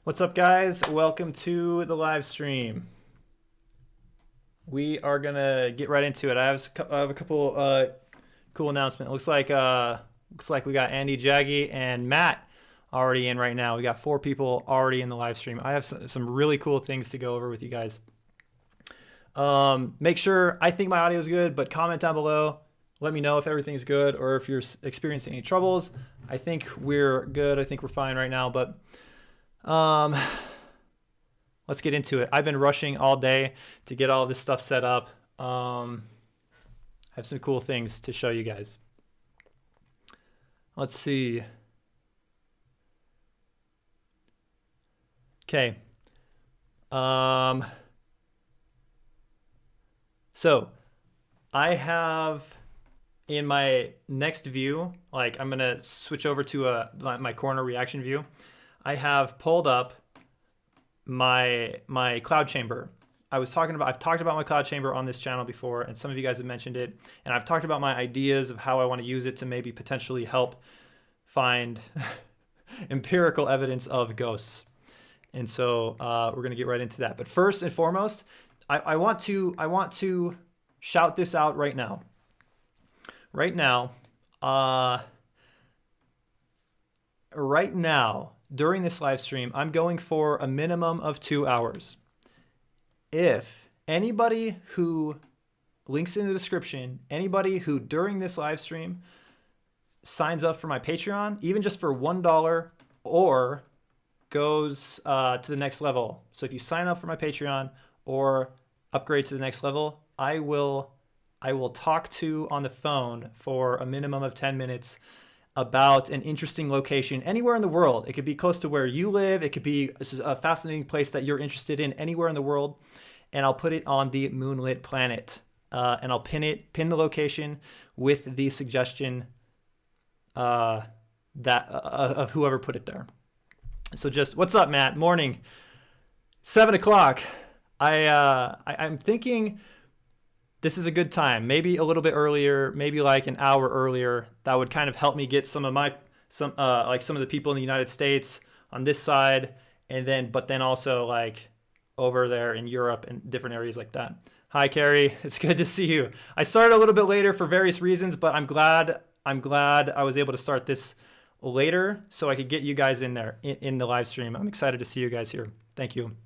What's up, guys? Welcome to the live stream. We are gonna get right into it. I have a couple cool announcements. Looks like we got Andy, Jaggy, and Matt already in right now. We got 4 people already in the live stream. I have some really cool things to go over with you guys. Make sure, I think my audio is good, but comment down below. Let me know if everything's good or if you're experiencing any troubles. I think we're good. I think we're fine right now, but let's get into it. I've been rushing all day to get all this stuff set up. I have some cool things to show you guys. Let's see. Okay. So I have in my next view, like I'm going to switch over to my corner reaction view. I have pulled up my cloud chamber. I've talked about my cloud chamber on this channel before, and some of you guys have mentioned it. And I've talked about my ideas of how I want to use it to maybe potentially help find empirical evidence of ghosts. And so we're going to get right into that. But first and foremost, I want to shout this out right now. Right now, during this live stream, I'm going for a minimum of 2 hours. If anybody who, links in the description, anybody who during this live stream signs up for my Patreon, even just for $1, or goes to the next level. So if you sign up for my Patreon or upgrade to the next level, I will talk to on the phone for a minimum of 10 minutes about an interesting location anywhere in the world. It could be close to where you live. It could be a fascinating place that you're interested in anywhere in the world. And I'll put it on the Moonlit planet. And I'll pin the location with the suggestion of whoever put it there. So just, what's up, Matt? Morning, 7 o'clock. I'm thinking this is a good time, maybe a little bit earlier, maybe like an hour earlier. That would kind of help me get some of the people in the United States on this side, but then also like over there in Europe and different areas like that. Hi, Carrie. It's good to see you. I started a little bit later for various reasons, but I'm glad I was able to start this later so I could get you guys in there in the live stream. I'm excited to see you guys here. Thank you.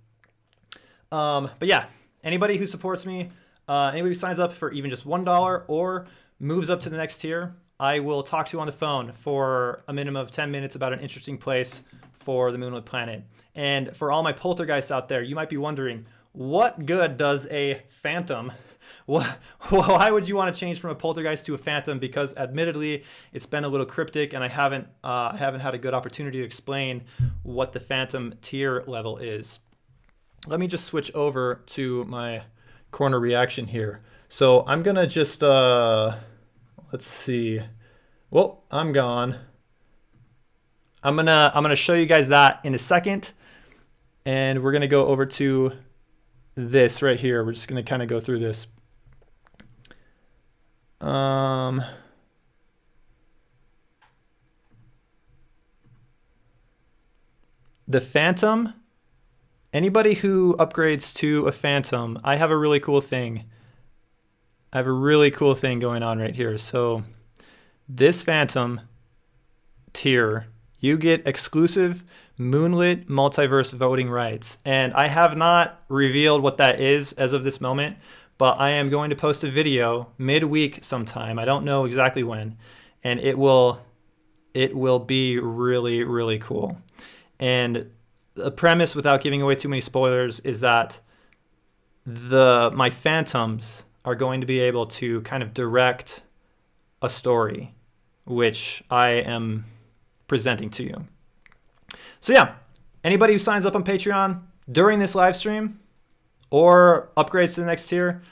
But yeah, anybody who supports me, anybody who signs up for even just $1 or moves up to the next tier, I will talk to you on the phone for a minimum of 10 minutes about an interesting place for the Moonlit planet. And for all my poltergeists out there, you might be wondering, what good does a phantom? Why would you want to change from a poltergeist to a phantom? Because admittedly, it's been a little cryptic, and I haven't had a good opportunity to explain what the phantom tier level is. Let me just switch over to my corner reaction here. So I'm gonna just let's see. Well, I'm gone. I'm gonna show you guys that in a second, and we're gonna go over to this right here. We're just gonna kind of go through this. The phantom. Anybody who upgrades to a phantom, I have a really cool thing. I have a really cool thing going on right here. So this phantom tier, you get exclusive Moonlit multiverse voting rights. And I have not revealed what that is as of this moment, but I am going to post a video midweek sometime. I don't know exactly when. And it will be really, really cool. And the premise, without giving away too many spoilers, is that my phantoms are going to be able to kind of direct a story, which I am presenting to you. So yeah, anybody who signs up on Patreon during this live stream or upgrades to the next tier,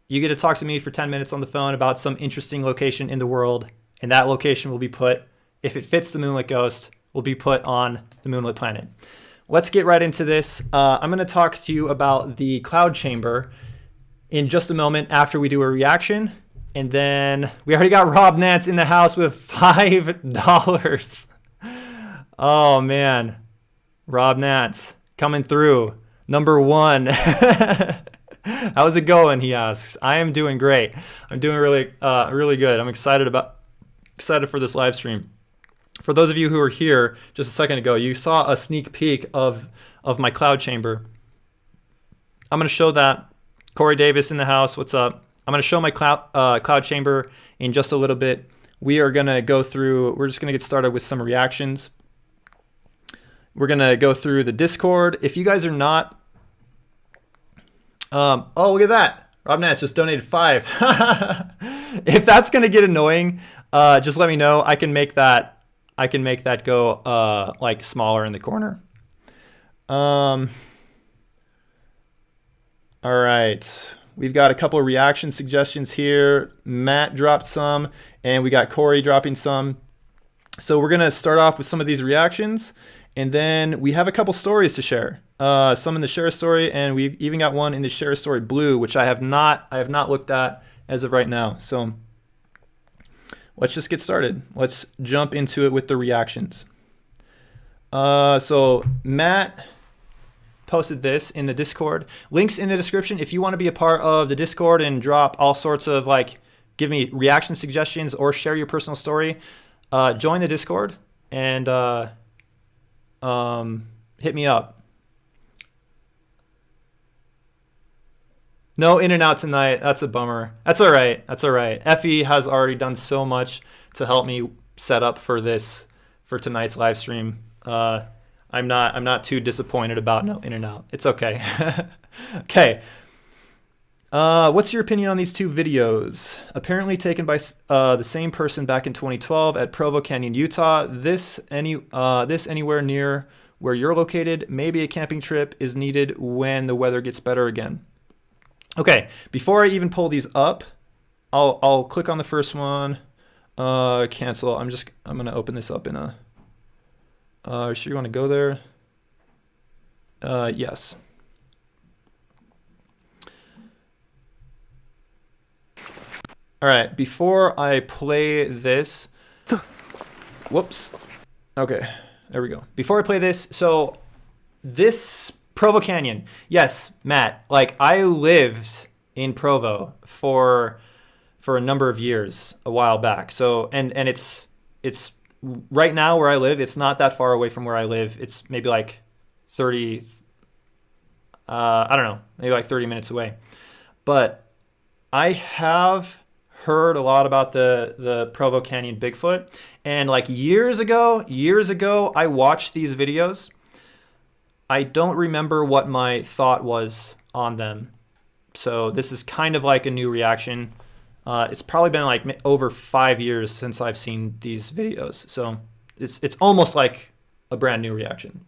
you get to talk to me for 10 minutes on the phone about some interesting location in the world, and that location will be put, if it fits the Moonlit Ghost, will be put on the Moonlit planet. Let's get right into this. I'm going to talk to you about the cloud chamber in just a moment after we do a reaction. And then we already got Rob Nance in the house with $5. Oh, man. Rob Nats coming through. Number 1. How's it going? He asks. I am doing great. I'm doing really good. I'm excited for this live stream. For those of you who are here just a second ago, you saw a sneak peek of my cloud chamber. I'm going to show that. Corey Davis in the house. What's up? I'm going to show my cloud chamber in just a little bit. We're just going to get started with some reactions. We're going to go through the Discord. If you guys are not, oh, look at that. Rob Nats just donated 5. If that's going to get annoying, just let me know. I can make that go like smaller in the corner. All right. We've got a couple of reaction suggestions here. Matt dropped some, and we got Corey dropping some. So we're going to start off with some of these reactions, and then we have a couple stories to share. Some in the share story, and we've even got one in the share story blue, which I have not looked at as of right now. So let's just get started. Let's jump into it with the reactions. So Matt posted this in the Discord. Links in the description. If you want to be a part of the Discord and drop all sorts of give me reaction suggestions or share your personal story, join the Discord and hit me up. No in and out tonight. That's a bummer. That's all right. Effie has already done so much to help me set up for tonight's live stream. I'm not too disappointed about no in and out. It's okay. Okay. What's your opinion on these 2 videos? Apparently taken by the same person back in 2012 at Provo Canyon, Utah. This anywhere near where you're located. Maybe a camping trip is needed when the weather gets better again. Okay. Before I even pull these up, I'll click on the first one. Cancel. I'm gonna open this up in a. Sure you want to go there? Yes. All right, before I play this, whoops. Okay, there we go. Before I play this, so this Provo Canyon, yes, Matt, I lived in Provo for a number of years a while back. So, and it's right now where I live, it's not that far away from where I live. It's maybe 30, I don't know, maybe 30 minutes away. But I have heard a lot about the Provo Canyon Bigfoot. And years ago, I watched these videos. I don't remember what my thought was on them. So this is kind of a new reaction. It's probably been over 5 years since I've seen these videos. So it's almost like a brand new reaction.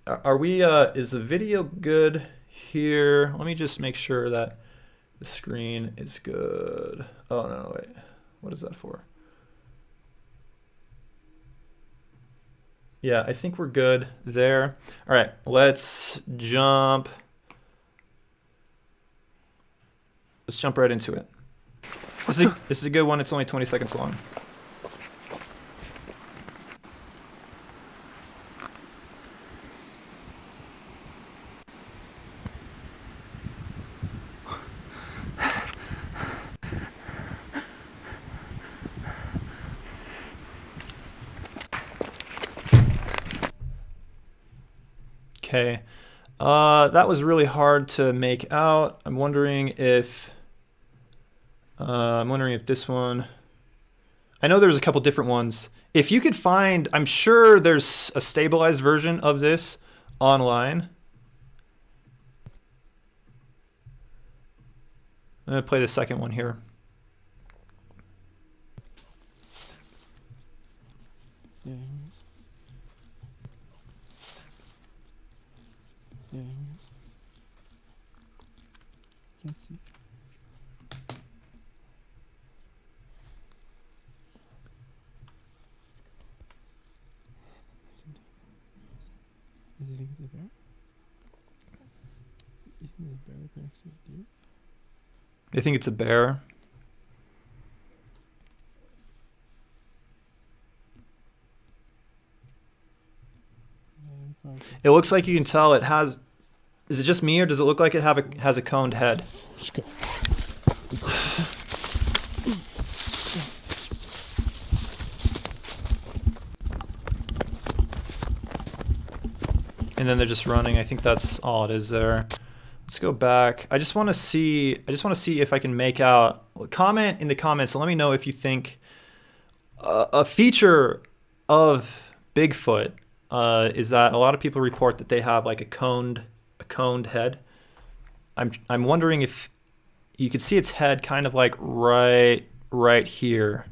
Are we, is the video good here? Let me just make sure that the screen is good. Oh, no, wait. What is that for? Yeah, I think we're good there. All right, let's jump right into it. This is a good one. It's only 20 seconds long. Okay. That was really hard to make out. I'm wondering if this one, I know there's a couple different ones. If you could find, I'm sure there's a stabilized version of this online. I'm going to play the second one here. Can't see. Does he think it's a bear? You think it's a bear next to a deer? They think it's a bear. It looks like you can tell it has. Is it just me, or does it look like it has a coned head? Just go. And then they're just running. I think that's all it is there. Let's go back. I just want to see if I can make out. Comment in the comments. So let me know if you think a feature of Bigfoot is that a lot of people report that they have like a coned head. I'm wondering if you could see its head kind of like right here.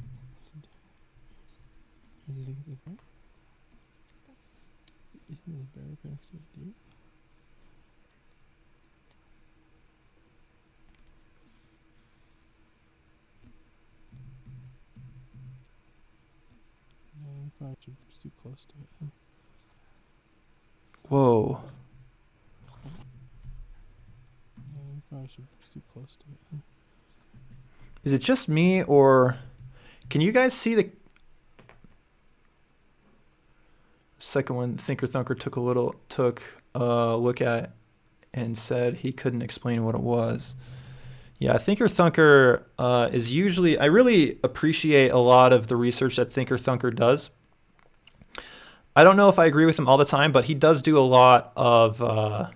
Probably too close to it. Whoa. Probably too close to it. Is it just me, or can you guys see the second one? Thinker Thunker took a look at and said he couldn't explain what it was. Yeah, Thinker Thunker is usually, I really appreciate a lot of the research that Thinker Thunker does. I don't know if I agree with him all the time, but he does do a lot of, I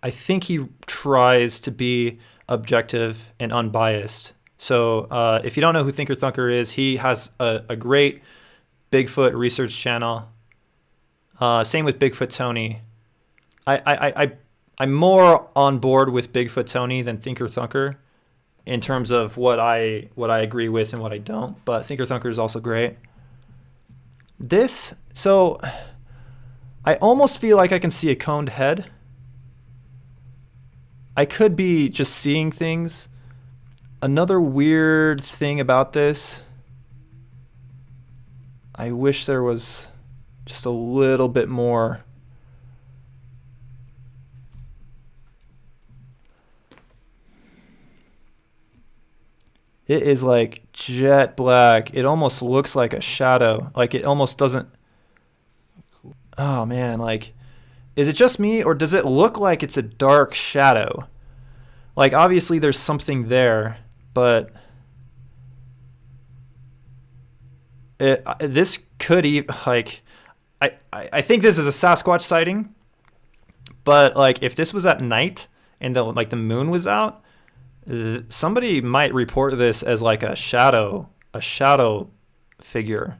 think he tries to be objective and unbiased. So if you don't know who Thinker Thunker is, he has a great Bigfoot research channel. Same with Bigfoot Tony. I'm more on board with Bigfoot Tony than Thinker Thunker in terms of what I agree with and what I don't. But Thinker Thunker is also great. So I almost feel like I can see a coned head. I could be just seeing things. Another weird thing about this, I wish there was just a little bit more. It is like jet black. It almost looks like a shadow. Like it almost doesn't. Oh man, like, is it just me, or does it look like it's a dark shadow? Like obviously there's something there, but this could even, like, I think this is a Sasquatch sighting, but like if this was at night and the moon was out, somebody might report this as like a shadow figure.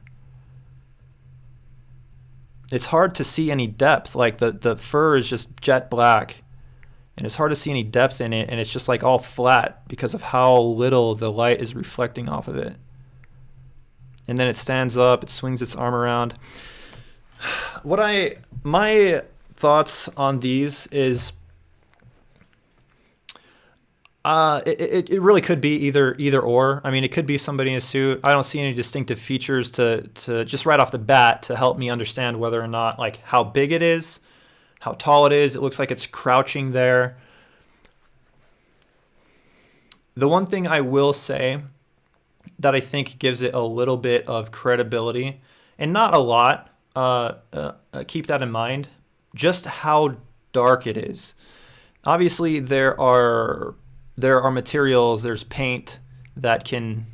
It's hard to see any depth. Like the fur is just jet black, and it's hard to see any depth in it, and it's just like all flat because of how little the light is reflecting off of it. And then it stands up, it swings its arm around. My thoughts on these is it really could be either or. I mean, it could be somebody in a suit. I don't see any distinctive features to just right off the bat to help me understand whether or not, like, how big it is, how tall it is. It looks like it's crouching there. The one thing I will say that I think gives it a little bit of credibility, and not a lot, keep that in mind, just how dark it is. Obviously, there are materials, there's paint that can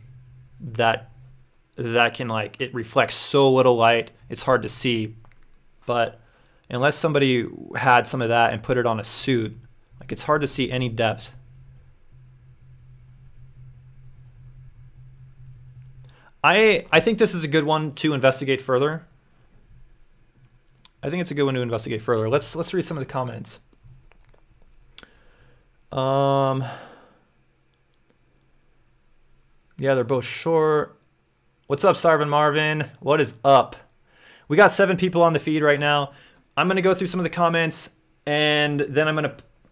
like, it reflects so little light, it's hard to see. But unless somebody had some of that and put it on a suit, like, it's hard to see any depth. I think this is a good one to investigate further. I think it's a good one to investigate further. Let's read some of the comments. Yeah, they're both short. What's up, Sarvin Marvin? What is up? We got 7 people on the feed right now. I'm gonna go through some of the comments, and then I'm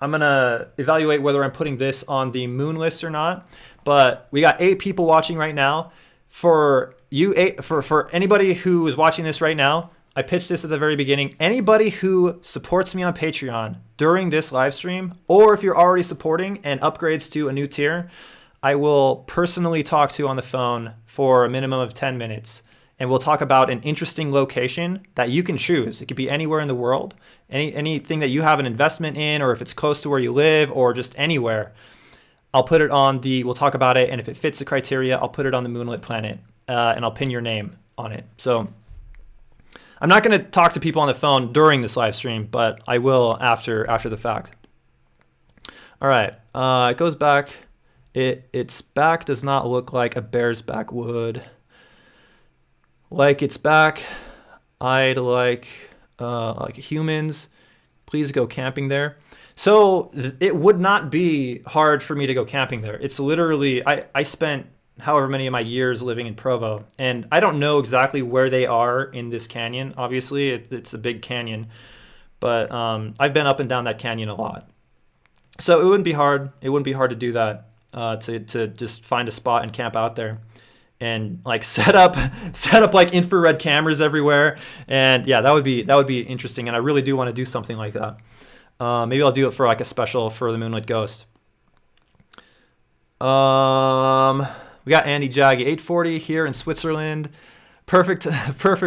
gonna evaluate whether I'm putting this on the moon list or not. But we got 8 people watching right now. For anybody who is watching this right now, I pitched this at the very beginning. Anybody who supports me on Patreon during this live stream, or if you're already supporting and upgrades to a new tier, I will personally talk to on the phone for a minimum of 10 minutes and we'll talk about an interesting location that you can choose. It could be anywhere in the world, anything that you have an investment in, or if it's close to where you live, or just anywhere. I'll put it on we'll talk about it, and if it fits the criteria, I'll put it on the Moonlit planet, and I'll pin your name on it. So I'm not going to talk to people on the phone during this live stream, but I will after the fact. All right, it goes back. Its back does not look like a bear's back would. Like its back, I'd like humans. Please go camping there. So it would not be hard for me to go camping there. It's literally, I spent however many of my years living in Provo, and I don't know exactly where they are in this canyon. Obviously, it's a big canyon, but I've been up and down that canyon a lot. So it wouldn't be hard. It wouldn't be hard to do that, to just find a spot and camp out there. And like set up like infrared cameras everywhere, and yeah, that would be interesting. And I really do want to do something like that. Maybe I'll do it for like a special for the Moonlit Ghost. We got Andy Jaggy, 8:40 here in Switzerland. Perfect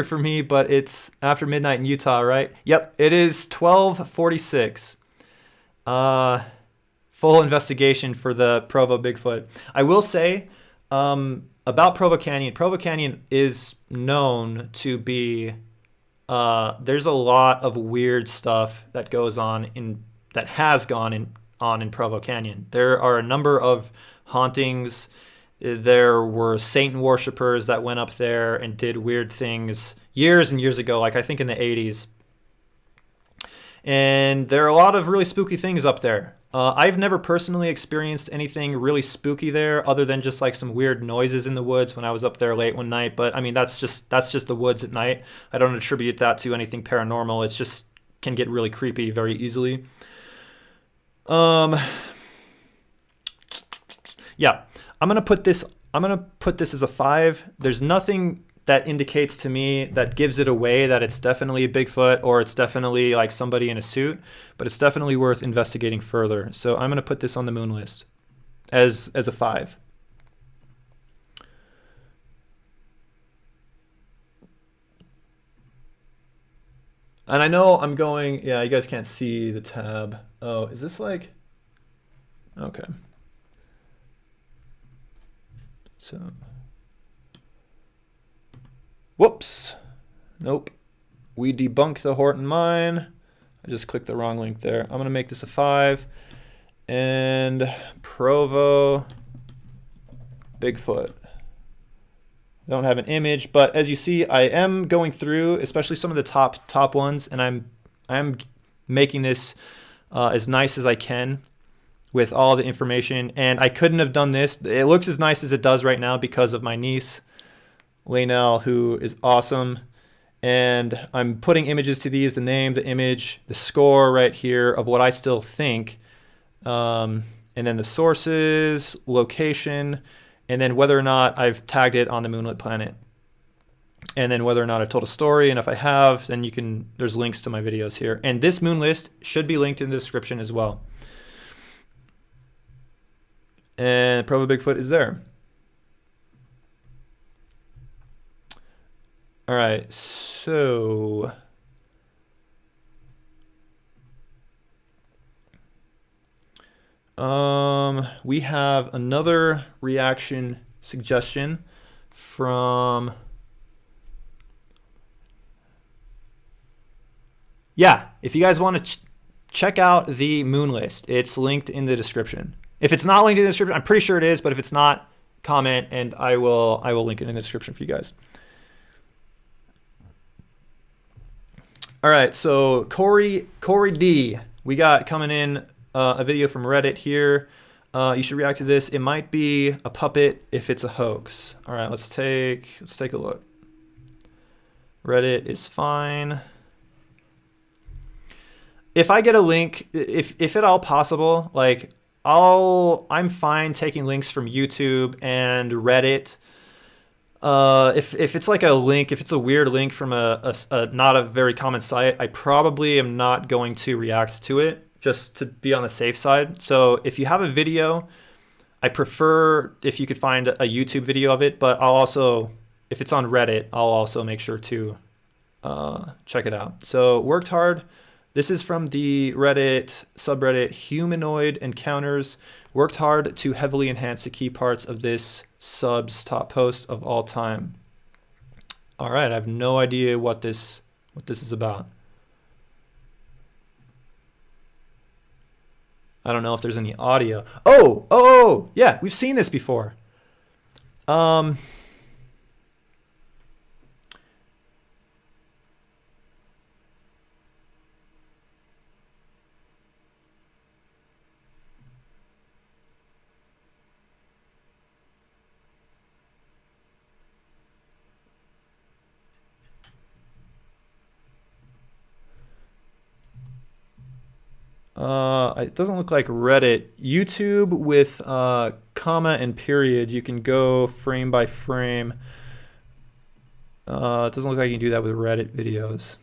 for me, but it's after midnight in Utah, right? Yep, it is 12:46. Full investigation for the Provo Bigfoot. I will say. About Provo Canyon is known to be, there's a lot of weird stuff that goes on that has gone on in Provo Canyon. There are a number of hauntings. There were Satan worshipers that went up there and did weird things years and years ago, like I think in the 80s. And there are a lot of really spooky things up there. I've never personally experienced anything really spooky there other than just like some weird noises in the woods when I was up there late one night. But I mean, that's just the woods at night. I don't attribute that to anything paranormal. It's just can get really creepy very easily. Yeah, I'm going to put this as a 5. There's nothing that indicates to me that gives it away that it's definitely a Bigfoot or it's definitely like somebody in a suit, but it's definitely worth investigating further. So I'm going to put this on the moon list as a 5. And I know I'm going, yeah, you guys can't see the tab. Oh, is this like, okay. So, whoops. Nope. We debunked the Horton mine. I just clicked the wrong link there. I'm going to make this a 5. And Provo Bigfoot. I don't have an image, but as you see, I am going through, especially some of the top ones, and I'm making this as nice as I can with all the information. And I couldn't have done this. It looks as nice as it does right now because of my niece, Laynell, who is awesome. And I'm putting images to these, the name, the image, the score right here of what I still think. And then the sources, location, and then whether or not I've tagged it on the Moonlit planet. And then whether or not I've told a story. And if I have, then there's links to my videos here. And this moon list should be linked in the description as well. And Provo Bigfoot is there. All right, so we have another reaction suggestion from, yeah, if you guys want to check out the moon list, it's linked in the description. If it's not linked in the description, I'm pretty sure it is, but if it's not, comment and I will link it in the description for you guys. All right, so Corey D, we got coming in a video from Reddit here. You should react to this. It might be a puppet if it's a hoax. All right, let's take a look. Reddit is fine. If I get a link, if at all possible, like I'm fine taking links from YouTube and Reddit. If it's like a link, if it's a weird link from a not a very common site, I probably am not going to react to it just to be on the safe side. So if you have a video, I prefer if you could find a YouTube video of it, but I'll also, if it's on Reddit, I'll also make sure to check it out. So worked hard. This is from the Reddit subreddit Humanoid Encounters. Worked hard to heavily enhance the key parts of this sub's top post of all time. All right, I have no idea what this is about. I don't know if there's any audio. Oh, yeah, we've seen this before. It doesn't look like Reddit. YouTube with comma and period. You can go frame by frame. It doesn't look like you can do that with Reddit videos.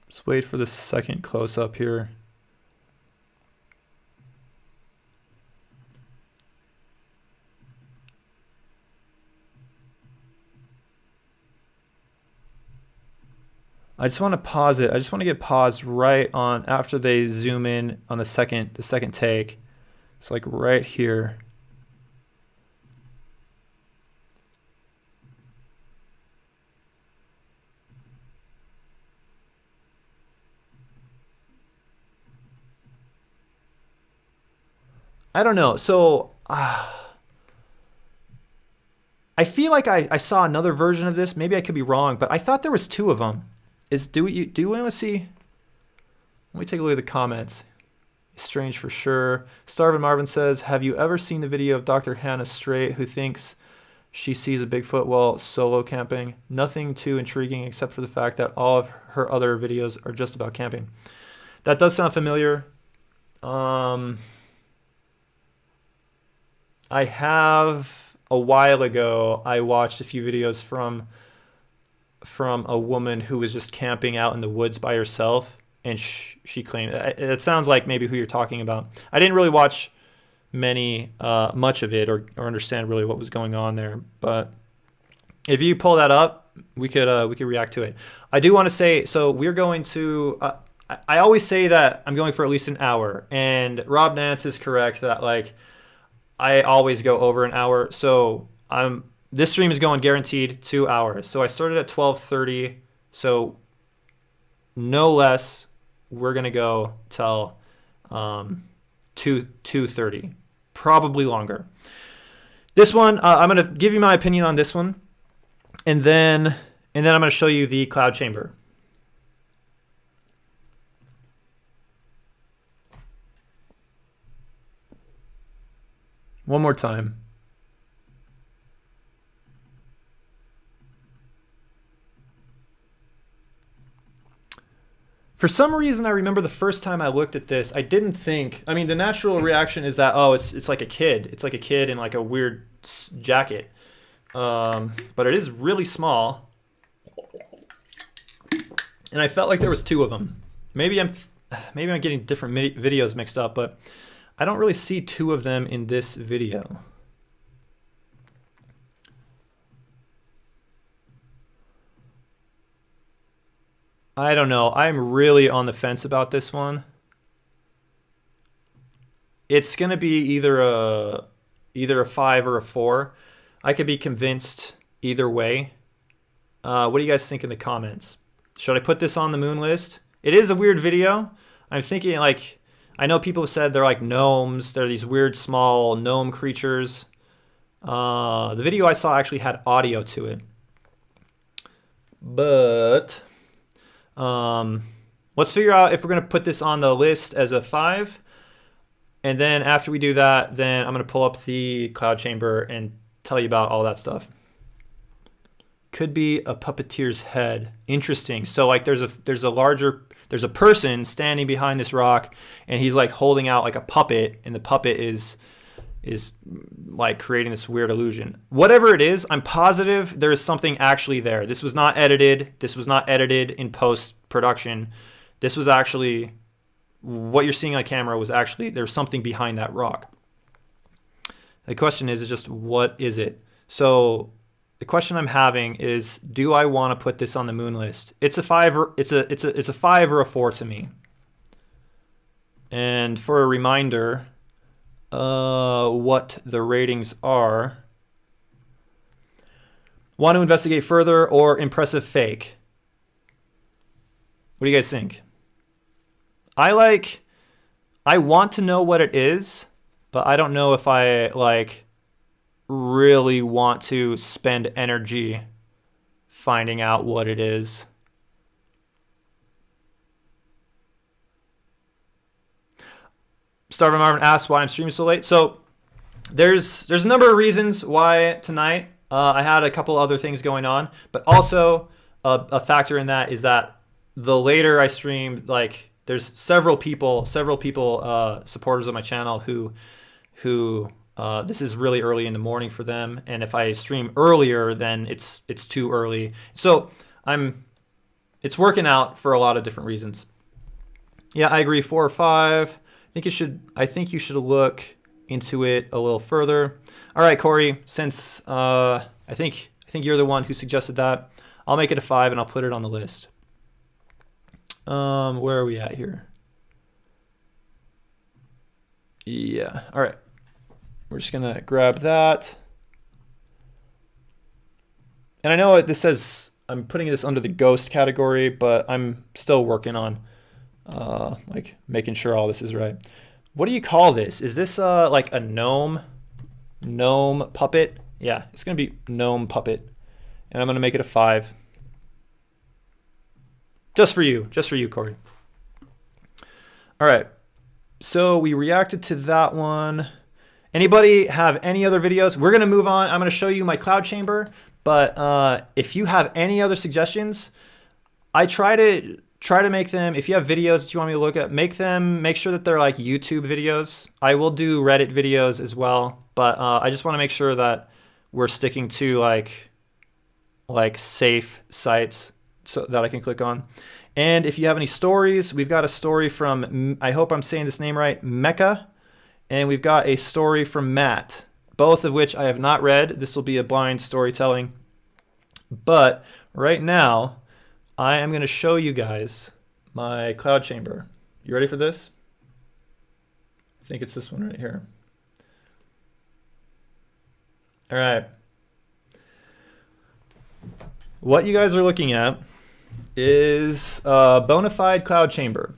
Let's wait for the second close up here. I just want to pause it. I just want to get paused right on after they zoom in on the second take. It's like right here. I don't know. So I feel like I saw another version of this. Maybe I could be wrong, but I thought there was two of them. Do you want to see? Let me take a look at the comments. Strange for sure. Starvin Marvin says, have you ever seen the video of Dr. Hannah Strait who thinks she sees a Bigfoot while solo camping? Nothing too intriguing except for the fact that all of her other videos are just about camping. That does sound familiar. I have a while ago, I watched a few videos from a woman who was just camping out in the woods by herself, and she claimed it sounds like maybe who you're talking about. I didn't really watch much of it or understand really what was going on there, but if you pull that up, we could react to it. I do want to say, so we're going to I always say that I'm going for at least an hour, and Rob Nance is correct that like I always go over an hour. So this stream is going guaranteed 2 hours. So I started at 12:30. So no less, we're going to go till 2:30, probably longer. This one, I'm going to give you my opinion on this one. And then I'm going to show you the cloud chamber. One more time. For some reason, I remember the first time I looked at this, I didn't think, I mean, the natural reaction is that, oh, it's like a kid. It's like a kid in like a weird jacket. But it is really small. And I felt like there was two of them. Maybe I'm getting different videos mixed up, but I don't really see two of them in this video. I don't know. I'm really on the fence about this one. It's going to be either a 5 or a 4. I could be convinced either way. What do you guys think in the comments? Should I put this on the moon list? It is a weird video. I'm thinking like, I know people have said they're like gnomes. They're these weird small gnome creatures. The video I saw actually had audio to it. But let's figure out if we're going to put this on the list as a 5. And then after we do that, then I'm going to pull up the cloud chamber and tell you about all that stuff. Could be a puppeteer's head. Interesting. So like there's a person standing behind this rock, and he's like holding out like a puppet, and the puppet is like creating this weird illusion. Whatever it is, I'm positive there is something actually there. This was not edited. This was not edited in post-production. This was actually, what you're seeing on camera was actually, there's something behind that rock. The question is just, what is it? So the question I'm having is, do I want to put this on the moon list? It's a 5 or it's a 5 or a 4 to me. And for a reminder, what the ratings are. Want to investigate further or impressive fake? What do you guys think? I want to know what it is, but I don't know if I really want to spend energy finding out what it is. Starvin Marvin asks why I'm streaming so late. So there's a number of reasons why tonight. I had a couple other things going on, but also a factor in that is that the later I stream, like there's several people supporters of my channel who this is really early in the morning for them, and if I stream earlier, then it's too early. So it's working out for a lot of different reasons. Yeah, I agree. 4 or 5. I think you should look into it a little further. All right, Corey, since I think you're the one who suggested that, I'll make it a 5 and I'll put it on the list. Where are we at here? Yeah, all right. We're just gonna grab that. And I know this says I'm putting this under the ghost category, but I'm still working on like making sure all this is right. What do you call this? Is this like a gnome puppet? Yeah, it's gonna be gnome puppet, and I'm gonna make it a 5. Just for you, Corey. All right, so we reacted to that one. Anybody have any other videos? We're gonna move on. I'm gonna show you my cloud chamber, but if you have any other suggestions, I try to make them, if you have videos that you want me to look at, make sure that they're like YouTube videos. I will do Reddit videos as well, but I just want to make sure that we're sticking to like safe sites so that I can click on. And if you have any stories, we've got a story from, I hope I'm saying this name right, Mecca, and we've got a story from Matt, both of which I have not read. This will be a blind storytelling. But right now, I am going to show you guys my cloud chamber. You ready for this? I think it's this one right here. All right. What you guys are looking at is a bona fide cloud chamber.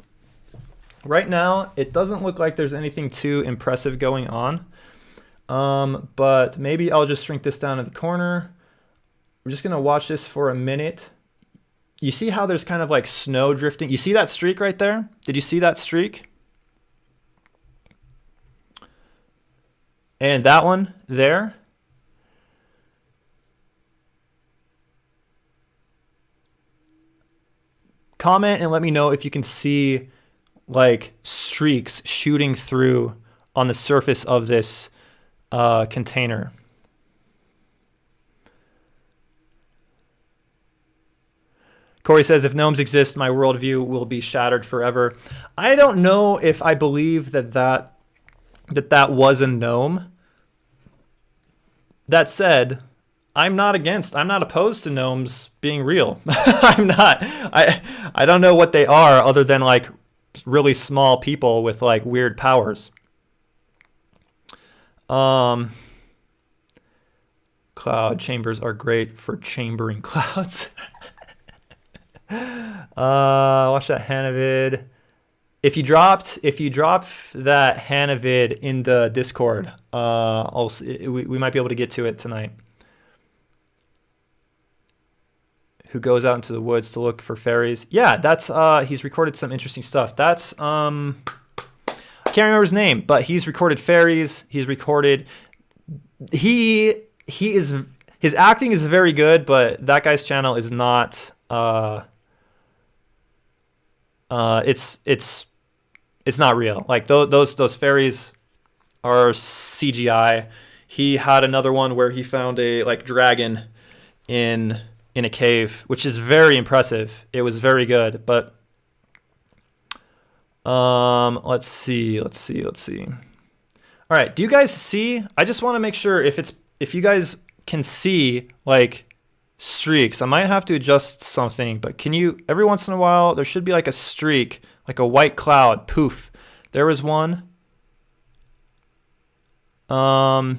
Right now, it doesn't look like there's anything too impressive going on, but maybe I'll just shrink this down to the corner. We're just going to watch this for a minute. You see how there's kind of like snow drifting? You see that streak right there? Did you see that streak? And that one there? Comment and let me know if you can see like streaks shooting through on the surface of this container. Corey says, if gnomes exist, my worldview will be shattered forever. I don't know if I believe that was a gnome. That said, I'm not opposed to gnomes being real. I don't know what they are other than like really small people with like weird powers. Cloud chambers are great for chambering clouds. Watch that Hannah vid. If you drop that Hannah vid in the Discord, we might be able to get to it tonight. Who goes out into the woods to look for fairies? Yeah, that's he's recorded some interesting stuff. That's I can't remember his name, but he's recorded fairies. He's recorded his acting is very good, but that guy's channel is not it's not real. Like those fairies our CGI, he had another one where he found a like dragon in a cave, which is very impressive. It was very good, but let's see. All right, do you guys see? I just want to make sure if you guys can see like streaks. I might have to adjust something, but can you, every once in a while there should be like a streak, like a white cloud. Poof. There was one. And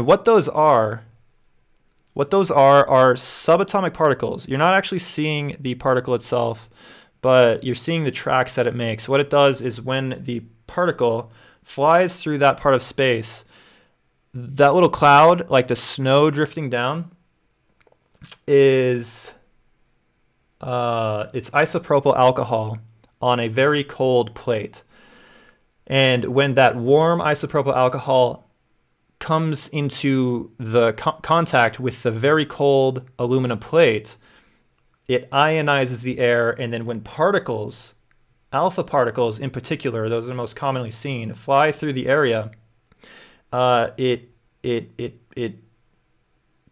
what those are subatomic particles. You're not actually seeing the particle itself, but you're seeing the tracks that it makes. What it does is when the particle flies through that part of space, that little cloud, like the snow drifting down, is it's isopropyl alcohol on a very cold plate. And when that warm isopropyl alcohol comes into the contact with the very cold aluminum plate, it ionizes the air, and then when particles, alpha particles in particular, those are most commonly seen, fly through the area, it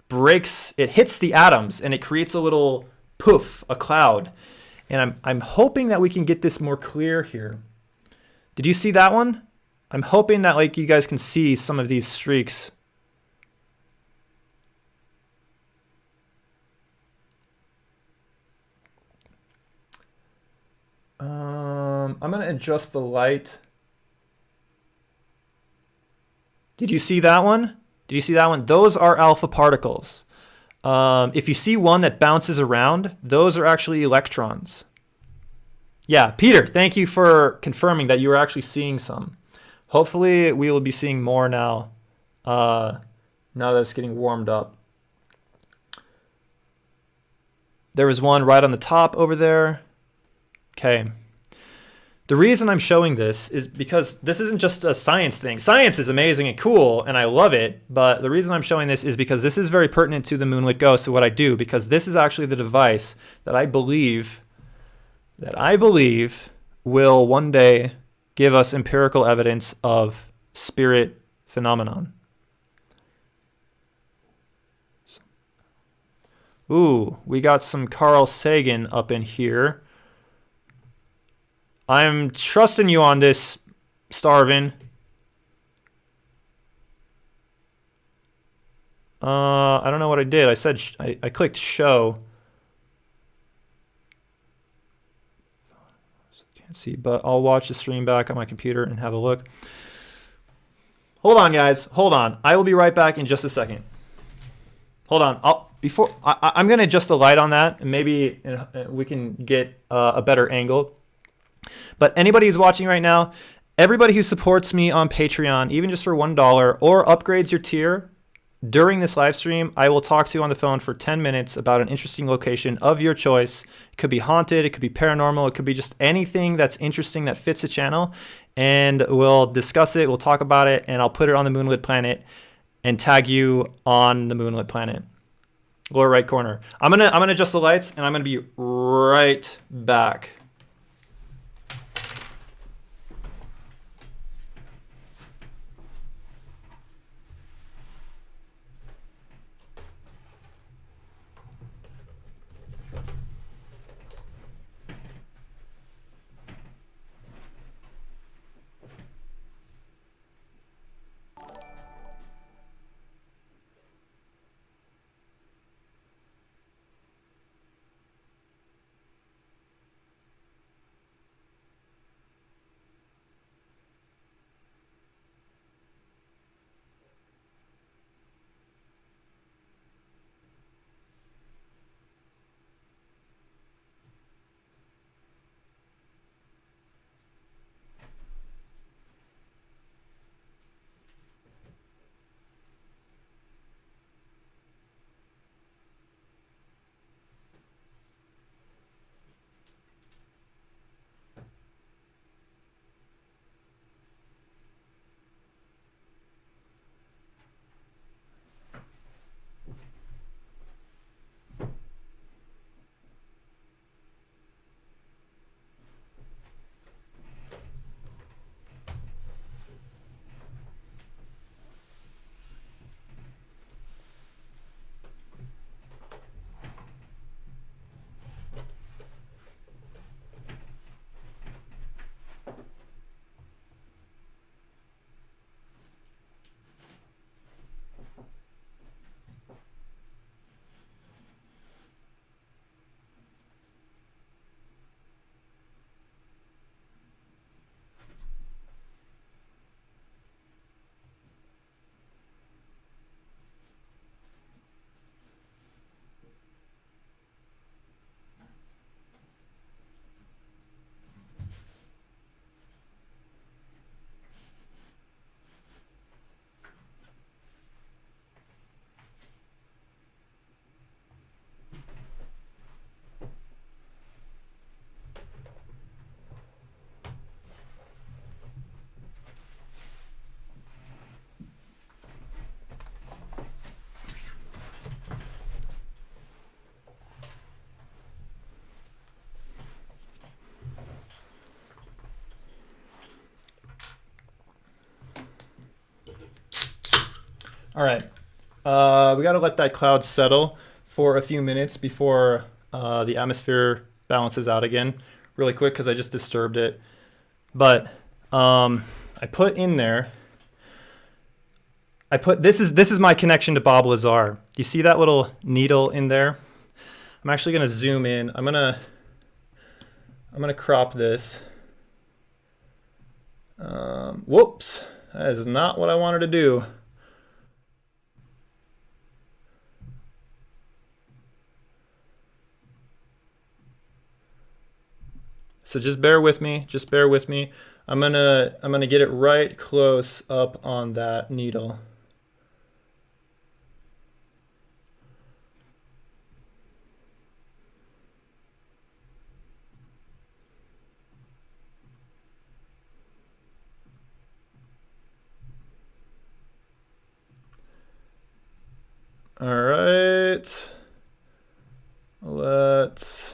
breaks, it hits the atoms, and it creates a little poof, a cloud. And I'm hoping that we can get this more clear here. Did you see that one? I'm hoping that like you guys can see some of these streaks. I'm going to adjust the light. Did you see that one? Did you see that one? Those are alpha particles. If you see one that bounces around, those are actually electrons. Yeah, Peter, thank you for confirming that you were actually seeing some. Hopefully we will be seeing more now, now that it's getting warmed up. There was one right on the top over there. Okay. The reason I'm showing this is because this isn't just a science thing. Science is amazing and cool, and I love it. But the reason I'm showing this is because this is very pertinent to the Moonlit Ghost, to what I do, because this is actually the device that I believe will one day give us empirical evidence of spirit phenomenon. Ooh, we got some Carl Sagan up in here. I'm trusting you on this, Starvin. I don't know what I did. I said I clicked show. Can't see, but I'll watch the stream back on my computer and have a look. Hold on, guys. Hold on. I will be right back in just a second. Hold on. I'm going to adjust the light on that, and maybe we can get a better angle. But anybody who's watching right now, everybody who supports me on Patreon, even just for $1, or upgrades your tier during this live stream, I will talk to you on the phone for 10 minutes about an interesting location of your choice. It could be haunted, it could be paranormal, it could be just anything that's interesting that fits the channel, and we'll discuss it, we'll talk about it, and I'll put it on the Moonlit Planet and tag you on the Moonlit Planet. Lower right corner. I'm gonna adjust the lights, and I'm gonna be right back. All right. We got to let that cloud settle for a few minutes before the atmosphere balances out again really quick because I just disturbed it. But I put in there, this is my connection to Bob Lazar. You see that little needle in there? I'm actually going to zoom in. I'm going to crop this. Whoops. That is not what I wanted to do. So just bear with me. Just bear with me. I'm gonna get it right close up on that needle. All right. Let's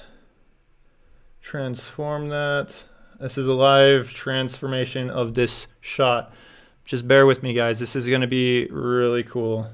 transform that. This is a live transformation of this shot. Just bear with me, guys. This is going to be really cool.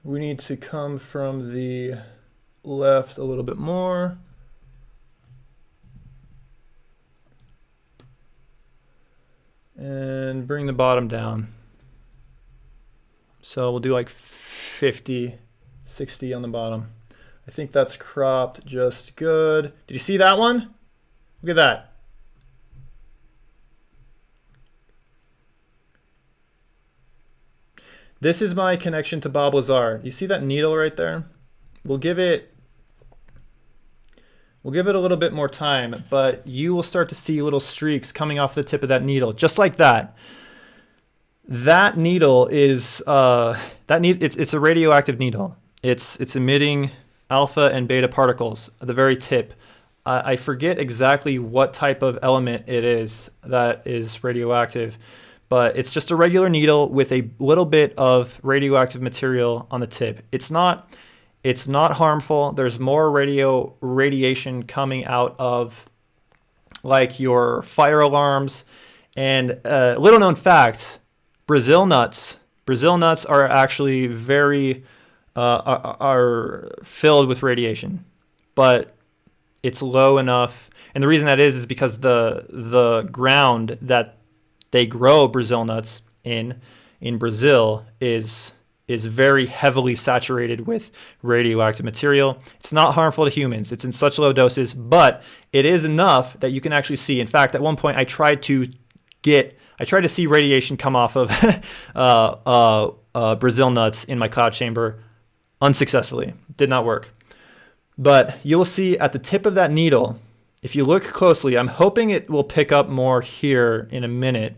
We need to come from the left a little bit more. And bring the bottom down. So we'll do like 50, 60 on the bottom. I think that's cropped just good. Did you see that one? Look at that. This is my connection to Bob Lazar. You see that needle right there? We'll give it a little bit more time, but you will start to see little streaks coming off the tip of that needle, just like that. That needle is it's a radioactive needle. It's emitting alpha and beta particles at the very tip. I forget exactly what type of element it is that is radioactive, but it's just a regular needle with a little bit of radioactive material on the tip. It's not harmful. There's more radiation coming out of like your fire alarms. And little known fact, Brazil nuts are actually very are filled with radiation, but it's low enough. And the reason that is because the ground that they grow Brazil nuts in Brazil is very heavily saturated with radioactive material. It's not harmful to humans. It's in such low doses, but it is enough that you can actually see. In fact, at one point I tried to see radiation come off of Brazil nuts in my cloud chamber unsuccessfully. Did not work. But you'll see at the tip of that needle, if you look closely, I'm hoping it will pick up more here in a minute,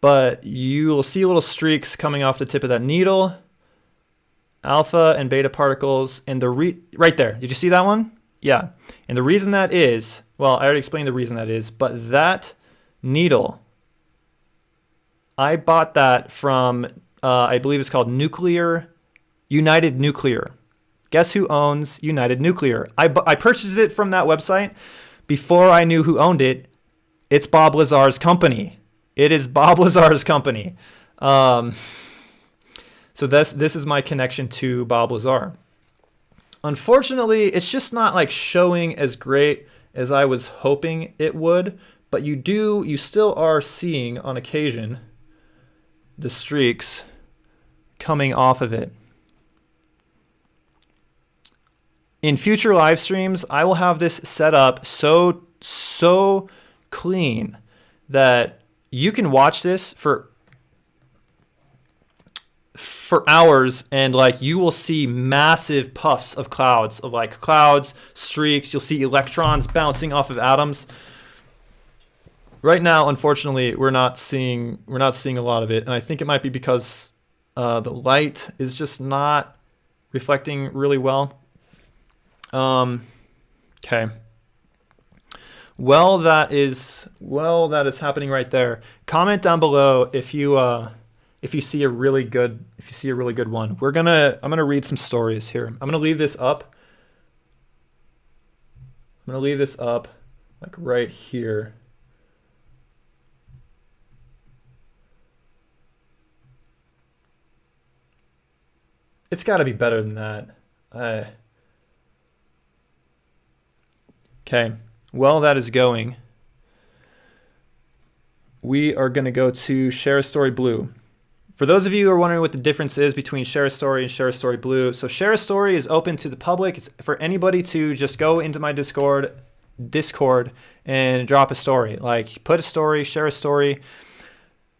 but you will see little streaks coming off the tip of that needle, alpha and beta particles, and right there. Did you see that one? Yeah. And the reason that is, well, I already explained the reason that is, but that needle, I bought that from, I believe it's called United Nuclear. Guess who owns United Nuclear? I purchased it from that website before I knew who owned it. It's Bob Lazar's company. It is Bob Lazar's company. So this is my connection to Bob Lazar. Unfortunately, it's just not like showing as great as I was hoping it would, but you still are seeing on occasion the streaks coming off of it. In future live streams, I will have this set up so clean that you can watch this for for hours, and like you will see massive puffs of clouds, clouds, streaks. You'll see electrons bouncing off of atoms. Right now, unfortunately, we're not seeing a lot of it, and I think it might be because the light is just not reflecting really well. Okay. Well, that is happening right there. Comment down below if you see a really good one. I'm gonna read some stories here. I'm gonna leave this up. Like right here. It's got to be better than that. Okay. Well, that is going. We are going to go to Share a Story Blue. For those of you who are wondering what the difference is between Share a Story and Share a Story Blue, so Share a Story is open to the public. It's for anybody to just go into my Discord and drop a story. Like put a story, share a story.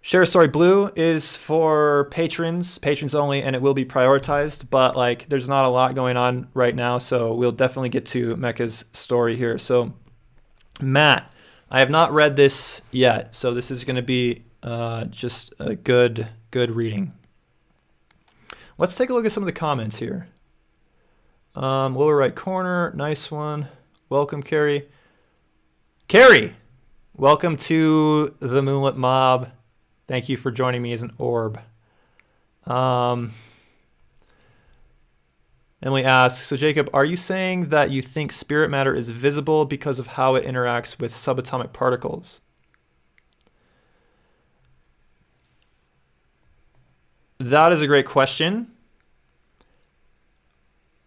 Share a Story Blue is for patrons only, and it will be prioritized, but like there's not a lot going on right now, so we'll definitely get to Mecca's story here. So Matt, I have not read this yet, so this is going to be just a good reading. Let's take a look at some of the comments here. Lower right corner, nice one. Welcome, Carrie. Carrie, welcome to the Moonlit Mob. Thank you for joining me as an orb. Emily asks, so Jacob, are you saying that you think spirit matter is visible because of how it interacts with subatomic particles? That is a great question.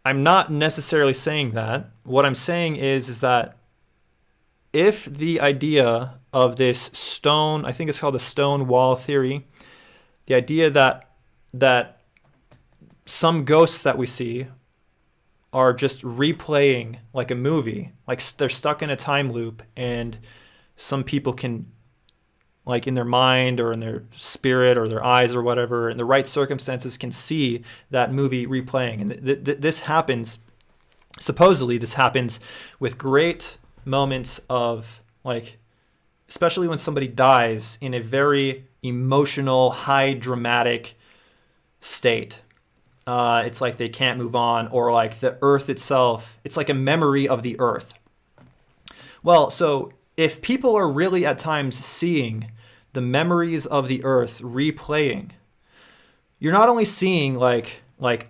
I'm not necessarily saying that. What I'm saying is that if the idea of this stone, I think it's called the stone wall theory, the idea that some ghosts that we see are just replaying like a movie, like they're stuck in a time loop, and some people can, like in their mind or in their spirit or their eyes or whatever, in the right circumstances, can see that movie replaying. And this happens, supposedly this happens with great moments of, like, especially when somebody dies in a very emotional, high dramatic state. It's like they can't move on, or like the earth itself, it's like a memory of the earth. Well, so if people are really at times seeing the memories of the earth replaying, you're not only seeing like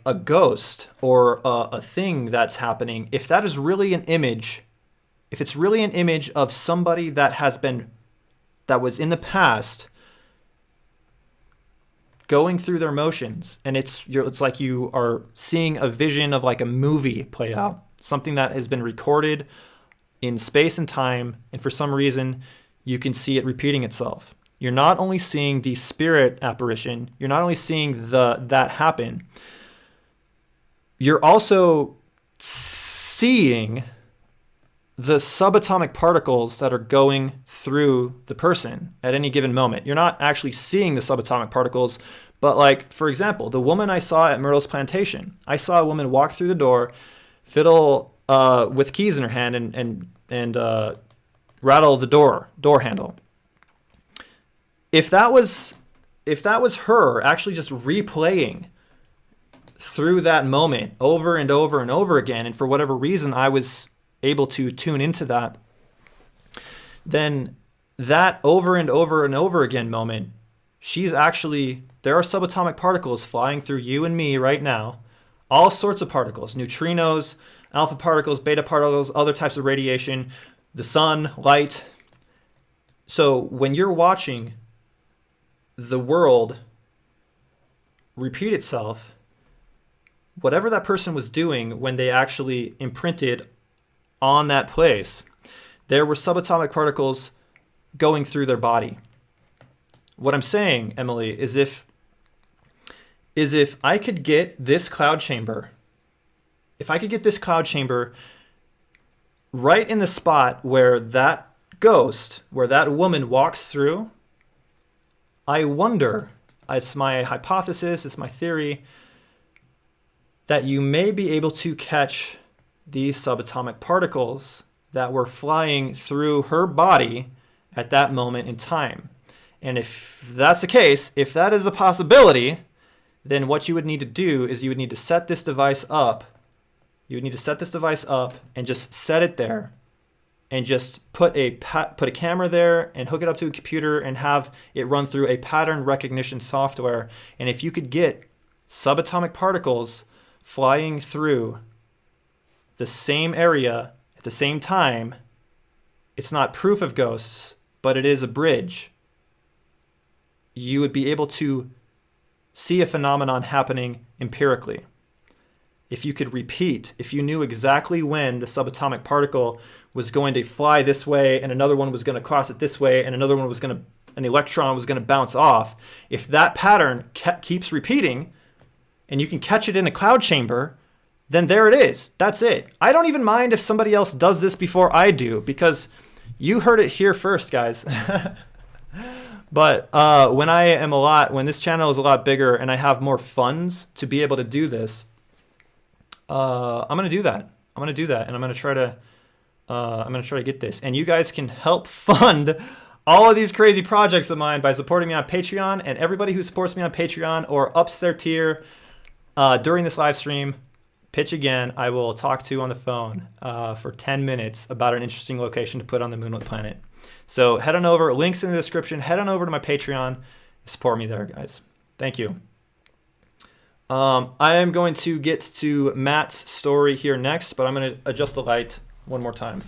a ghost or a thing that's happening. If that is really an image, if it's really an image of somebody that was in the past going through their motions, and it's like you are seeing a vision of like a movie play out, something that has been recorded in space and time, and for some reason you can see it repeating itself. You're not only seeing the spirit apparition, you're not only seeing that happen, you're also seeing the subatomic particles that are going through the person at any given moment. You're not actually seeing the subatomic particles, but like, for example, the woman I saw at Myrtle's plantation, I saw a woman walk through the door, fiddle with keys in her hand, and rattle the door handle. If that was her actually just replaying through that moment over and over and over again, and for whatever reason I was able to tune into that, then that over and over and over again moment, there are subatomic particles flying through you and me right now, all sorts of particles, neutrinos, alpha particles, beta particles, other types of radiation, the sun, light. So when you're watching the world repeat itself, whatever that person was doing when they actually imprinted on that place, there were subatomic particles going through their body. What I'm saying, Emily, is if I could get this cloud chamber, right in the spot where that ghost, where that woman walks through, I wonder it's my hypothesis, it's my theory, that you may be able to catch these subatomic particles that were flying through her body at that moment in time. And if that's the case, if that is a possibility, then what you would need to do is you would need to set this device up. You would need to set this device up and just set it there, and just put a camera there and hook it up to a computer and have it run through a pattern recognition software. And if you could get subatomic particles flying through the same area at the same time, it's not proof of ghosts, but it is a bridge. You would be able to see a phenomenon happening empirically. If you could repeat, if you knew exactly when the subatomic particle was going to fly this way and another one was going to cross it this way and another one was going to, an electron was going to bounce off, if that pattern keeps repeating and you can catch it in a cloud chamber, then there it is. That's it. I don't even mind if somebody else does this before I do, because you heard it here first, guys. But when this channel is a lot bigger and I have more funds to be able to do this, I'm gonna do that. And I'm gonna try to get this. And you guys can help fund all of these crazy projects of mine by supporting me on Patreon. And everybody who supports me on Patreon or ups their tier during this live stream, pitch again. I will talk to on the phone for 10 minutes about an interesting location to put on the Moonlit planet. So head on over, links in the description, head on over to my Patreon, support me there, guys. Thank you. I am going to get to Matt's story here next, but I'm going to adjust the light one more time.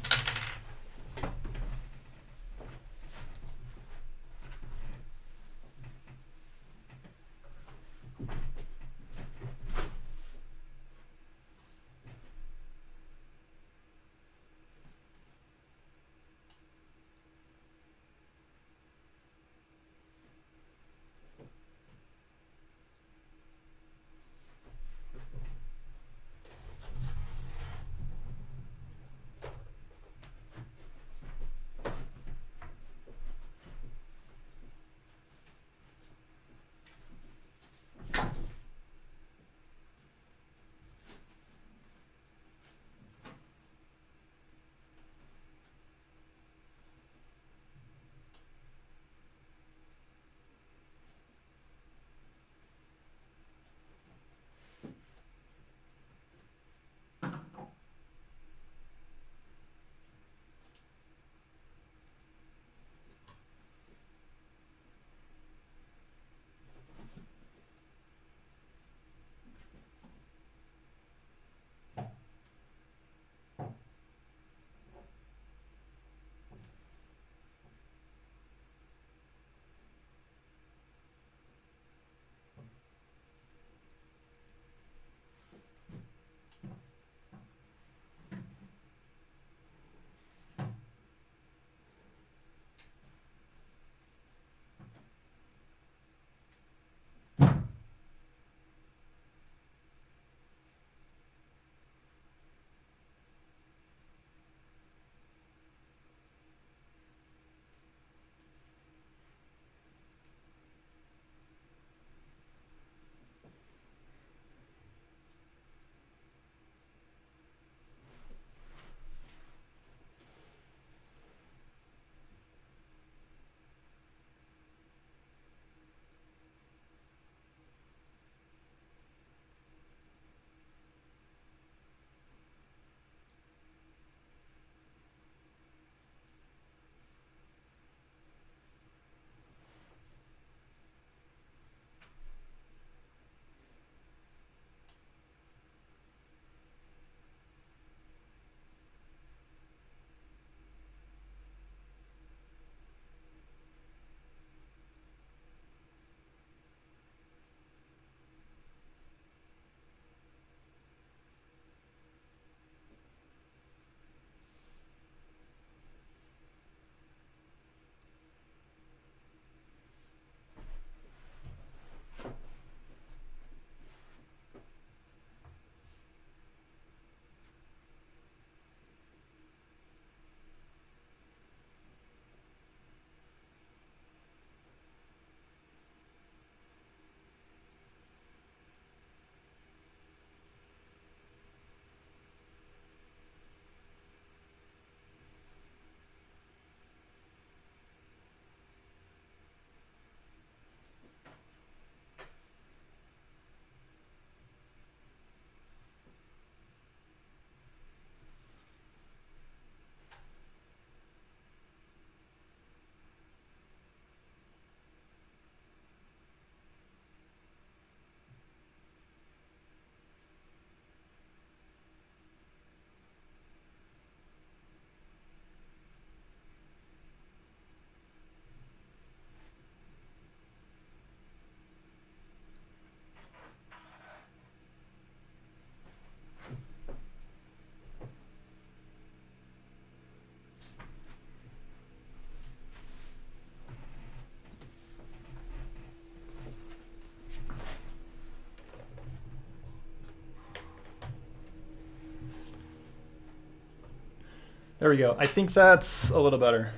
There we go. I think that's a little better.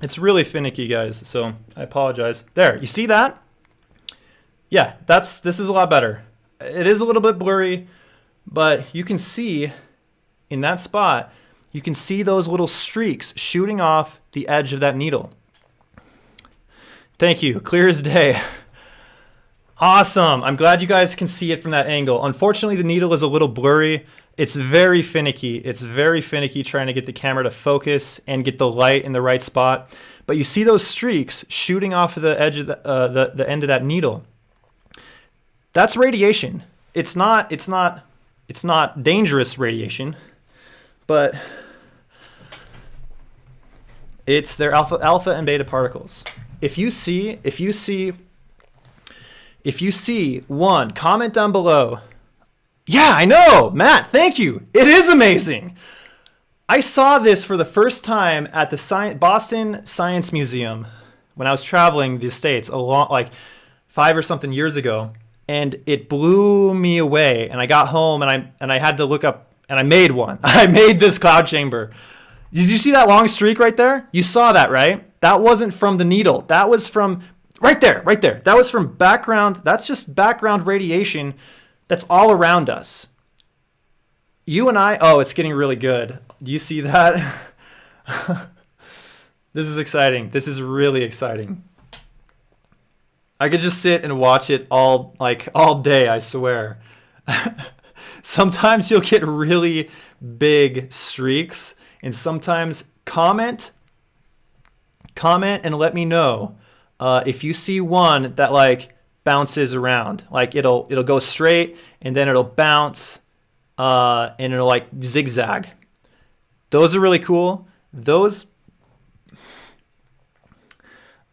It's really finicky, guys, so I apologize. There, you see that? Yeah, this is a lot better. It is a little bit blurry, but you can see in that spot, you can see those little streaks shooting off the edge of that needle. Thank you, clear as day. Awesome, I'm glad you guys can see it from that angle. Unfortunately, the needle is a little blurry. It's very finicky. It's very finicky trying to get the camera to focus and get the light in the right spot. But you see those streaks shooting off of the edge of the end of that needle. That's radiation. It's not dangerous radiation, but they're alpha and beta particles. If you see one, comment down below. Yeah, I know, Matt, thank you. It is amazing. I saw this for the first time at the Boston Science Museum when I was traveling the States like 5 or something years ago, and it blew me away. And I got home and I had to look up, and I made one. I made this cloud chamber. Did you see that long streak right there? You saw that, right? That wasn't from the needle. That was from right there. That was from background. That's just background radiation that's all around us. You and I, oh, it's getting really good. Do you see that? This is exciting. This is really exciting. I could just sit and watch it all day, I swear. Sometimes you'll get really big streaks, and sometimes comment and let me know if you see one that like bounces around. Like it'll go straight and then it'll bounce and it'll like zigzag. Those are really cool. Those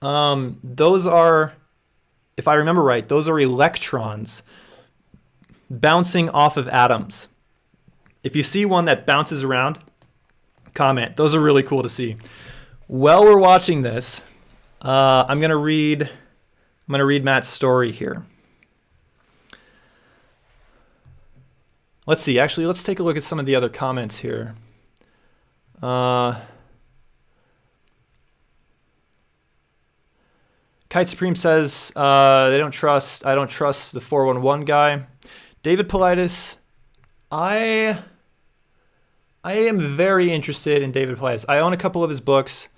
are, if I remember right, those are electrons bouncing off of atoms. If you see one that bounces around, comment. Those are really cool to see. While we're watching this, I'm gonna read Matt's story here. Let's see. Actually, let's take a look at some of the other comments here. Kite Supreme says I don't trust the 411 guy. David Politis, I am very interested in David Politis. I own a couple of his books,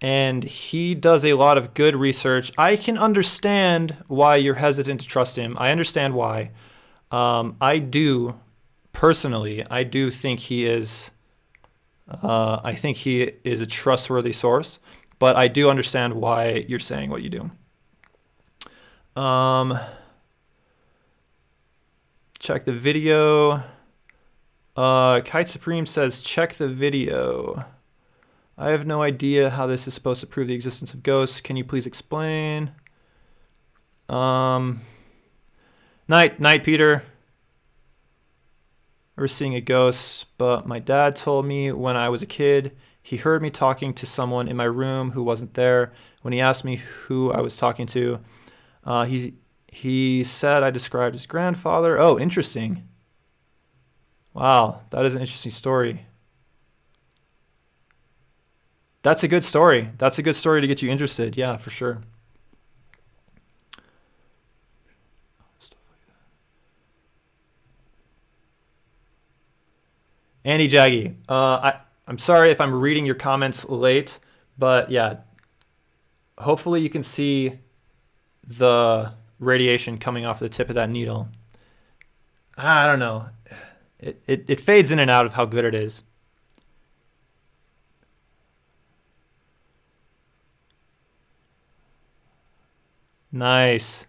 and he does a lot of good research. I can understand why you're hesitant to trust him. I understand why. I do think he is. I think he is a trustworthy source, but I do understand why you're saying what you do. Check the video. Kite Supreme says, check the video. I have no idea how this is supposed to prove the existence of ghosts. Can you please explain? Night, Peter. We're seeing a ghost, but my dad told me when I was a kid, he heard me talking to someone in my room who wasn't there. When he asked me who I was talking to, he said I described his grandfather. Oh, interesting. Wow, that is an interesting story. That's a good story. That's a good story to get you interested. Yeah, for sure. Andy Jaggy, I'm sorry if I'm reading your comments late, but yeah, hopefully you can see the radiation coming off the tip of that needle. I don't know. It fades in and out of how good it is. Nice.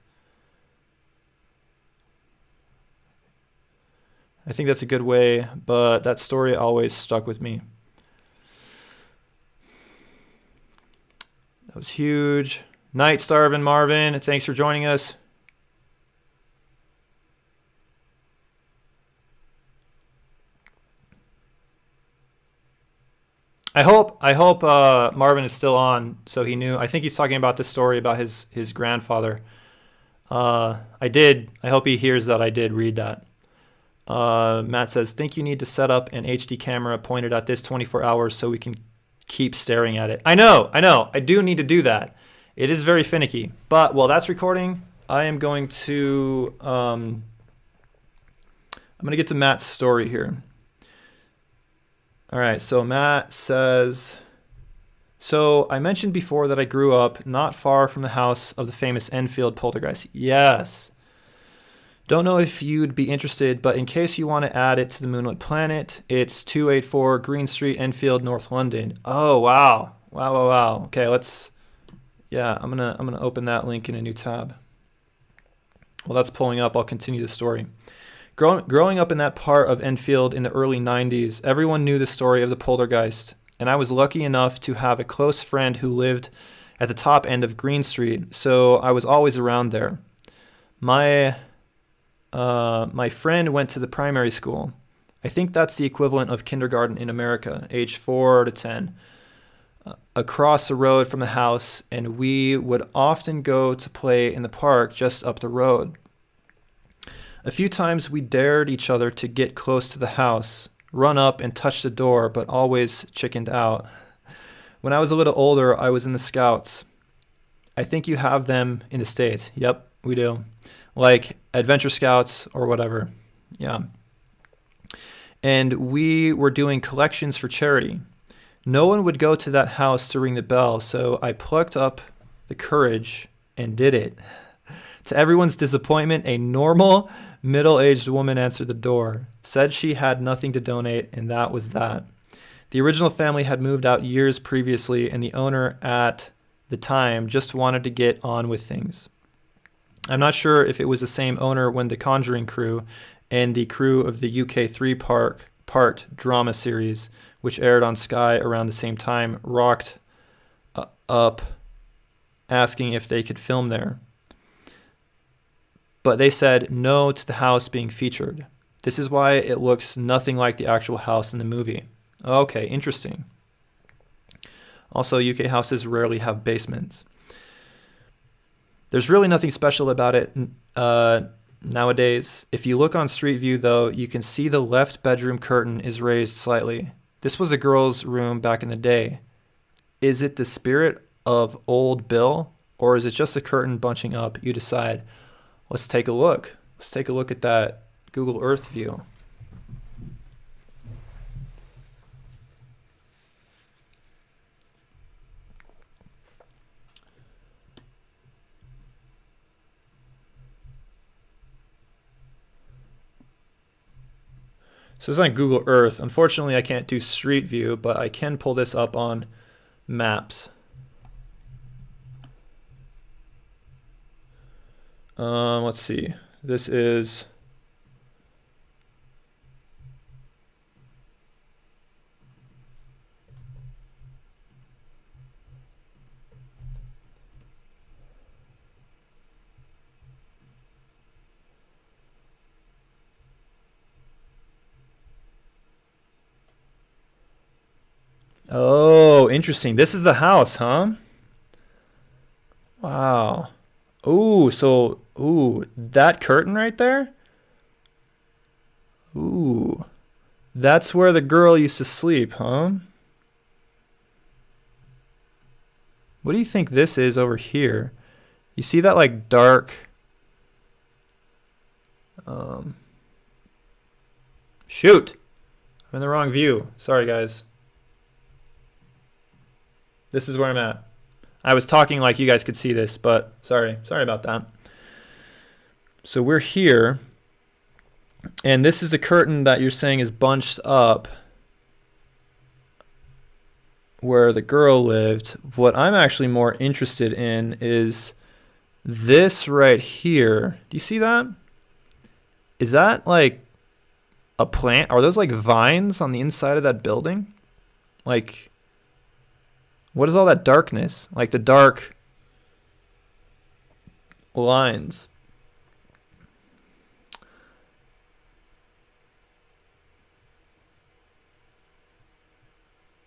I think that's a good way, but that story always stuck with me. That was huge. Night, Starvin Marvin. Thanks for joining us. I hope Marvin is still on, so he knew. I think he's talking about the story about his grandfather. I did. I hope he hears that I did read that. Matt says, think you need to set up an HD camera pointed at this 24 hours so we can keep staring at it. I know. I do need to do that. It is very finicky. But while that's recording, I am going to get to Matt's story here. All right, so Matt says, so I mentioned before that I grew up not far from the house of the famous Enfield poltergeist. Yes. Don't know if you'd be interested, but in case you want to add it to the Moonlit Planet, it's 284 Green Street, Enfield, North London. Oh, wow. Wow. Okay, I'm gonna open that link in a new tab. While that's pulling up, I'll continue the story. Growing up in that part of Enfield in the early 90s, everyone knew the story of the poltergeist, and I was lucky enough to have a close friend who lived at the top end of Green Street, so I was always around there. My friend went to the primary school. I think that's the equivalent of kindergarten in America, age 4 to 10, across the road from the house, and we would often go to play in the park just up the road. A few times we dared each other to get close to the house, run up and touch the door, but always chickened out. When I was a little older, I was in the Scouts. I think you have them in the States. Yep, we do. Like Adventure Scouts or whatever. Yeah. And we were doing collections for charity. No one would go to that house to ring the bell, so I plucked up the courage and did it. To everyone's disappointment, a normal, middle-aged woman answered the door, said she had nothing to donate, and that was that. The original family had moved out years previously, and the owner at the time just wanted to get on with things. I'm not sure if it was the same owner when The Conjuring crew and the crew of the UK 3-part drama series, which aired on Sky around the same time, rocked up asking if they could film there. But they said no to the house being featured. This is why it looks nothing like the actual house in the movie. Okay, interesting. Also, UK houses rarely have basements. There's really nothing special about it nowadays. If you look on Street View, though, you can see the left bedroom curtain is raised slightly. This was a girl's room back in the day. Is it the spirit of Old Bill, or is it just a curtain bunching up? You decide. Let's take a look. Let's take a look at that Google Earth view. So it's on Google Earth. Unfortunately, I can't do Street View, but I can pull this up on Maps. Let's see. This is oh, interesting. This is the house, huh? Wow. Ooh, that curtain right there? Ooh, that's where the girl used to sleep, huh? What do you think this is over here? You see that like dark, shoot, I'm in the wrong view. Sorry, guys. This is where I'm at. I was talking like you guys could see this, but sorry about that. So we're here, and this is a curtain that you're saying is bunched up where the girl lived. What I'm actually more interested in is this right here. Do you see that? Is that like a plant? Are those like vines on the inside of that building? Like, what is all that darkness? Like the dark lines.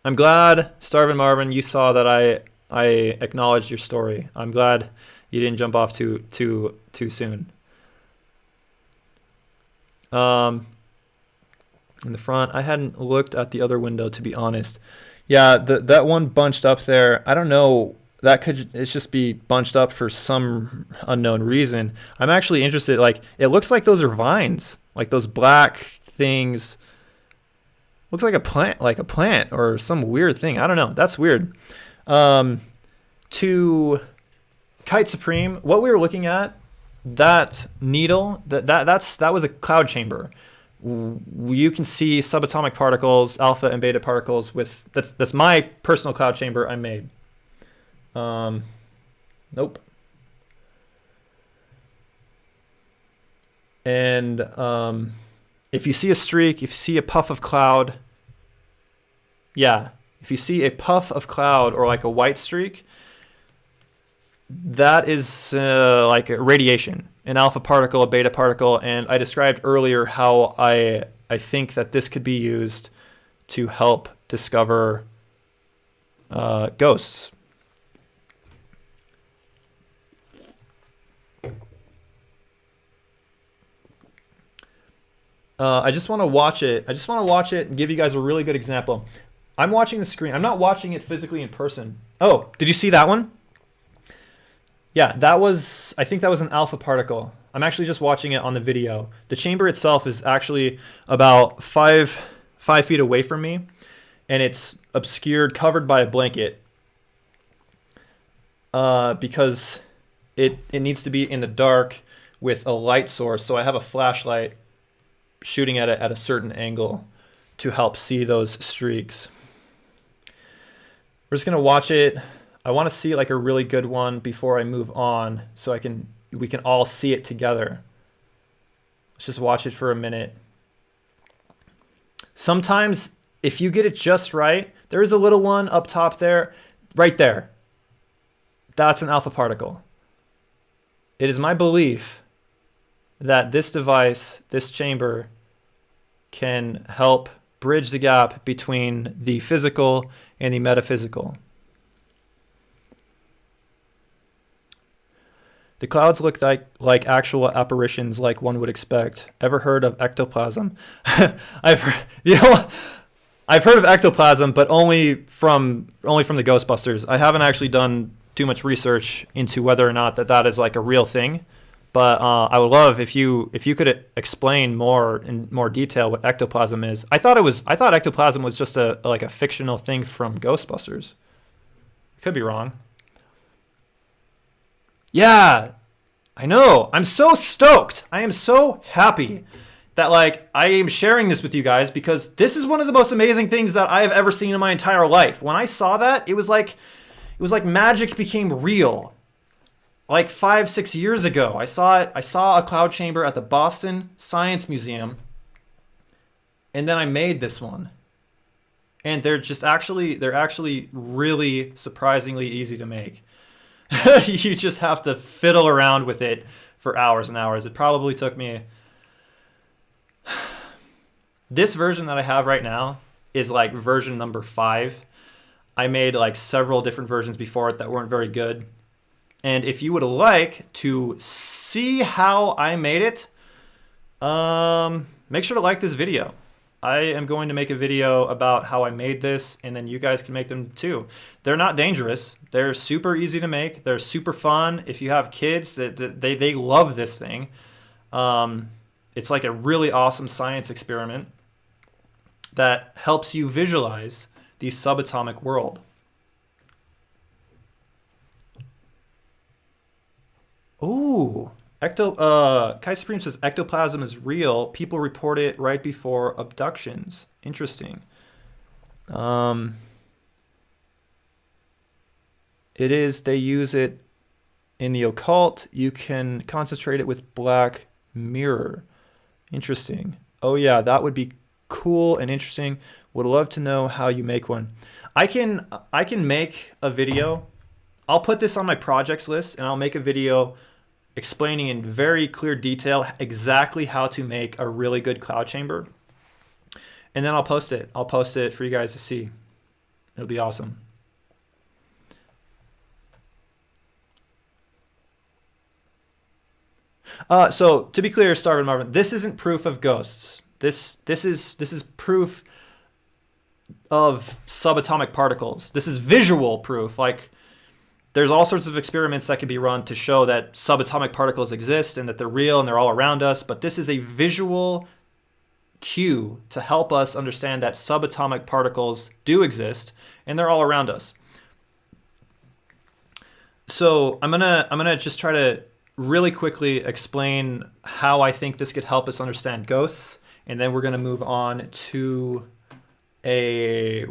I'm glad, Starvin Marvin, you saw that I acknowledged your story. I'm glad You didn't jump off too soon. In the front, I hadn't looked at the other window, to be honest. Yeah, that one bunched up there, I don't know. It's just be bunched up for some unknown reason. I'm actually interested. Like, it looks like those are vines, like those black things. Looks like a plant or some weird thing. I don't know. That's weird. To Kite Supreme, what we were looking at, that needle, that was a cloud chamber. You can see subatomic particles, alpha and beta particles with that's my personal cloud chamber I made. Nope. And if you see a streak, if you see a puff of cloud, yeah, if you see a puff of cloud or like a white streak, that is like a radiation, an alpha particle, a beta particle. And I described earlier how I think that this could be used to help discover ghosts. I just want to watch it. I just want to watch it and give you guys a really good example. I'm watching the screen. I'm not watching it physically in person. Oh, did you see that one? Yeah, I think that was an alpha particle. I'm actually just watching it on the video. The chamber itself is actually about 5 feet away from me, and it's obscured, covered by a blanket, because it needs to be in the dark with a light source. So I have a flashlight shooting at it at a certain angle to help see those streaks. We're just gonna watch it. I want to see like a really good one before I move on, so we can all see it together. Let's just watch it for a minute. Sometimes if you get it just right, there is a little one up top there, right there. That's an alpha particle. It is my belief that this device, this chamber, can help bridge the gap between the physical and the metaphysical. The clouds look like actual apparitions, like one would expect. Ever heard of ectoplasm? I've heard of ectoplasm, but only from the Ghostbusters. I haven't actually done too much research into whether or not that is like a real thing. But I would love if you could explain in more detail what ectoplasm is. I thought ectoplasm was just a fictional thing from Ghostbusters. Could be wrong. Yeah, I know. I'm so stoked. I am so happy that like I am sharing this with you guys, because this is one of the most amazing things that I have ever seen in my entire life. When I saw that, it was like magic became real. Like 5-6 years ago, I saw it. I saw a cloud chamber at the Boston Science Museum, and then I made this one. And they're actually really surprisingly easy to make. You just have to fiddle around with it for hours and hours. It probably took me. This version that I have right now is like version number 5. I made like several different versions before it that weren't very good. And if you would like to see how I made it, make sure to like this video. I am going to make a video about how I made this, and then you guys can make them too. They're not dangerous. They're super easy to make. They're super fun. If you have kids, they love this thing. It's like a really awesome science experiment that helps you visualize the subatomic world. Ooh, Kai Supreme says ectoplasm is real. People report it right before abductions. Interesting. It is. They use it in the occult. You can concentrate it with black mirror. Interesting. Oh yeah, that would be cool and interesting. Would love to know how you make one. I can make a video. I'll put this on my projects list, and I'll make a video explaining in very clear detail exactly how to make a really good cloud chamber. And then I'll post it. I'll post it for you guys to see. It'll be awesome. So to be clear, Starvin Marvin, this isn't proof of ghosts. This is proof of subatomic particles. This is visual proof. Like, there's all sorts of experiments that can be run to show that subatomic particles exist and that they're real and they're all around us. But this is a visual cue to help us understand that subatomic particles do exist and they're all around us. So I'm gonna just try to really quickly explain how I think this could help us understand ghosts, and then we're gonna move on to I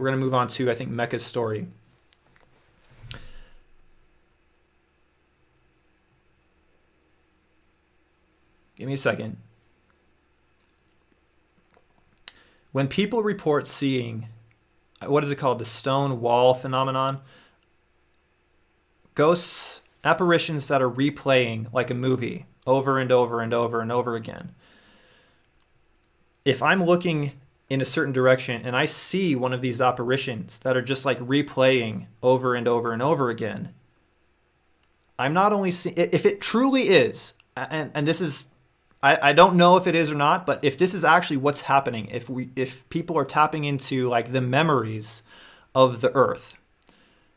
think Mecca's story. Give me a second. When people report seeing, what is it called? The stone wall phenomenon. Ghosts, apparitions that are replaying like a movie over and over and over and over again. If I'm looking in a certain direction and I see one of these apparitions that are just like replaying over and over and over again, I'm not only seeing, if it truly is, and this is, I don't know if it is or not, but if this is actually what's happening, if people are tapping into like the memories of the earth,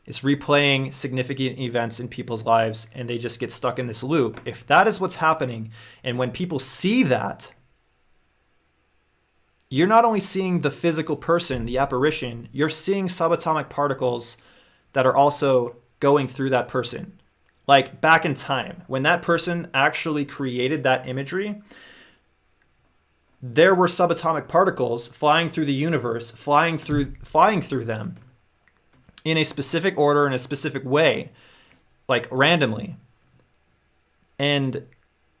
it's replaying significant events in people's lives and they just get stuck in this loop. If that is what's happening, and when people see that, you're not only seeing the physical person, the apparition, you're seeing subatomic particles that are also going through that person. Like back in time, when that person actually created that imagery, there were subatomic particles flying through the universe, flying through them in a specific order, in a specific way, like randomly. And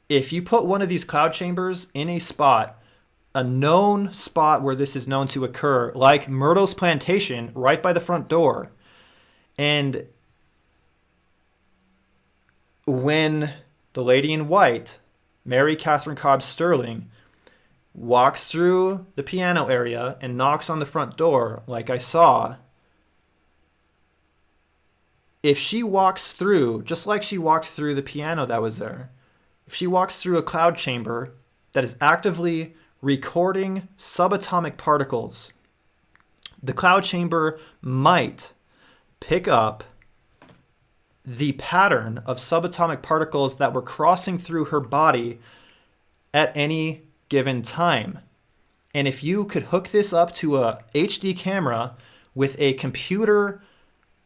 if you put one of these cloud chambers in a spot, a known spot where this is known to occur, like Myrtle's plantation right by the front door, and when the lady in white, Mary Catherine Cobb Sterling, walks through the piano area and knocks on the front door, like I saw, if she walks through, just like she walked through the piano that was there, if she walks through a cloud chamber that is actively recording subatomic particles, the cloud chamber might pick up the pattern of subatomic particles that were crossing through her body at any given time. And if you could hook this up to a HD camera with a computer,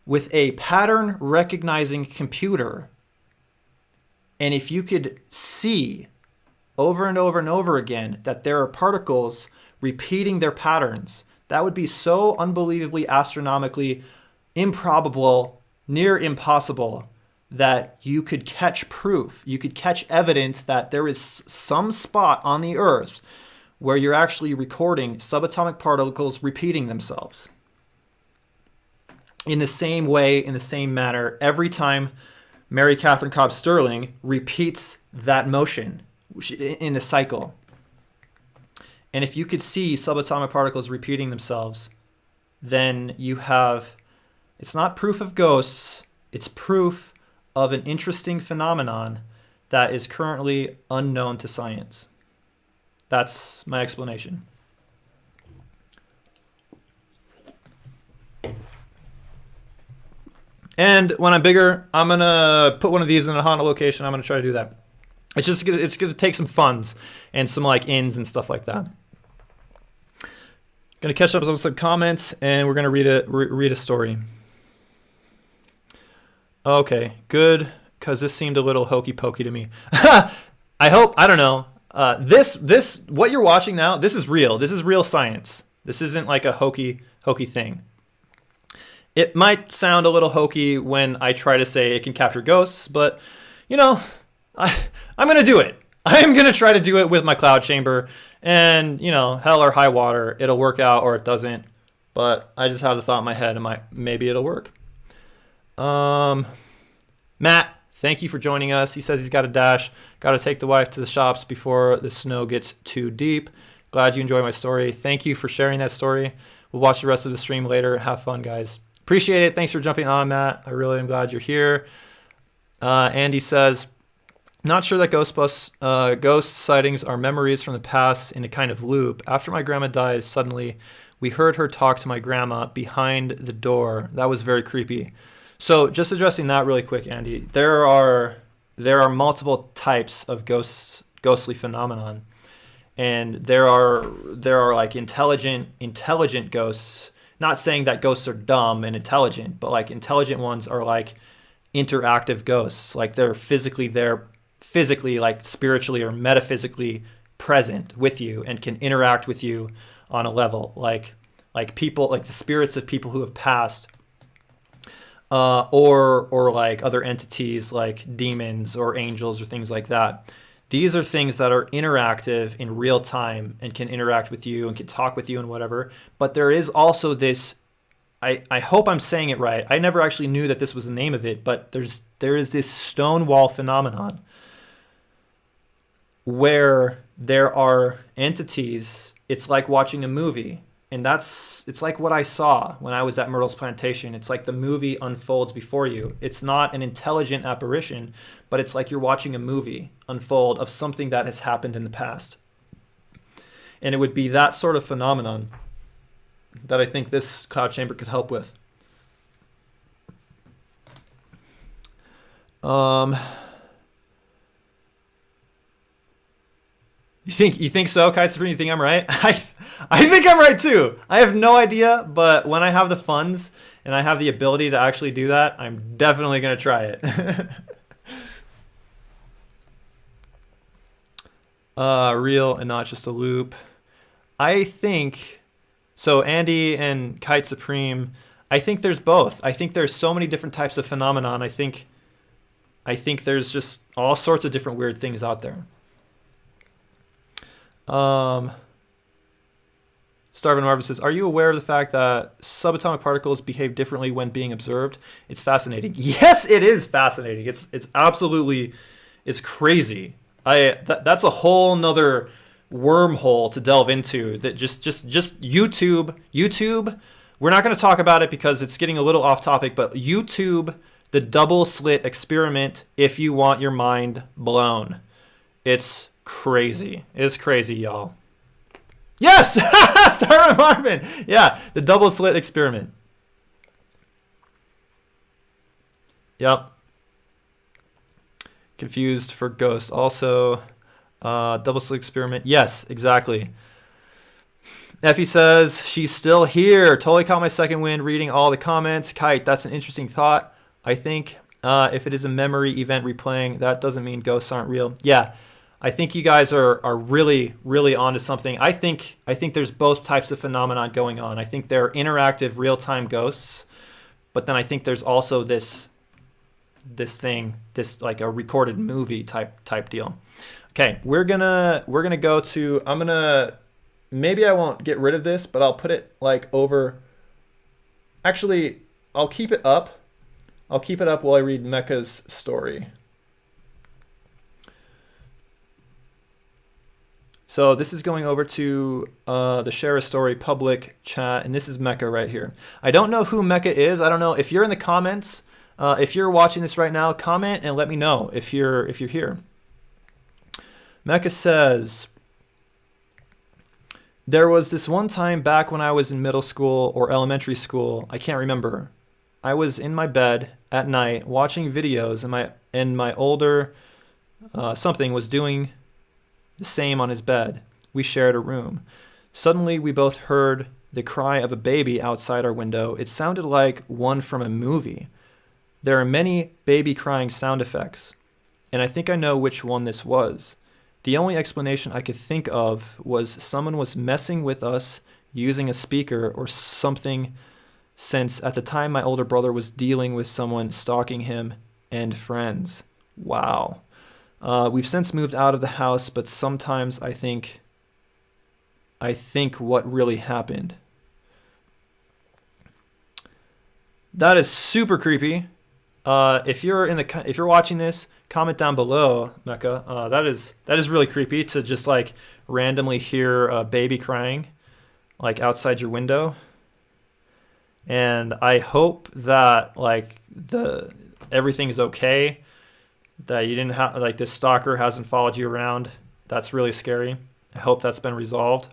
with a pattern recognizing computer, and if you could see over and over and over again that there are particles repeating their patterns, that would be so unbelievably astronomically improbable, near impossible, that you could catch proof, you could catch evidence that there is some spot on the earth where you're actually recording subatomic particles repeating themselves. In the same way, in the same manner, every time Mary Catherine Cobb Sterling repeats that motion in a cycle. And if you could see subatomic particles repeating themselves, then you have, it's not proof of ghosts, it's proof of an interesting phenomenon that is currently unknown to science. That's my explanation. And when I'm bigger, I'm going to put one of these in a haunted location. I'm going to try to do that. It's going to take some funds and some like ins and stuff like that. Going to catch up with some comments, and we're going to read a story. Okay, good, because this seemed a little hokey pokey to me. I hope, I don't know. This what you're watching now, this is real. This is real science. This isn't like a hokey thing. It might sound a little hokey when I try to say it can capture ghosts, but you know, I'm going to do it. I am going to try to do it with my cloud chamber, and you know, hell or high water, it'll work out or it doesn't. But I just have the thought in my head, maybe it'll work. Matt, thank you for joining us. He says he's got a dash. Got to take the wife to the shops before the snow gets too deep. Glad you enjoyed my story. Thank you for sharing that story. We'll watch the rest of the stream later. Have fun, guys. Appreciate it. Thanks for jumping on, Matt. I really am glad you're here. Andy says, Not sure that ghost sightings are memories from the past in a kind of loop. After my grandma died, suddenly we heard her talk to my grandma behind the door. That was very creepy. So just addressing that really quick, Andy, there are multiple types of ghostly phenomenon, and there are like intelligent ghosts. Not saying that ghosts are dumb and intelligent, but like intelligent ones are like interactive ghosts. Like they're physically, like spiritually or metaphysically present with you and can interact with you on a level like people, like the spirits of people who have passed, or like other entities like demons or angels or things like that. These are things that are interactive in real time and can interact with you and can talk with you and whatever. But there is also this, I hope I'm saying it right. I never actually knew that this was the name of it, but there is this stonewall phenomenon where there are entities. It's like watching a movie. And it's like what I saw when I was at Myrtle's plantation. It's like the movie unfolds before you. It's not an intelligent apparition, but it's like you're watching a movie unfold of something that has happened in the past. And it would be that sort of phenomenon that I think this cloud chamber could help with. You think so, Kai Supreme? You think I'm right? I think I'm right too. I have no idea, but when I have the funds and I have the ability to actually do that, I'm definitely gonna try it. Real and not just a loop. I think so. Andy and Kite Supreme. I think there's both. I think there's so many different types of phenomenon. I think there's just all sorts of different weird things out there. Starvin Marvin says, are you aware of the fact that subatomic particles behave differently when being observed? It's fascinating. Yes, it is fascinating. It's absolutely, it's crazy. That's a whole nother wormhole to delve into. That just YouTube. We're not going to talk about it because it's getting a little off topic, but YouTube, the double slit experiment, if you want your mind blown. It's crazy. It's crazy, y'all. Yes! Starvin Marvin! Yeah, the double slit experiment. Yep. Confused for ghost. Also, double slit experiment. Yes, exactly. Effie says, she's still here. Totally caught my second wind reading all the comments. Kite, that's an interesting thought. I think if it is a memory event replaying, that doesn't mean ghosts aren't real. Yeah, I think you guys are really, really onto something. I think there's both types of phenomenon going on. I think there are interactive, real-time ghosts, but then I think there's also this like a recorded movie type deal. Okay, we're gonna go to, maybe I won't get rid of this, but I'll put it like over. Actually, I'll keep it up. I'll keep it up while I read Mecca's story. So this is going over to the Share a Story public chat, and this is Mecca right here. I don't know who Mecca is. I don't know if you're in the comments. If you're watching this right now, comment and let me know if you're here. Mecca says, there was this one time back when I was in middle school or elementary school. I can't remember. I was in my bed at night watching videos, and my older something was doing the same on his bed. We shared a room. Suddenly, we both heard the cry of a baby outside our window. It sounded like one from a movie. There are many baby crying sound effects, and I think I know which one this was. The only explanation I could think of was someone was messing with us using a speaker or something, since at the time my older brother was dealing with someone stalking him and friends. Wow. We've since moved out of the house, but sometimes I think what really happened. That is super creepy. If you're watching this, comment down below, Mecca. That is really creepy to just like randomly hear a baby crying like outside your window. And I hope that like everything's okay. that you didn't have, like, this stalker hasn't followed you around. That's really scary. I hope that's been resolved.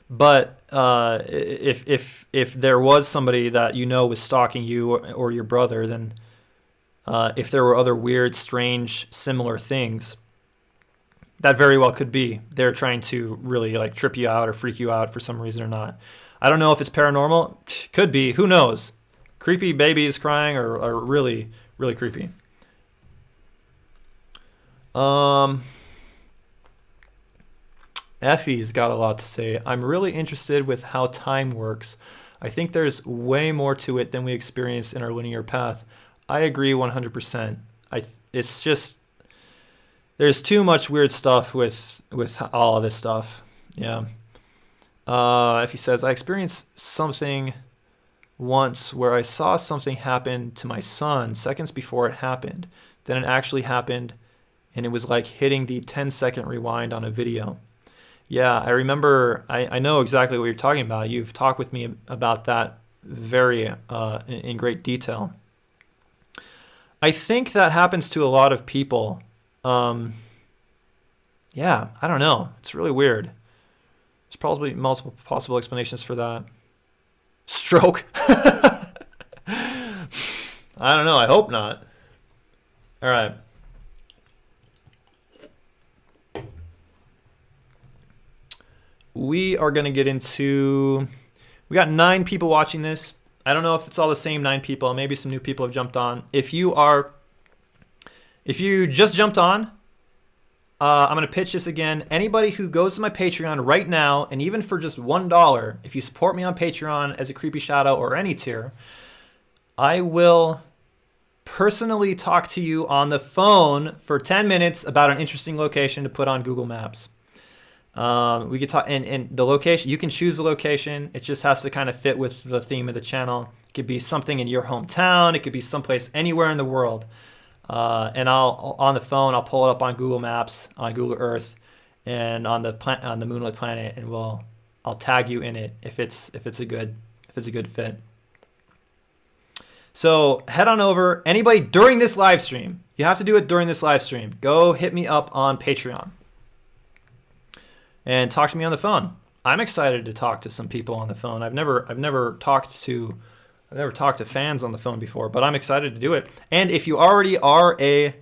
But if there was somebody that you know was stalking you or your brother, then if there were other weird, strange, similar things, that very well could be they're trying to really like trip you out or freak you out for some reason or not. I don't know if it's paranormal. Could be. Who knows? Creepy babies crying are really, really creepy. Effie's got a lot to say. I'm really interested with how time works. I think there's way more to it than we experience in our linear path. I agree 100%. It's just, there's too much weird stuff with all of this stuff. Yeah. Effie says, I experienced something once where I saw something happen to my son seconds before it happened. Then it actually happened, and it was like hitting the 10-second rewind on a video. Yeah, I remember, I know exactly what you're talking about. You've talked with me about that very in great detail. I think that happens to a lot of people. Yeah, I don't know. It's really weird. There's probably multiple possible explanations for that. Stroke. I don't know. I hope not. All right. We are going to get into, we got 9 people watching this. I don't know if it's all the same 9 people. Maybe some new people have jumped on. If you just jumped on, I'm going to pitch this again. Anybody who goes to my Patreon right now, and even for just $1, if you support me on Patreon as a Creepy Shadow or any tier, I will personally talk to you on the phone for 10 minutes about an interesting location to put on Google Maps. We could talk, and the location, you can choose the location. It just has to kind of fit with the theme of the channel. It could be something in your hometown. It could be someplace anywhere in the world. And on the phone, I'll pull it up on Google Maps, on Google Earth, and on the Moonlit planet, and I'll tag you in it if it's a good fit. So head on over. Anybody during this live stream, you have to do it during this live stream. Go hit me up on Patreon and talk to me on the phone. I'm excited to talk to some people on the phone. I've never talked to fans on the phone before, but I'm excited to do it. And if you already are a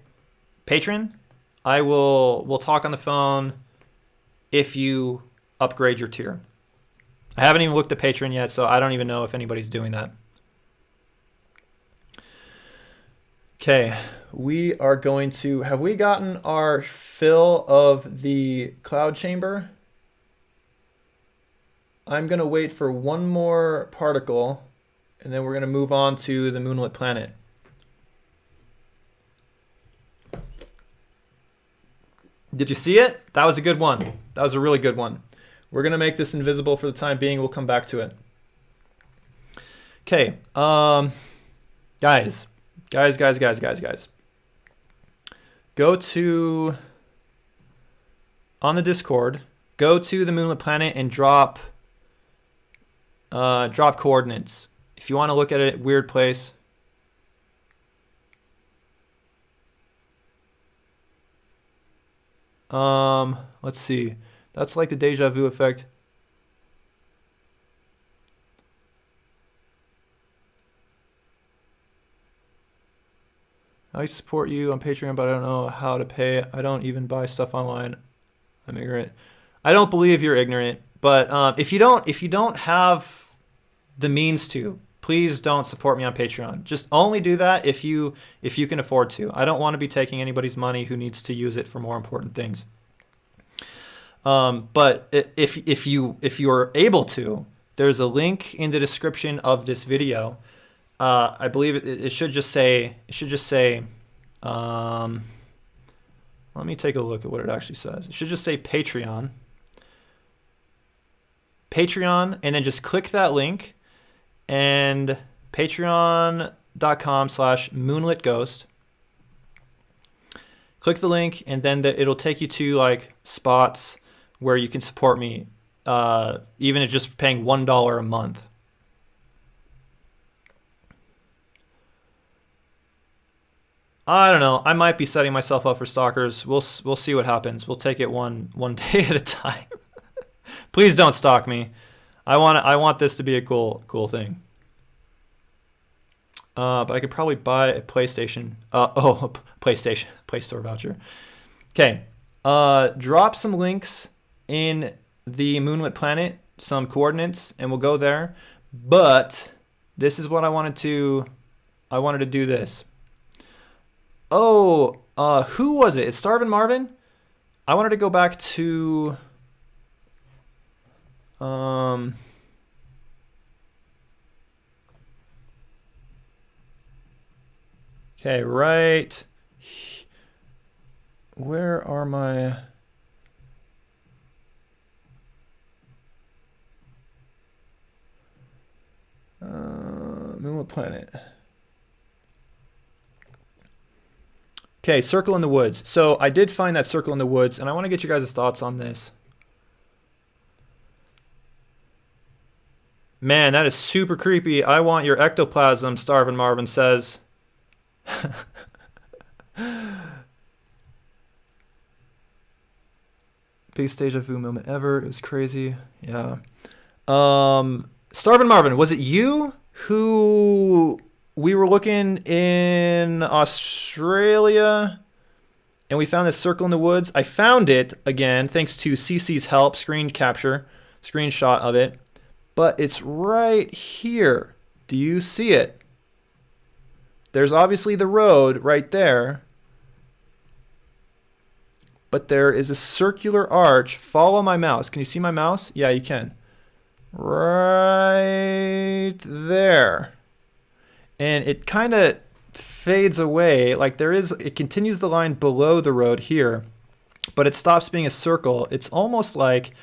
patron, we'll talk on the phone if you upgrade your tier. I haven't even looked at Patreon yet, so I don't even know if anybody's doing that. Okay, we are going to, have we gotten our fill of the cloud chamber? I'm going to wait for one more particle, and then we're going to move on to the Moonlit planet. Did you see it? That was a good one. That was a really good one. We're going to make this invisible for the time being. We'll come back to it. Okay, guys. Go to, on the Discord, go to the Moonlit planet and drop coordinates. If you want to look at a weird place. Let's see. That's like the deja vu effect. I support you on Patreon, but I don't know how to pay. I don't even buy stuff online. I'm ignorant. I don't believe you're ignorant, but if you don't have the means to, please don't support me on Patreon. Just only do that if you can afford to. I don't want to be taking anybody's money who needs to use it for more important things. But if you are able to, there's a link in the description of this video. I believe it should just say, let me take a look at what it actually says. It should just say Patreon, and then just click that link, and patreon.com/moonlitghost. Click the link, and then it'll take you to like spots where you can support me, even if just paying $1 a month. I don't know. I might be setting myself up for stalkers. We'll see what happens. We'll take it one day at a time. Please don't stalk me. I want this to be a cool thing. But I could probably buy a PlayStation. PlayStation Play Store voucher. Okay. Drop some links in the Moonlit planet, some coordinates, and we'll go there. But this is what I wanted to do this. Oh, who was it? It's Starvin' Marvin? I wanted to go back to okay, right. Where are my Moonlit planet? Okay, Circle in the Woods. So I did find that Circle in the Woods, and I want to get you guys' thoughts on this. Man, that is super creepy. I want your ectoplasm, Starvin' Marvin says. Biggest deja vu moment ever. It was crazy. Yeah. Starvin' Marvin, was it you who we were looking in Australia and we found this circle in the woods? I found it again thanks to CC's help, screenshot of it. But it's right here. Do you see it? There's obviously the road right there. But there is a circular arch. Follow my mouse. Can you see my mouse? Yeah, you can. Right there. And it kind of fades away. Like it continues the line below the road here, but it stops being a circle. It's almost like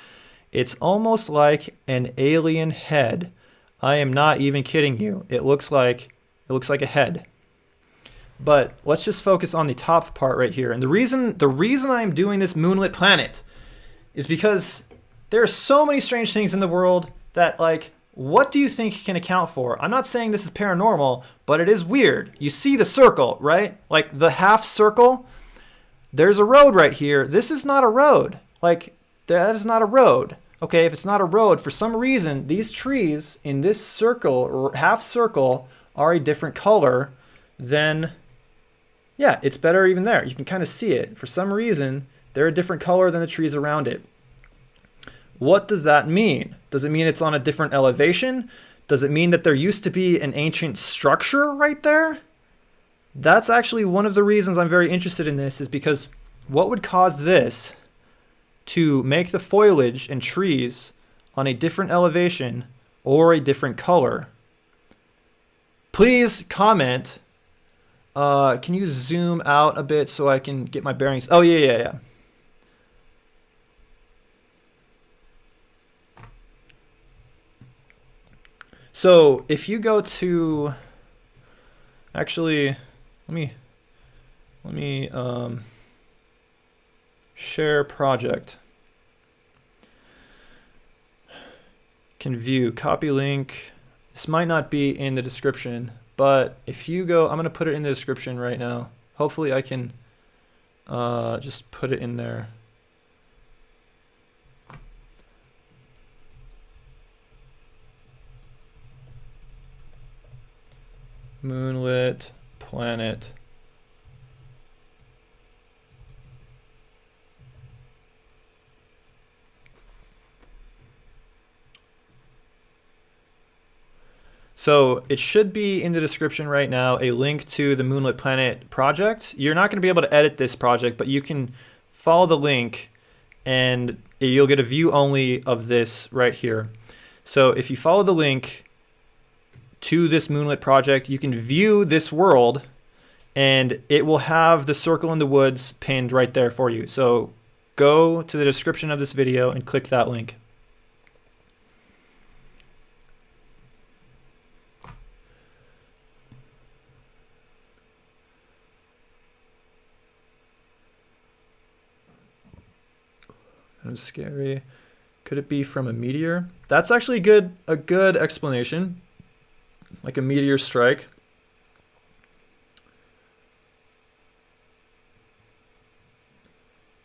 an alien head. I am not even kidding you. It looks like a head. But let's just focus on the top part right here. And the reason I'm doing this Moonlit planet is because there are so many strange things in the world that, like, what do you think can account for? I'm not saying this is paranormal, but it is weird. You see the circle, right? Like the half circle. There's a road right here. This is not a road. Like, that is not a road. Okay, if it's not a road, for some reason, these trees in this circle, or half circle, are a different color than, yeah, it's better even there. You can kind of see it. For some reason, they're a different color than the trees around it. What does that mean? Does it mean it's on a different elevation? Does it mean that there used to be an ancient structure right there? That's actually one of the reasons I'm very interested in this, is because what would cause this to make the foliage and trees on a different elevation or a different color? Please comment. Can you zoom out a bit so I can get my bearings? Oh, yeah. So if you go to, actually, let me share project. Can view, copy link. This might not be in the description, but if you go, I'm going to put it in the description right now. Hopefully I can just put it in there. Moonlit planet. So it should be in the description right now, a link to the Moonlit Planet project. You're not going to be able to edit this project, but you can follow the link and you'll get a view only of this right here. So if you follow the link to this Moonlit project, you can view this world and it will have the circle in the woods pinned right there for you. So go to the description of this video and click that link. Kind of scary. Could it be from a meteor? That's actually a good explanation. Like a meteor strike.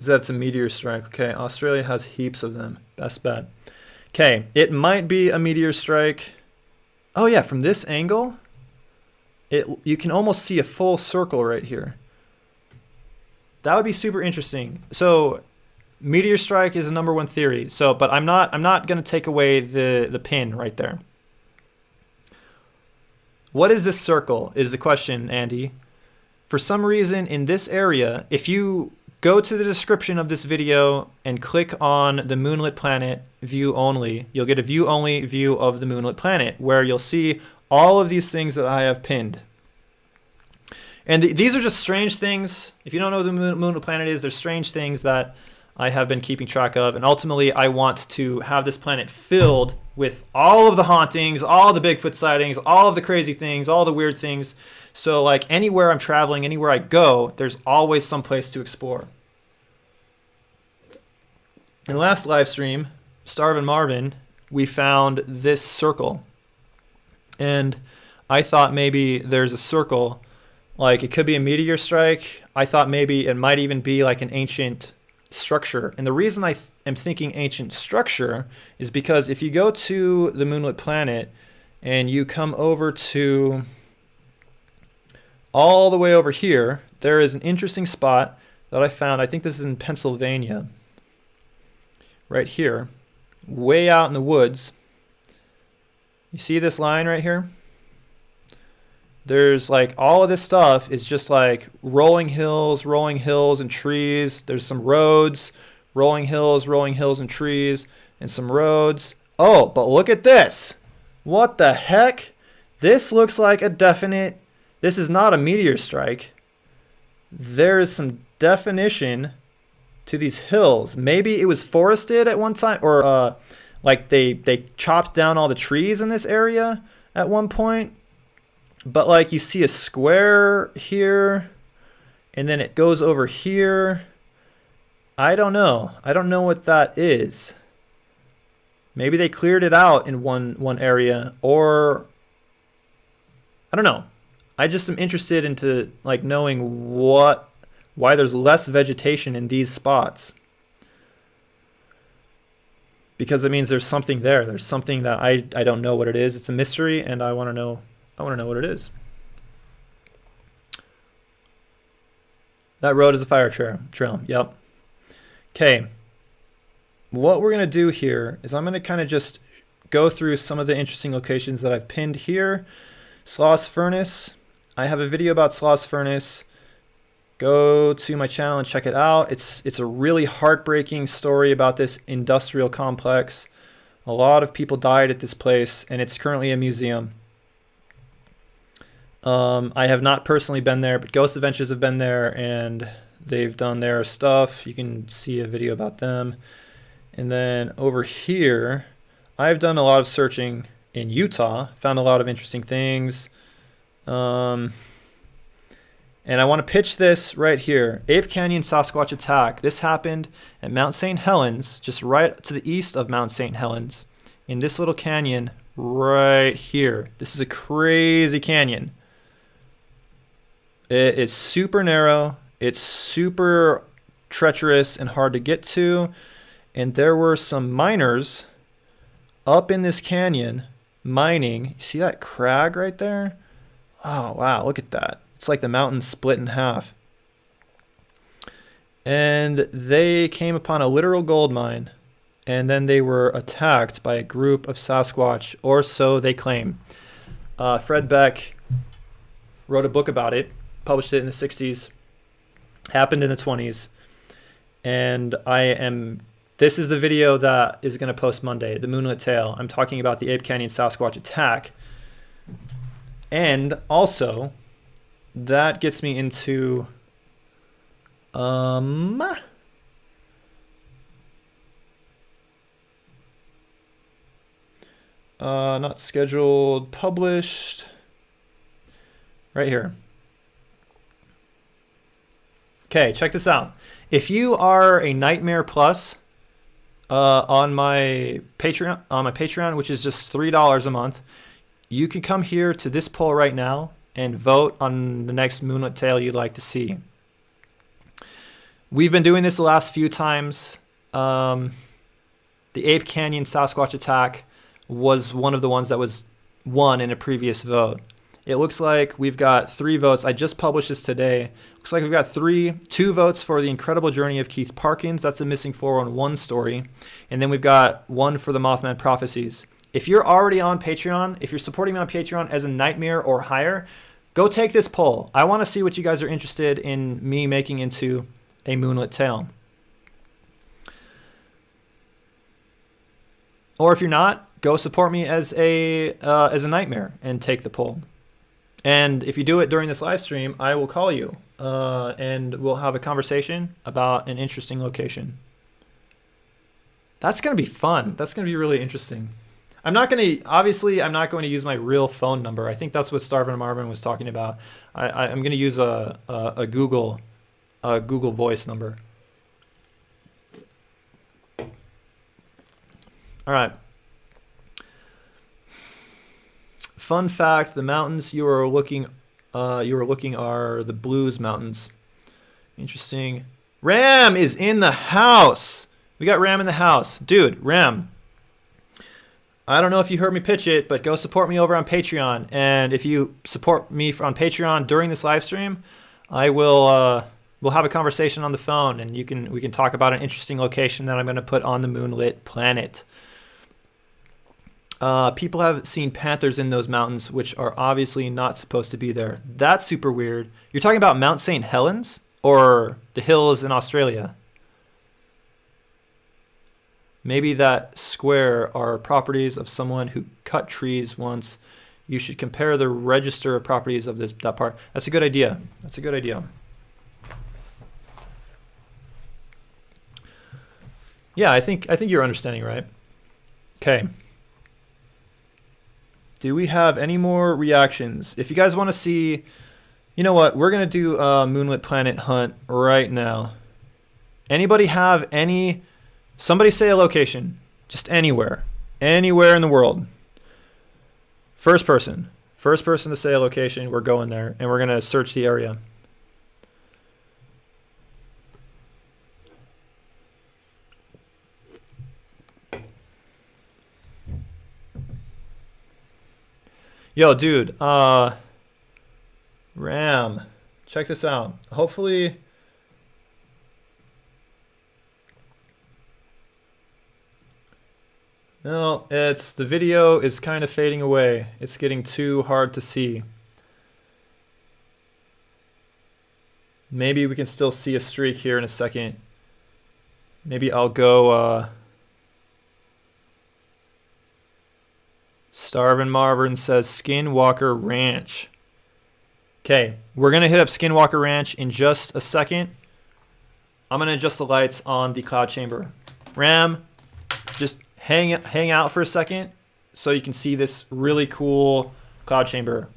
That's a meteor strike. Okay, Australia has heaps of them. Best bet. Okay, it might be a meteor strike. Oh yeah, from this angle, you can almost see a full circle right here. That would be super interesting. So meteor strike is a #1 theory. So, but I'm not going to take away the pin right there. What is this circle is the question, Andy. For some reason in this area, if you go to the description of this video and click on the Moonlit planet view only, you'll get a view only view of the Moonlit planet where you'll see all of these things that I have pinned. And these are just strange things. If you don't know what the Moonlit planet is, they're strange things that I have been keeping track of. And ultimately, I want to have this planet filled with all of the hauntings, all the Bigfoot sightings, all of the crazy things, all the weird things. So like anywhere I'm traveling, anywhere I go, there's always some place to explore. In the last live stream, Starvin' Marvin, we found this circle. And I thought maybe there's a circle, like it could be a meteor strike. I thought maybe it might even be like an ancient structure. And the reason I am thinking ancient structure is because if you go to the Moonlit planet and you come over to all the way over here, there is an interesting spot that I found. I think this is in Pennsylvania. Right here, way out in the woods. You see this line right here? There's like all of this stuff is just like rolling hills and trees. There's some roads, rolling hills and trees, and some roads. Oh, but look at this. What the heck? This looks like a definite, this is not a meteor strike. There is some definition to these hills. Maybe it was forested at one time, or like they chopped down all the trees in this area at one point. But like you see a square here, and then it goes over here. I don't know. I don't know what that is. Maybe they cleared it out in one area, or I don't know. I just am interested into like knowing why there's less vegetation in these spots. Because it means there's something there. There's something that I don't know what it is. It's a mystery, and I want to know what it is. That road is a fire trail. Yep. Okay. What we're going to do here is I'm going to kind of just go through some of the interesting locations that I've pinned here. Sloss Furnace. I have a video about Sloss Furnace. Go to my channel and check it out. It's a really heartbreaking story about this industrial complex. A lot of people died at this place, and it's currently a museum. I have not personally been there, but Ghost Adventures have been there, and they've done their stuff. You can see a video about them. And then over here, I've done a lot of searching in Utah, found a lot of interesting things. And I want to pitch this right here. Ape Canyon Sasquatch attack. This happened at Mount St. Helens, just right to the east of Mount St. Helens, in this little canyon right here. This is a crazy canyon. It is super narrow. It's super treacherous and hard to get to. And there were some miners up in this canyon mining. You see that crag right there? Oh, wow. Look at that. It's like the mountain split in half. And they came upon a literal gold mine. And then they were attacked by a group of Sasquatch, or so they claim. Fred Beck wrote a book about it, published it in the 60s, happened in the 20s. And this is the video that is going to post Monday, the Moonlit Tale. I'm talking about the Ape Canyon Sasquatch attack. And also, that gets me into not scheduled, published, right here. Okay, check this out. If you are a Nightmare Plus on my Patreon, which is just $3 a month, you can come here to this poll right now and vote on the next Moonlit Tale you'd like to see. We've been doing this the last few times. The Ape Canyon Sasquatch attack was one of the ones that was won in a previous vote. It looks like we've got 3 votes. I just published this today. Looks like we've got 2 votes for The Incredible Journey of Keith Parkins. That's a missing 411 story. And then we've got 1 for the Mothman Prophecies. If you're already on Patreon, if you're supporting me on Patreon as a nightmare or higher, go take this poll. I want to see what you guys are interested in me making into a Moonlit tale. Or if you're not, go support me as a nightmare and take the poll. And if you do it during this live stream, I will call you and we'll have a conversation about an interesting location. That's going to be fun. That's going to be really interesting. I'm not going to use my real phone number. I think that's what Starvin Marvin was talking about. I'm going to use a Google Voice number. All right. Fun fact: the mountains you are looking are the Blues Mountains. Interesting. Ram is in the house. We got Ram in the house, dude. Ram. I don't know if you heard me pitch it, but go support me over on Patreon. And if you support me on Patreon during this live stream, I will we'll have a conversation on the phone, and we can talk about an interesting location that I'm going to put on the Moonlit planet. People have seen panthers in those mountains, which are obviously not supposed to be there. That's super weird. You're talking about Mount St. Helens or the hills in Australia? Maybe that square are properties of someone who cut trees once. You should compare the register of properties of that part. That's a good idea. That's a good idea. Yeah, I think you're understanding, right? Okay. Do we have any more reactions? If you guys want to see, you know what? We're going to do a Moonlit Planet hunt right now. Anybody have any... Somebody say a location. Just anywhere. Anywhere in the world. First person. First person to say a location. We're going there. And we're going to search the area. Yo, dude, Ram, check this out. Hopefully, no, the video is kind of fading away. It's getting too hard to see. Maybe we can still see a streak here in a second. Maybe I'll go, Starvin Marvin says Skinwalker Ranch. Okay, we're going to hit up Skinwalker Ranch in just a second. I'm going to adjust the lights on the cloud chamber. Ram, just hang out for a second so you can see this really cool cloud chamber.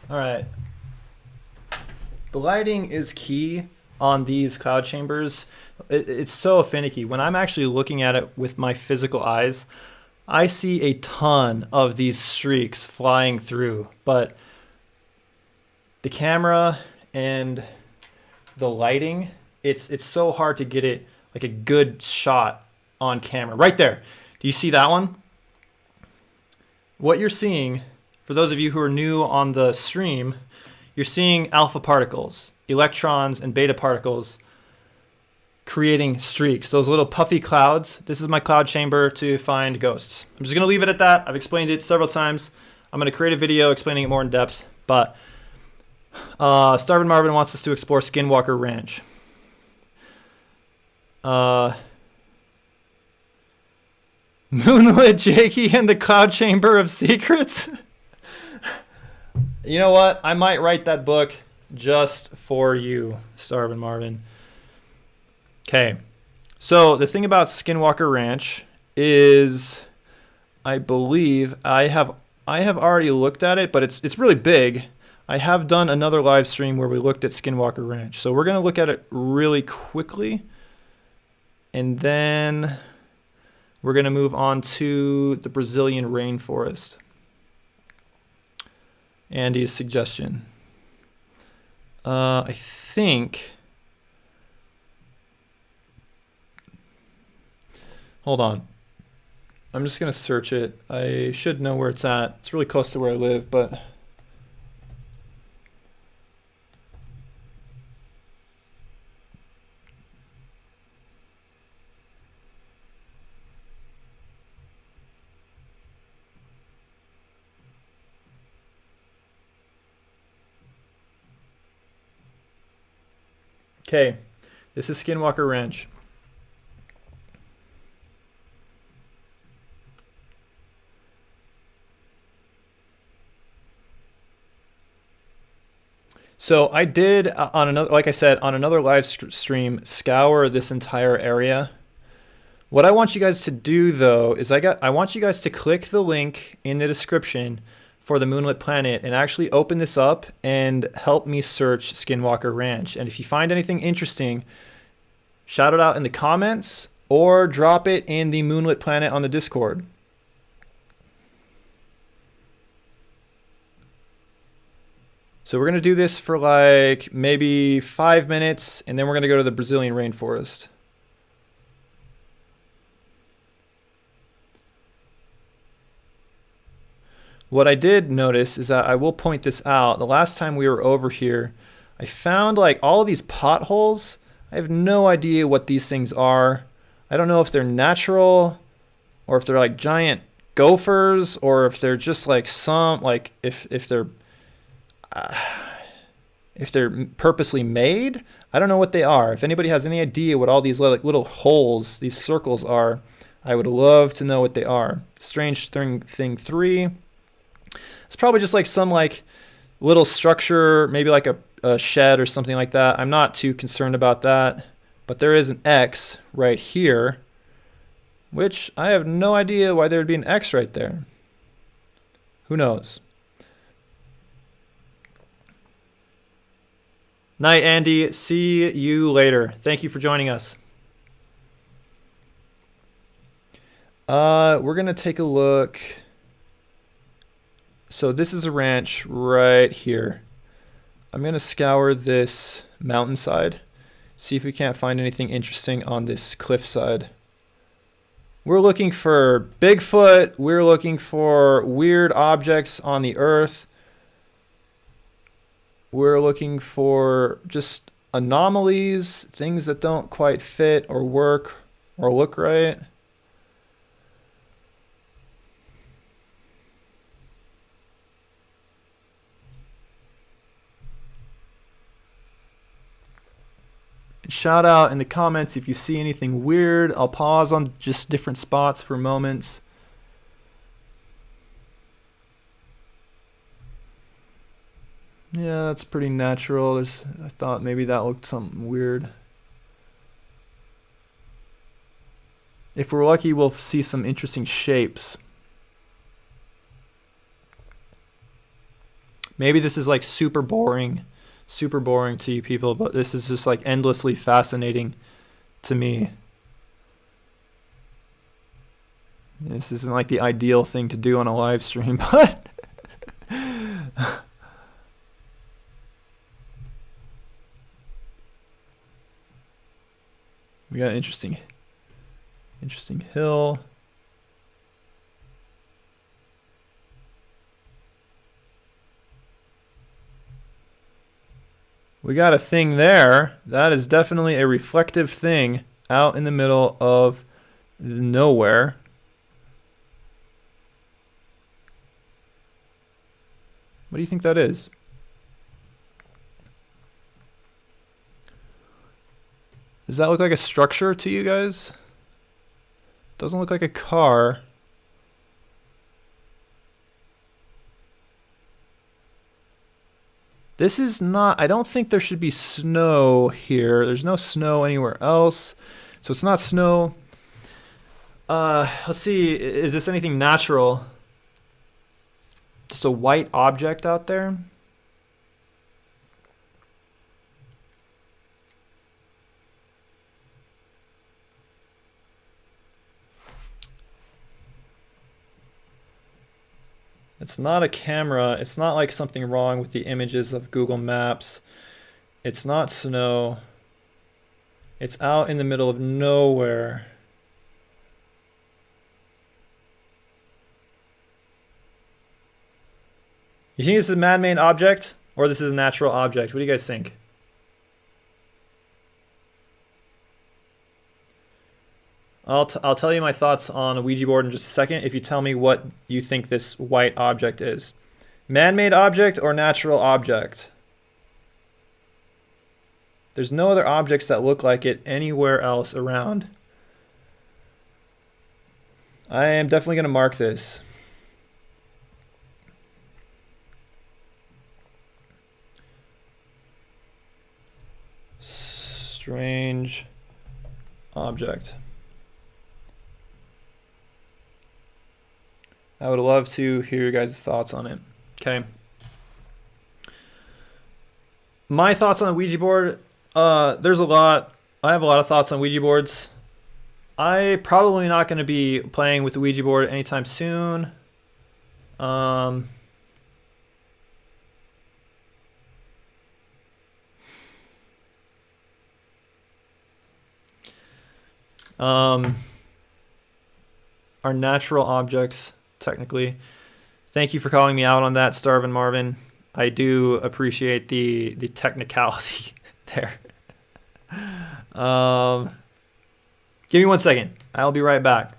All right. The lighting is key on these cloud chambers. It's so finicky. When I'm actually looking at it with my physical eyes, I see a ton of these streaks flying through, but the camera and the lighting, it's so hard to get it like a good shot on camera. Right there. Do you see that one? What you're seeing, for those of you who are new on the stream, you're seeing alpha particles, electrons and beta particles creating streaks, those little puffy clouds. This is my cloud chamber to find ghosts. I'm just going to leave it at that. I've explained it several times. I'm going to create a video explaining it more in depth, but Starvin Marvin wants us to explore Skinwalker Ranch. Moonlit Jakey and the Cloud Chamber of Secrets. You know what? I might write that book just for you, Starvin Marvin. Okay. So the thing about Skinwalker Ranch is, I believe I have already looked at it, but it's really big. I have done another live stream where we looked at Skinwalker Ranch. So we're going to look at it really quickly. And then we're going to move on to the Brazilian rainforest. Andy's suggestion. I think... Hold on. I'm just going to search it. I should know where it's at. It's really close to where I live, but... Okay, this is Skinwalker Ranch. So I did on another, like I said, on another live stream, scour this entire area. What I want you guys to do though is I want you guys to click the link in the description for the Moonlit Planet and actually open this up and help me search Skinwalker Ranch. And if you find anything interesting, shout it out in the comments or drop it in the Moonlit Planet on the Discord. So we're going to do this for like maybe 5 minutes, and then we're going to go to the Brazilian rainforest. What I did notice is that I will point this out. The last time we were over here, I found like all of these potholes. I have no idea what these things are. I don't know if they're natural or if they're like giant gophers or if they're just like some, like if they're purposely made. I don't know what they are. If anybody has any idea what all these little holes, these circles are, I would love to know what they are. Strange thing 3. It's probably just like some like little structure, maybe like a shed or something like that. I'm not too concerned about that. But there is an X right here, which I have no idea why there would be an X right there. Who knows? Night, Andy. See you later. Thank you for joining us. We're going to take a look. So this is a ranch right here. I'm going to scour this mountainside, see if we can't find anything interesting on this cliffside. We're looking for Bigfoot. We're looking for weird objects on the earth. We're looking for just anomalies, things that don't quite fit or work or look right. Shout out in the comments if you see anything weird. I'll pause on just different spots for moments. Yeah, that's pretty natural. I thought maybe that looked something weird. If we're lucky, we'll see some interesting shapes. Maybe this is like super boring to you people, but this is just like endlessly fascinating to me. This isn't like the ideal thing to do on a live stream, but we got interesting hill. We got a thing there. That is definitely a reflective thing out in the middle of nowhere. What do you think that is? Does that look like a structure to you guys? Doesn't look like a car. This is not, I don't think there should be snow here. There's no snow anywhere else. So it's not snow. Let's see, is this anything natural? Just a white object out there? It's not a camera. It's not like something wrong with the images of Google Maps. It's not snow. It's out in the middle of nowhere. You think this is a man-made object or this is a natural object? What do you guys think? I'll tell you my thoughts on a Ouija board in just a second if you tell me what you think this white object is. Man-made object or natural object? There's no other objects that look like it anywhere else around. I am definitely going to mark this. Strange object. I would love to hear your guys' thoughts on it. Okay. My thoughts on the Ouija board, there's a lot. I have a lot of thoughts on Ouija boards. I probably not going to be playing with the Ouija board anytime soon. Are natural objects, technically. Thank you for calling me out on that, Starvin Marvin. I do appreciate the technicality there. Give me 1 second. I'll be right back.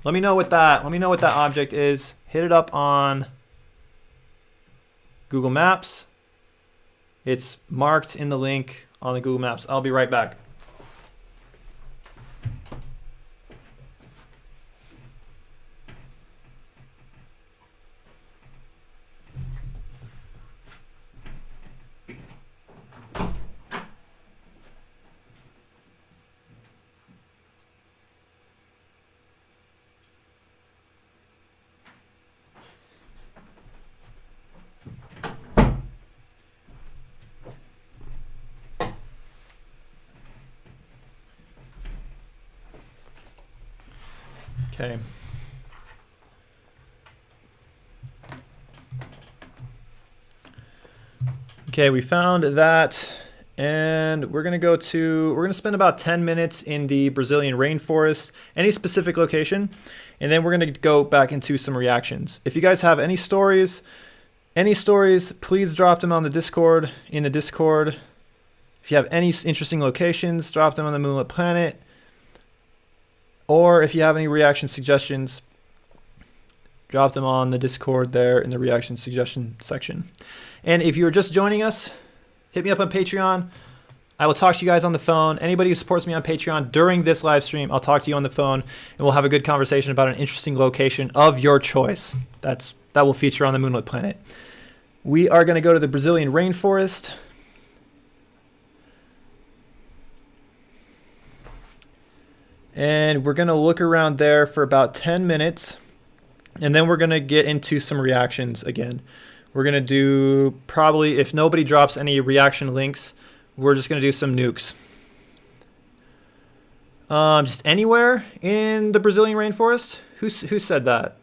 Let me know what that object is. Hit it up on Google Maps. It's marked in the link on the Google Maps. I'll be right back. Okay. Okay, we found that, and we're gonna spend about 10 minutes in the Brazilian rainforest, any specific location, and then we're gonna go back into some reactions. If you guys have any stories, please drop them on the Discord, in the Discord. If you have any interesting locations, drop them on the Moonlit Planet. Or if you have any reaction suggestions, drop them on the Discord there in the reaction suggestion section. And if you're just joining us, hit me up on Patreon. I will talk to you guys on the phone. Anybody who supports me on Patreon during this live stream, I'll talk to you on the phone, and we'll have a good conversation about an interesting location of your choice. That will feature on the Moonlit Planet. We are going to go to the Brazilian rainforest. And we're going to look around there for about 10 minutes. And then we're going to get into some reactions again. We're going to do probably, if nobody drops any reaction links, we're just going to do some nukes. Just anywhere in the Brazilian rainforest? Who said that?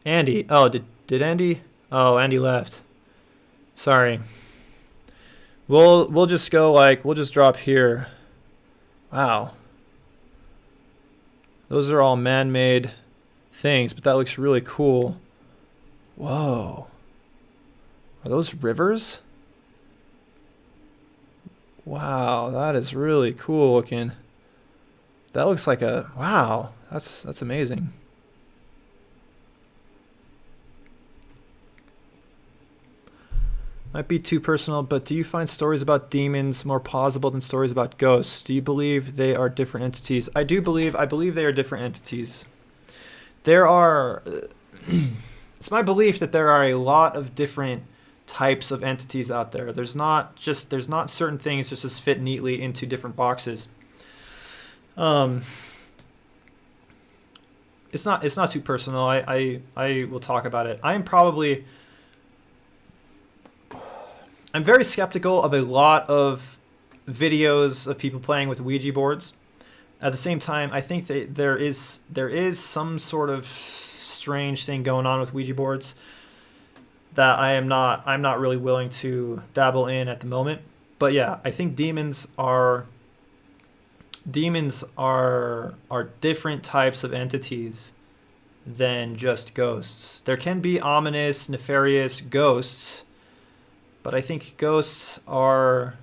Andy. Oh, did Andy? Oh, Andy left. Sorry. We'll just go like, we'll just drop here. Wow. Those are all man-made things, but that looks really cool. Whoa. Are those rivers? Wow, that is really cool looking. That looks like a, wow, that's amazing. Might be too personal, but do you find stories about demons more plausible than stories about ghosts? Do you believe they are different entities? I believe they are different entities. There are, it's my belief that there are a lot of different types of entities out there. There's not certain things just fit neatly into different boxes. It's not too personal. I will talk about it. I'm very skeptical of a lot of videos of people playing with Ouija boards. At the same time, I think that there is some sort of strange thing going on with Ouija boards that I'm not really willing to dabble in at the moment. But yeah, I think demons are different types of entities than just ghosts. There can be ominous, nefarious ghosts, but I think ghosts are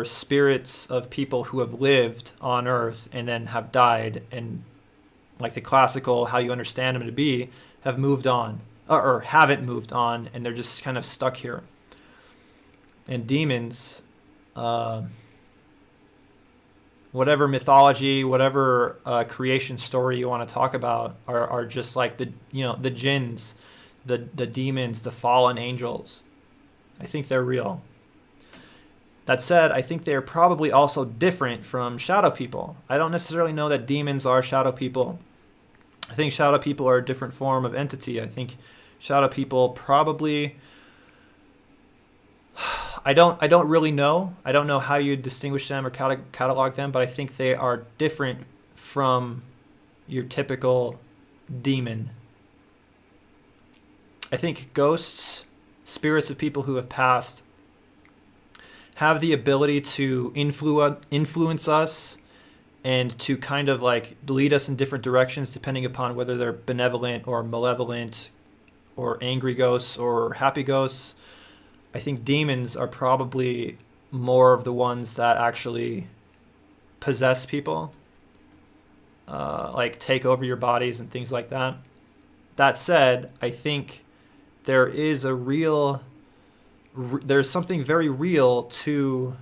spirits of people who have lived on Earth and then have died, and like the classical, how you understand them to be, have moved on or haven't moved on, and they're just kind of stuck here. And demons, whatever mythology, whatever creation story you want to talk about, are just like the jinns, the demons, the fallen angels. I think they're real. That said, I think they are probably also different from shadow people. I don't necessarily know that demons are shadow people. I think shadow people are a different form of entity. I think shadow people probably, I don't really know. I don't know how you distinguish them or catalog them, but I think they are different from your typical demon. I think ghosts, spirits of people who have passed, have the ability to influence us and to kind of like lead us in different directions depending upon whether they're benevolent or malevolent or angry ghosts or happy ghosts. I think demons are probably more of the ones that actually possess people, like take over your bodies and things like that. That said, I think there's something very real to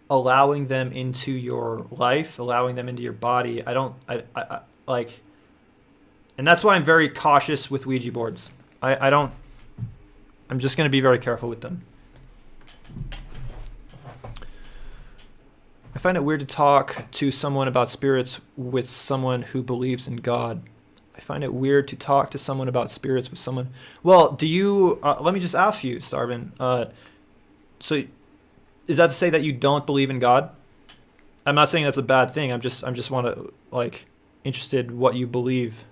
allowing them into your life, allowing them into your body. I like, and that's why I'm very cautious with Ouija boards. I'm just going to be very careful with them. I find it weird to talk to someone about spirits with someone who believes in God. I find it weird to talk to someone about spirits with someone. Well, do you? Let me just ask you, Starvin. So, is that to say that you don't believe in God? I'm not saying that's a bad thing. I'm just want to like interested what you believe.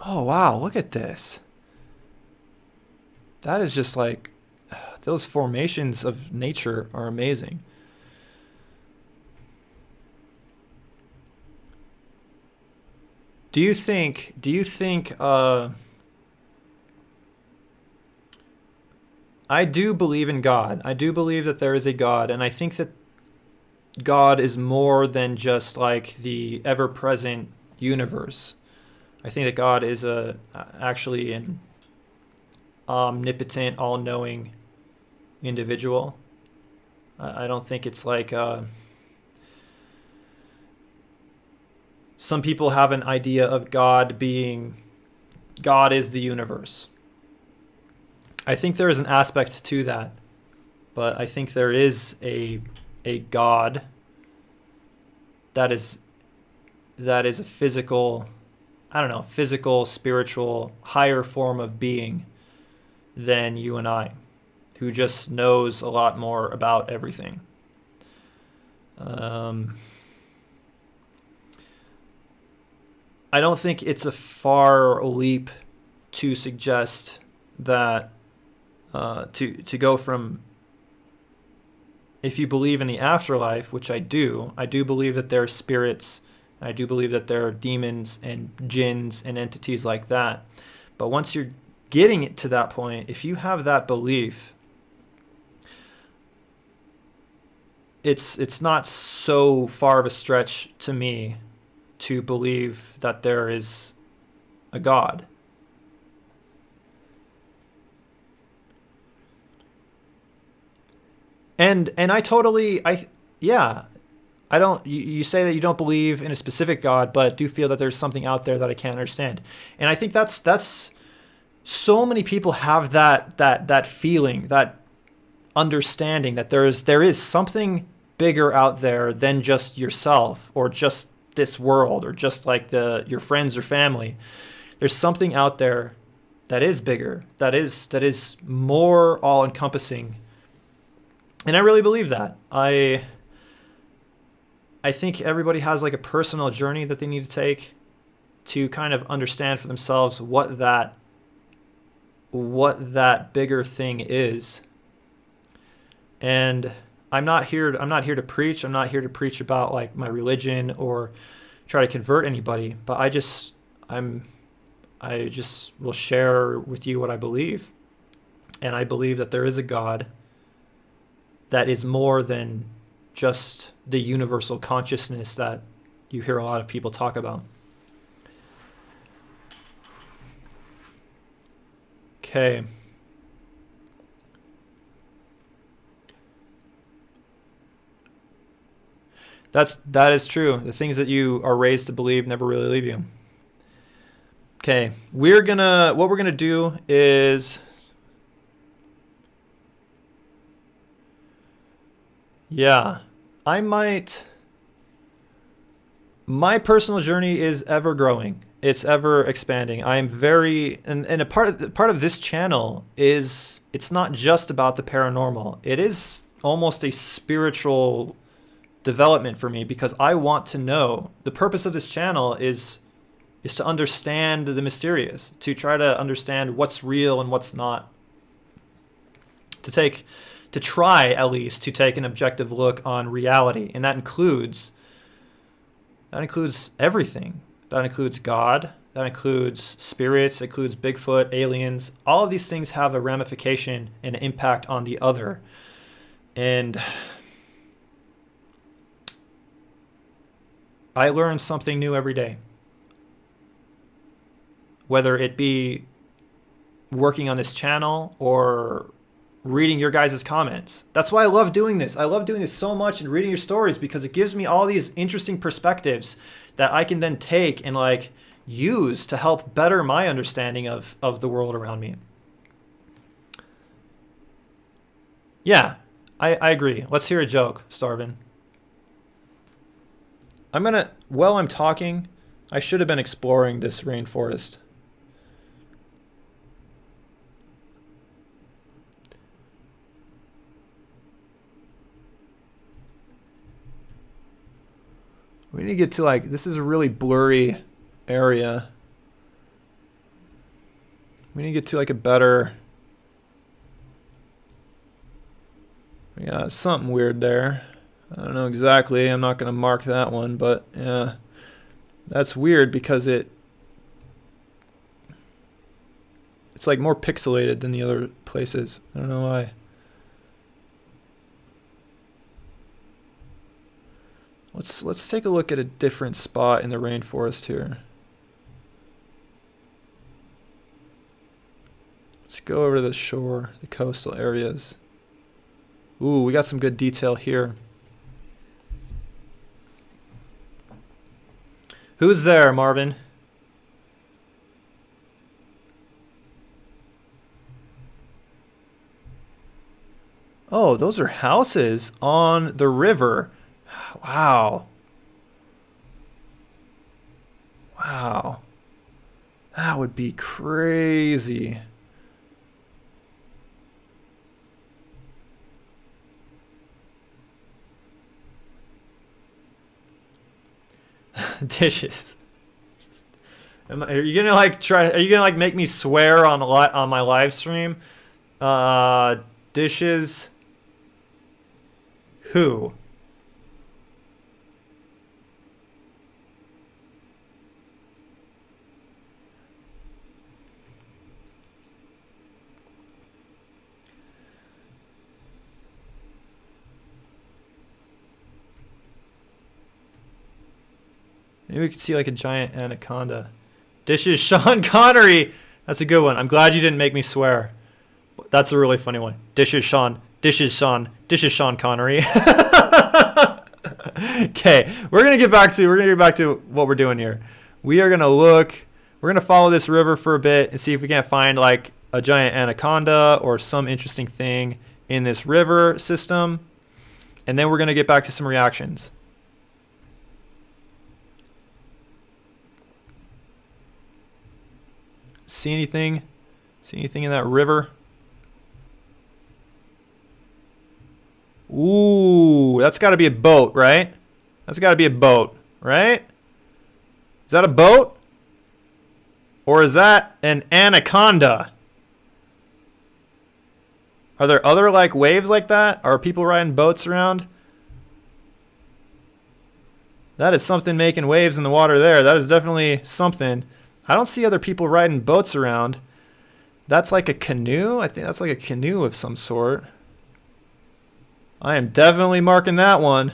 Oh, wow, look at this. That is just like, those formations of nature are amazing. Do you think I do believe in God. I do believe that there is a God, and I think that God is more than just like the ever-present universe. I think that God is actually an omnipotent, all-knowing individual. I don't think it's like some people have an idea of God being, God is the universe. I think there is an aspect to that, but I think there is a God that is a physical, I don't know, physical, spiritual, higher form of being than you and I, who just knows a lot more about everything. I don't think it's a far leap to suggest that to go from, if you believe in the afterlife, which I do believe that there are spirits, and I do believe that there are demons and jinns and entities like that. But once you're getting it to that point, if you have that belief, it's not so far of a stretch to me to believe that there is a God. And I don't, you say that you don't believe in a specific God, but do feel that there's something out there that I can't understand. And I think that's so many people have that feeling, that understanding that there is something bigger out there than just yourself or just this world or just like your friends or family. There's something out there that is bigger, that is more all encompassing. And I really believe that. I think everybody has like a personal journey that they need to take to kind of understand for themselves what that bigger thing is. And I'm not here to preach. I'm not here to preach about like my religion or try to convert anybody, but I just will share with you what I believe. And I believe that there is a God that is more than just the universal consciousness that you hear a lot of people talk about. Okay. That is true. The things that you are raised to believe never really leave you. Okay, what we're gonna do is, yeah, my personal journey is ever growing. It's ever expanding. I'm very, and a part of this channel is, it's not just about the paranormal. It is almost a spiritual development for me, because I want to know. The purpose of this channel is to understand the mysterious, to try to understand what's real and what's not, to try at least to take an objective look on reality. And that includes everything. That includes God, that includes spirits, it includes Bigfoot, aliens. All of these things have a ramification and an impact on the other. And I learn something new every day. Whether it be working on this channel or reading your guys' comments. That's why I love doing this. I love doing this so much and reading your stories, because it gives me all these interesting perspectives that I can then take and like use to help better my understanding of the world around me. Yeah, I agree. Let's hear a joke, Starvin. While I'm talking, I should have been exploring this rainforest. We need to get to like, this is a really blurry area. We need to get to like a better, yeah, something weird there. I don't know exactly. I'm not going to mark that one, but yeah, that's weird because it's like more pixelated than the other places. I don't know why. Let's take a look at a different spot in the rainforest here. Let's go over to the shore, the coastal areas. Ooh, we got some good detail here. Who's there, Marvin? Oh, those are houses on the river. Wow. Wow. That would be crazy. Dishes. Are you gonna like try? Are you gonna like make me swear on my live stream? Dishes. Who? Maybe we could see like a giant anaconda. Dishes Sean Connery. That's a good one. I'm glad you didn't make me swear. That's a really funny one. Dishes Sean. Dishes Sean. Dishes Sean Connery. Okay, we're gonna get back to what we're doing here. We are gonna look. We're gonna follow this river for a bit and see if we can't find like a giant anaconda or some interesting thing in this river system, and then we're gonna get back to some reactions. See anything? See anything in that river? Ooh, that's got to be a boat, right? That's got to be a boat, right? Is that a boat? Or is that an anaconda? Are there other like waves like that? Are people riding boats around? That is something making waves in the water there. That is definitely something. I don't see other people riding boats around. That's like a canoe? I think that's like a canoe of some sort. I am definitely marking that one.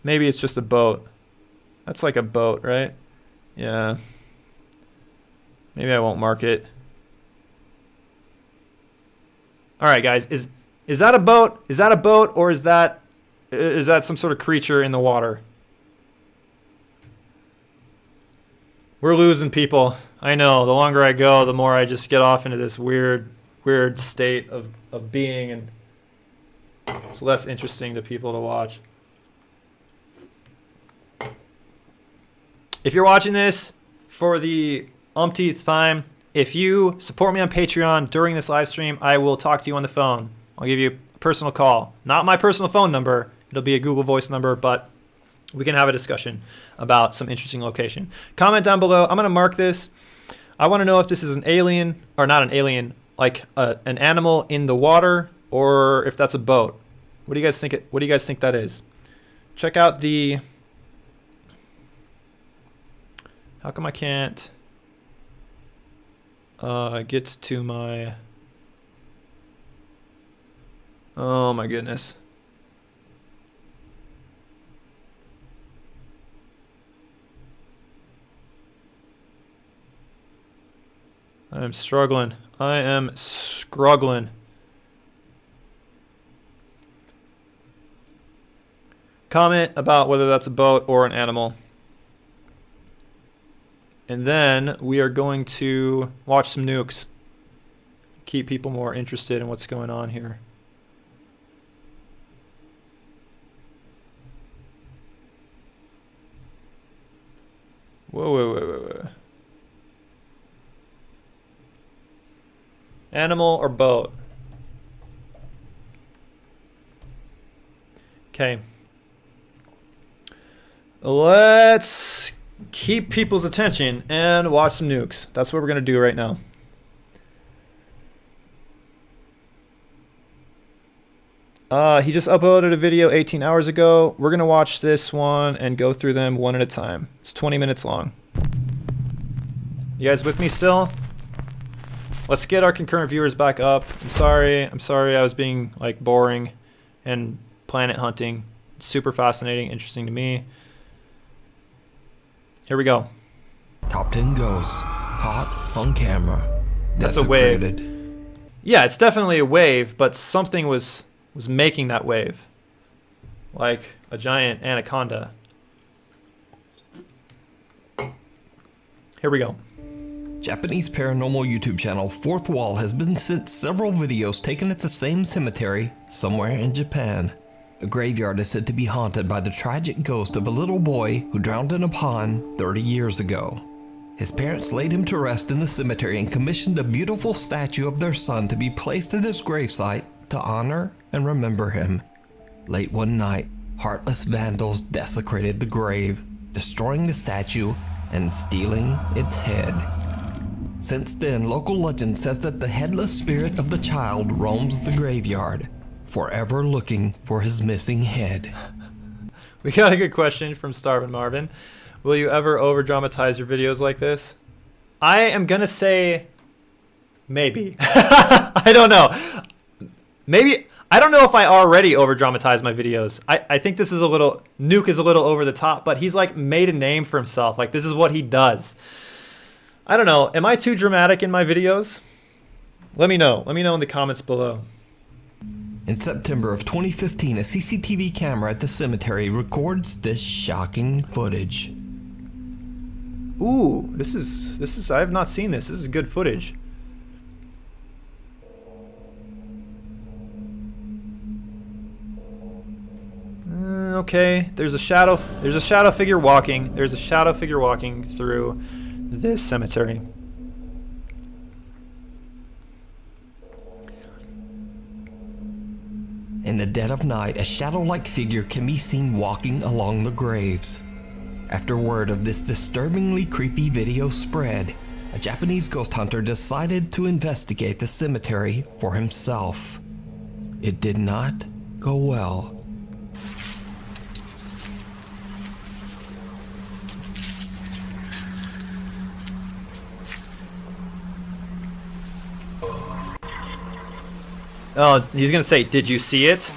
Maybe it's just a boat. That's like a boat, right? Yeah. Maybe I won't mark it. All right, guys. Is that a boat? Is that a boat, or is that some sort of creature in the water? We're losing people. I know. The longer I go, the more I just get off into this weird state of being, and it's less interesting to people to watch. If you're watching this for the umpteenth time, if you support me on Patreon during this live stream, I will talk to you on the phone. I'll give you a personal call. Not my personal phone number. It'll be a Google Voice number, but we can have a discussion about some interesting location. Comment down below. I'm going to mark this. I want to know if this is an alien, or not an alien, like an animal in the water, or if that's a boat. What do you guys think? What do you guys think that is? Check out the. How come I can't get to my? Oh my goodness. I am struggling. I am struggling. Comment about whether that's a boat or an animal. And then we are going to watch some nukes. Keep people more interested in what's going on here. Whoa. Animal or boat? Okay. Let's keep people's attention and watch some nukes. That's what we're going to do right now. He just uploaded a video 18 hours ago. We're going to watch this one and go through them one at a time. It's 20 minutes long. You guys with me still? Let's get our concurrent viewers back up. I'm sorry I was being like boring and planet hunting. It's super fascinating, interesting to me. Here we go. Top 10 ghosts caught on camera. That's a wave. Yeah, it's definitely a wave, but something was making that wave. Like a giant anaconda. Here we go. Japanese paranormal YouTube channel Fourth Wall has been sent several videos taken at the same cemetery somewhere in Japan. The graveyard is said to be haunted by the tragic ghost of a little boy who drowned in a pond 30 years ago. His parents laid him to rest in the cemetery and commissioned a beautiful statue of their son to be placed at his gravesite to honor and remember him. Late one night, heartless vandals desecrated the grave, destroying the statue and stealing its head. Since then, local legend says that the headless spirit of the child roams the graveyard, forever looking for his missing head. We got a good question from Starvin Marvin. Will you ever over-dramatize your videos like this? I am going to say maybe. I don't know. Maybe. I don't know if I already over-dramatize my videos. I think this is a little... Nuke is a little over the top, but he's like made a name for himself. Like this is what he does. I don't know. Am I too dramatic in my videos? Let me know. Let me know in the comments below. In September of 2015, a CCTV camera at the cemetery records this shocking footage. Ooh, this is I have not seen this. This is good footage. Okay, there's a shadow figure walking. There's a shadow figure walking through this cemetery. In the dead of night, a shadow-like figure can be seen walking along the graves. After word of this disturbingly creepy video spread, a Japanese ghost hunter decided to investigate the cemetery for himself. It did not go well. Oh, he's gonna say, "Did you see it?"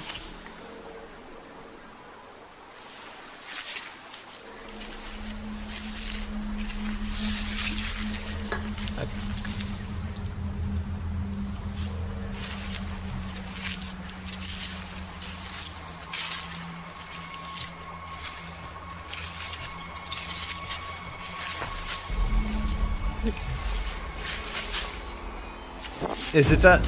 Is it that?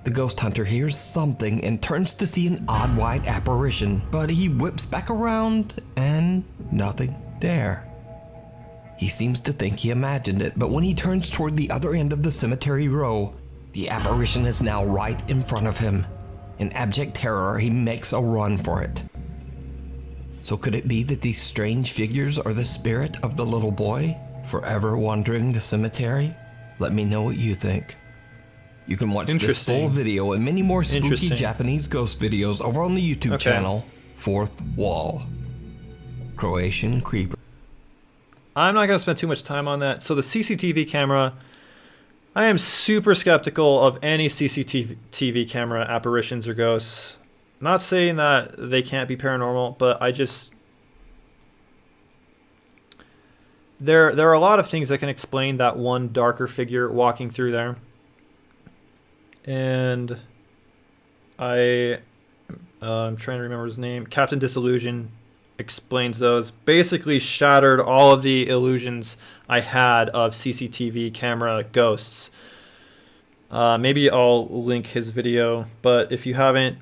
The ghost hunter hears something and turns to see an odd white apparition, but he whips back around and nothing there. He seems to think he imagined it, but when he turns toward the other end of the cemetery row, the apparition is now right in front of him. In abject terror, he makes a run for it. So could it be that these strange figures are the spirit of the little boy, forever wandering the cemetery? Let me know what you think. You can watch this full video and many more spooky Japanese ghost videos over on the YouTube channel, Fourth Wall. Croatian Creeper. I'm not going to spend too much time on that. So the CCTV camera, I am super skeptical of any CCTV camera apparitions or ghosts. Not saying that they can't be paranormal, but I just... There are a lot of things that can explain that one darker figure walking through there. And I'm trying to remember his name. Captain Disillusion explains those. Basically shattered all of the illusions I had of CCTV camera ghosts. Maybe I'll link his video, but if you haven't,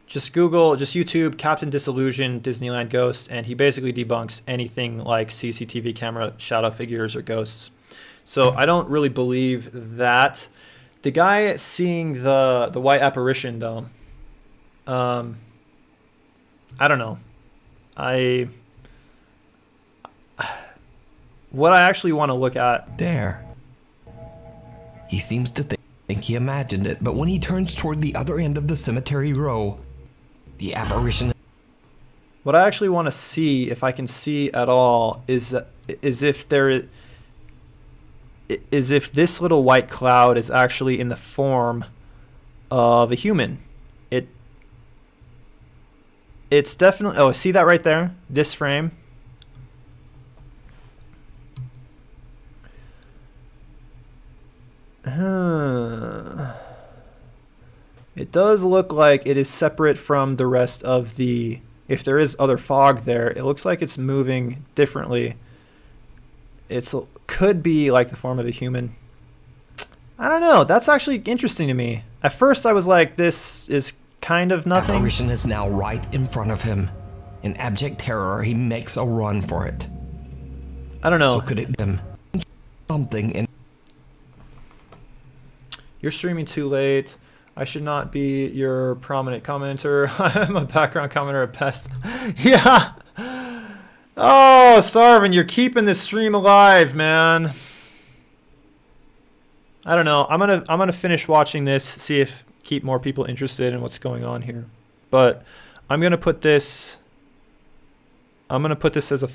just YouTube Captain Disillusion Disneyland Ghosts, and he basically debunks anything like CCTV camera shadow figures or ghosts. So I don't really believe that. The guy seeing the white apparition, though, I don't know. What I actually want to look at... There. He seems to think he imagined it, but when he turns toward the other end of the cemetery row, the apparition... What I actually want to see, if I can see at all, is if this little white cloud is actually in the form of a human. It's definitely... Oh, see that right there? This frame? It does look like it is separate from the rest of the if there is other fog there, it looks like it's moving differently. It could be like the form of a human. I don't know. That's actually interesting to me. At first I was like, this is kind of nothing. Apparition is now right in front of him. In abject terror, he makes a run for it. I don't know. So could it be something in... You're streaming too late. I should not be your prominent commenter. I'm a background commenter at best. Yeah. Oh, Starvin, you're keeping this stream alive, man. I don't know. I'm gonna finish watching this, see if keep more people interested in what's going on here. But I'm gonna put this. I'm gonna put this as a.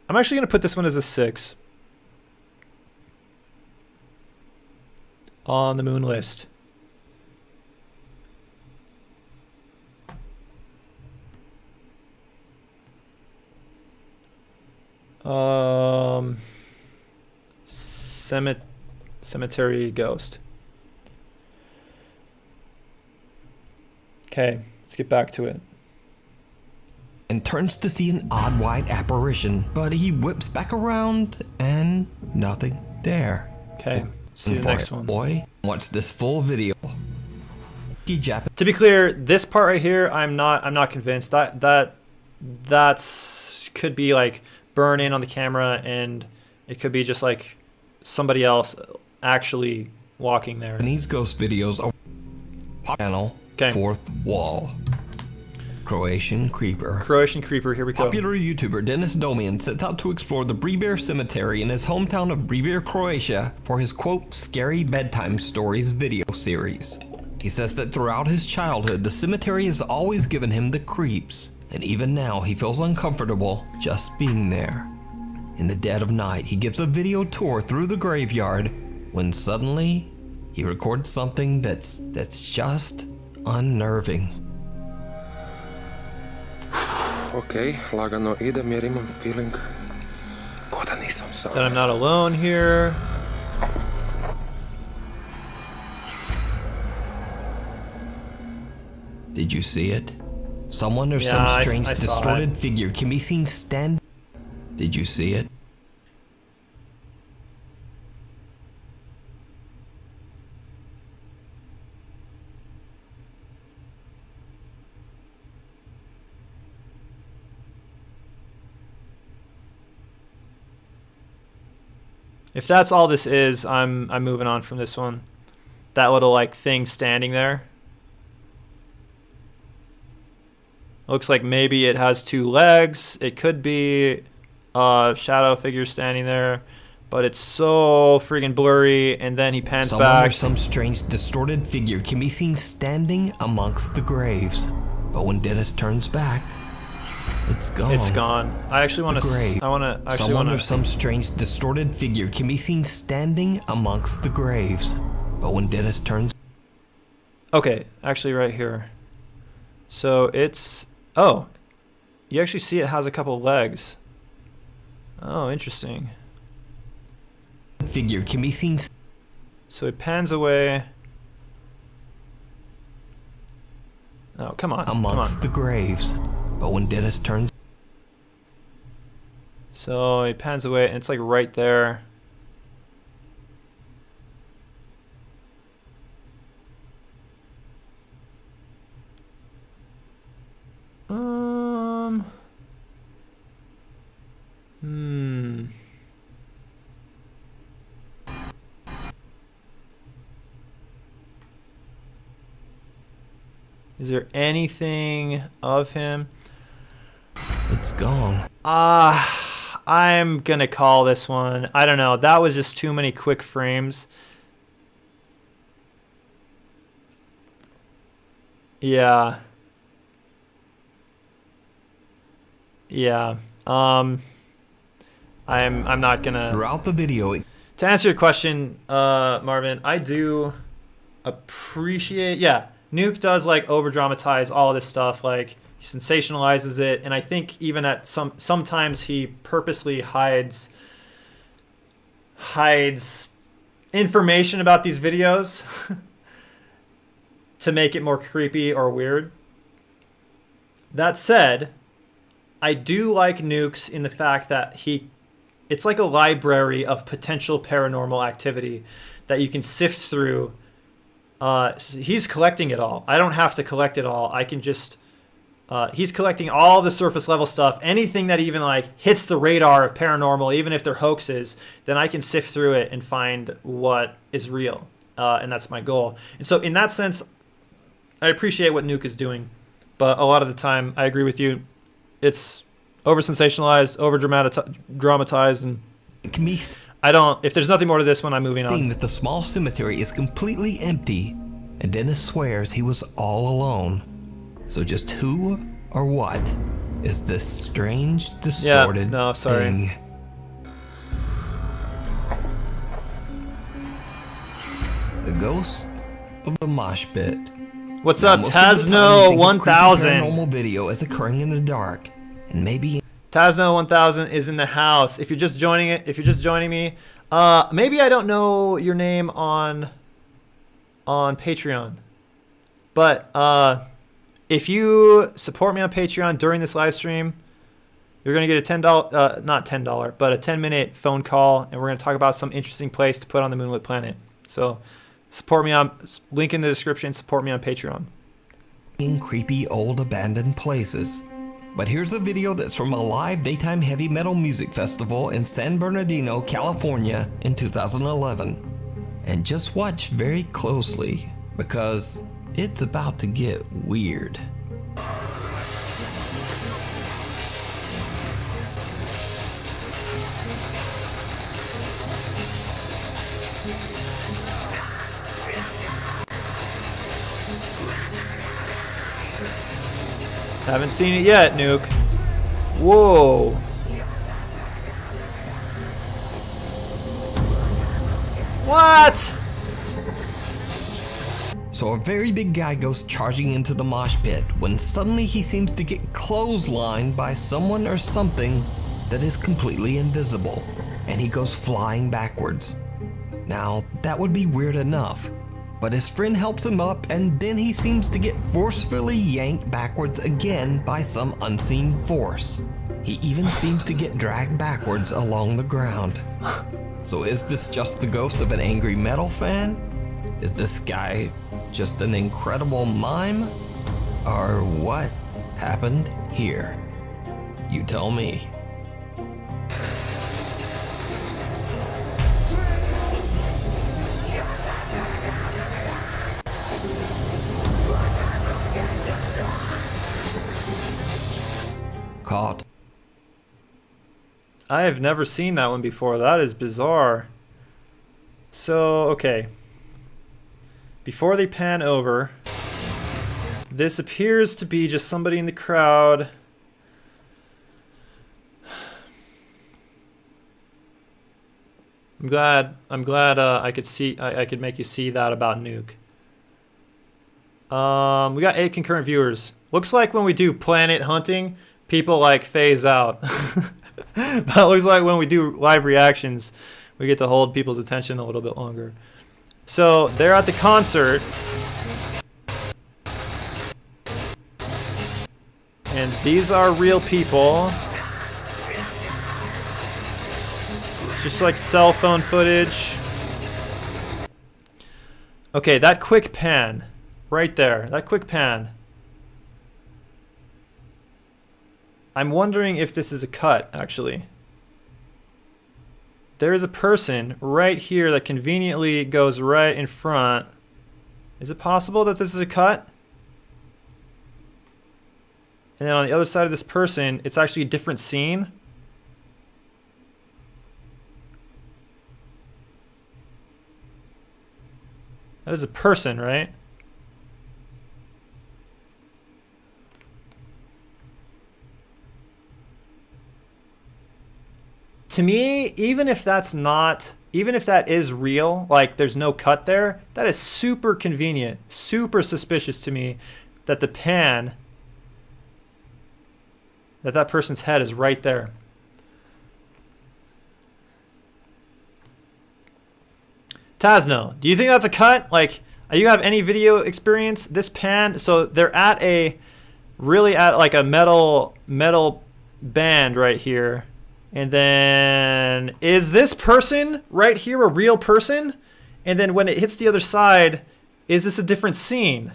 I'm actually gonna put this one as a 6 on the moon list. Cemetery ghost. Okay, let's get back to it. And turns to see an odd white apparition, but he whips back around and nothing there. Okay, see the next one. Boy, watch this full video. To be clear, this part right here, I'm not convinced. That's could be like burn in on the camera, and it could be just like somebody else actually walking there. Japanese ghost videos channel. Okay. Fourth wall. Croatian Creeper. Croatian Creeper, here we go. Popular YouTuber Dennis Domian sets out to explore the Brebear Cemetery in his hometown of Brebear, Croatia for his quote, scary bedtime stories video series. He says that throughout his childhood, the cemetery has always given him the creeps, and even now he feels uncomfortable just being there. In the dead of night, he gives a video tour through the graveyard when suddenly he records something that's just unnerving. Okay, lagano idem jer imam feeling ko da nisam sam. That I'm not alone here. Did you see it? Someone or Yeah, some strange I saw distorted it. figure can be seen standing. Did you see it? If that's all this is, I'm moving on from this one. That little like thing standing there. Looks like maybe it has 2 legs. It could be a shadow figure standing there, but it's so freaking blurry. And then he pans Someone back. or some strange distorted figure can be seen standing amongst the graves. But when Dennis turns back, it's gone. It's gone. I actually want to. grave. I want to. Actually Someone or want to. some strange distorted figure can be seen standing amongst the graves. But when Dennis turns... Okay, actually right here. So it's. Oh, you actually see it has a couple legs. Oh, interesting. figure can be seen... So it pans away. Oh, come on. amongst come on. the graves. But when Dennis turns... So it pans away, and it's like right there. Hmm. Is there anything of him? It's gone. I'm gonna call this one. I don't know. That was just too many quick frames. Yeah. Yeah. I'm not gonna. Throughout the video... To answer your question, Marvin, I do appreciate. Yeah, Nuke does like over dramatize all of this stuff. Like he sensationalizes it, and I think even at sometimes he purposely hides information about these videos to make it more creepy or weird. That said, I do like Nukes in the fact that it's like a library of potential paranormal activity that you can sift through. He's collecting it all. I don't have to collect it all. I can just he's collecting all the surface level stuff. Anything that even like hits the radar of paranormal, even if they're hoaxes, then I can sift through it and find what is real. And that's my goal. And so in that sense, I appreciate what Nuke is doing. But a lot of the time, I agree with you. It's over sensationalized, over dramatized, and It can be I don't. If there's nothing more to this one, I'm moving seen on. that the small cemetery is completely empty, and Dennis swears he was all alone. So just who or what is this strange, distorted no, sorry. thing? The ghost of the mosh pit. What's Now, up, most of the time, you Tasno think of creepy 1000? paranormal video as occurring in the dark, and maybe Tasno 1000 is in the house. If you're just joining me, maybe I don't know your name on Patreon, but if you support me on Patreon during this live stream, you're gonna get a $10, not $10, but a 10-minute phone call, and we're gonna talk about some interesting place to put on the Moonlit planet. So support me on link in the description. Support me on Patreon. in creepy old abandoned places. But here's a video that's from a live daytime heavy metal music festival in San Bernardino, California in 2011. And just watch very closely, because it's about to get weird. Haven't seen it yet, Nuke. Whoa. What? So a very big guy goes charging into the mosh pit when suddenly he seems to get clotheslined by someone or something that is completely invisible, and he goes flying backwards. Now, that would be weird enough, but his friend helps him up, and then he seems to get forcefully yanked backwards again by some unseen force. He even seems to get dragged backwards along the ground. So is this just the ghost of an angry metal fan? Is this guy just an incredible mime? Or what happened here? You tell me. Caught. I have never seen that one before. That is bizarre. So, okay. Before they pan over, this appears to be just somebody in the crowd. I'm glad I could make you see that about Nuke. We got 8 concurrent viewers. Looks like when we do planet hunting, people like phase out. But it looks like when we do live reactions, we get to hold people's attention a little bit longer. So they're at the concert, and these are real people. It's just like cell phone footage. Okay, that quick pan right there, that quick pan. I'm wondering if this is a cut, actually. There is a person right here that conveniently goes right in front. Is it possible that this is a cut? And then on the other side of this person, it's actually a different scene. That is a person, right? To me, even if that is real, like there's no cut there, that is super convenient, super suspicious to me that the pan, that person's head is right there. Tasno, do you think that's a cut? Like, you have any video experience? This pan, so they're at a really at like a metal band right here. And then is this person right here a real person? And then when it hits the other side, is this a different scene?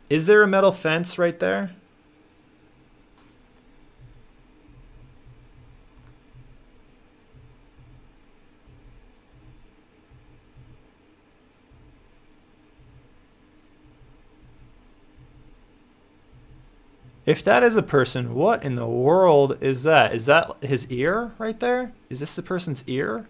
Is there a metal fence right there? If that is a person, what in the world is that? Is that his ear right there? Is this the person's ear?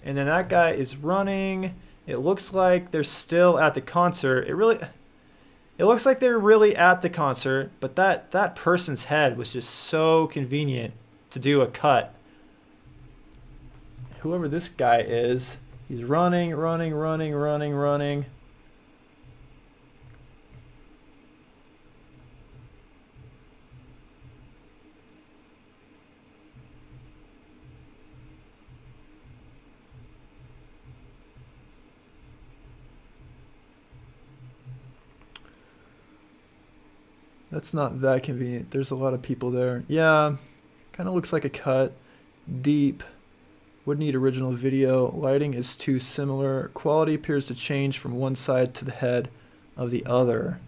And then that guy is running. It looks like they're still at the concert. It looks like they're really at the concert, but that person's head was just so convenient to do a cut. Whoever this guy is, he's running. That's not that convenient. There's a lot of people there. Yeah, kind of looks like a cut. Deep. Would need original video. Lighting is too similar. Quality appears to change from one side to the head of the other.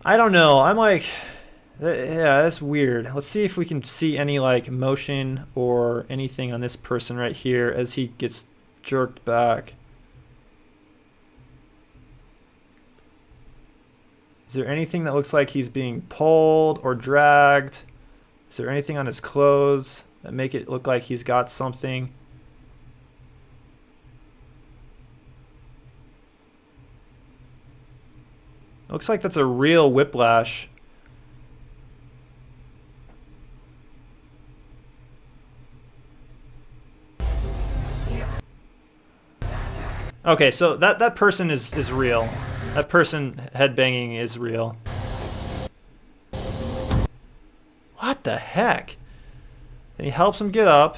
I don't know. I'm like, yeah, that's weird. Let's see if we can see any like motion or anything on this person right here as he gets jerked back. Is there anything that looks like he's being pulled or dragged? Is there anything on his clothes that make it look like he's got something? Looks like that's a real whiplash. Okay, so that person is real. That person headbanging is real. What the heck? And he helps him get up.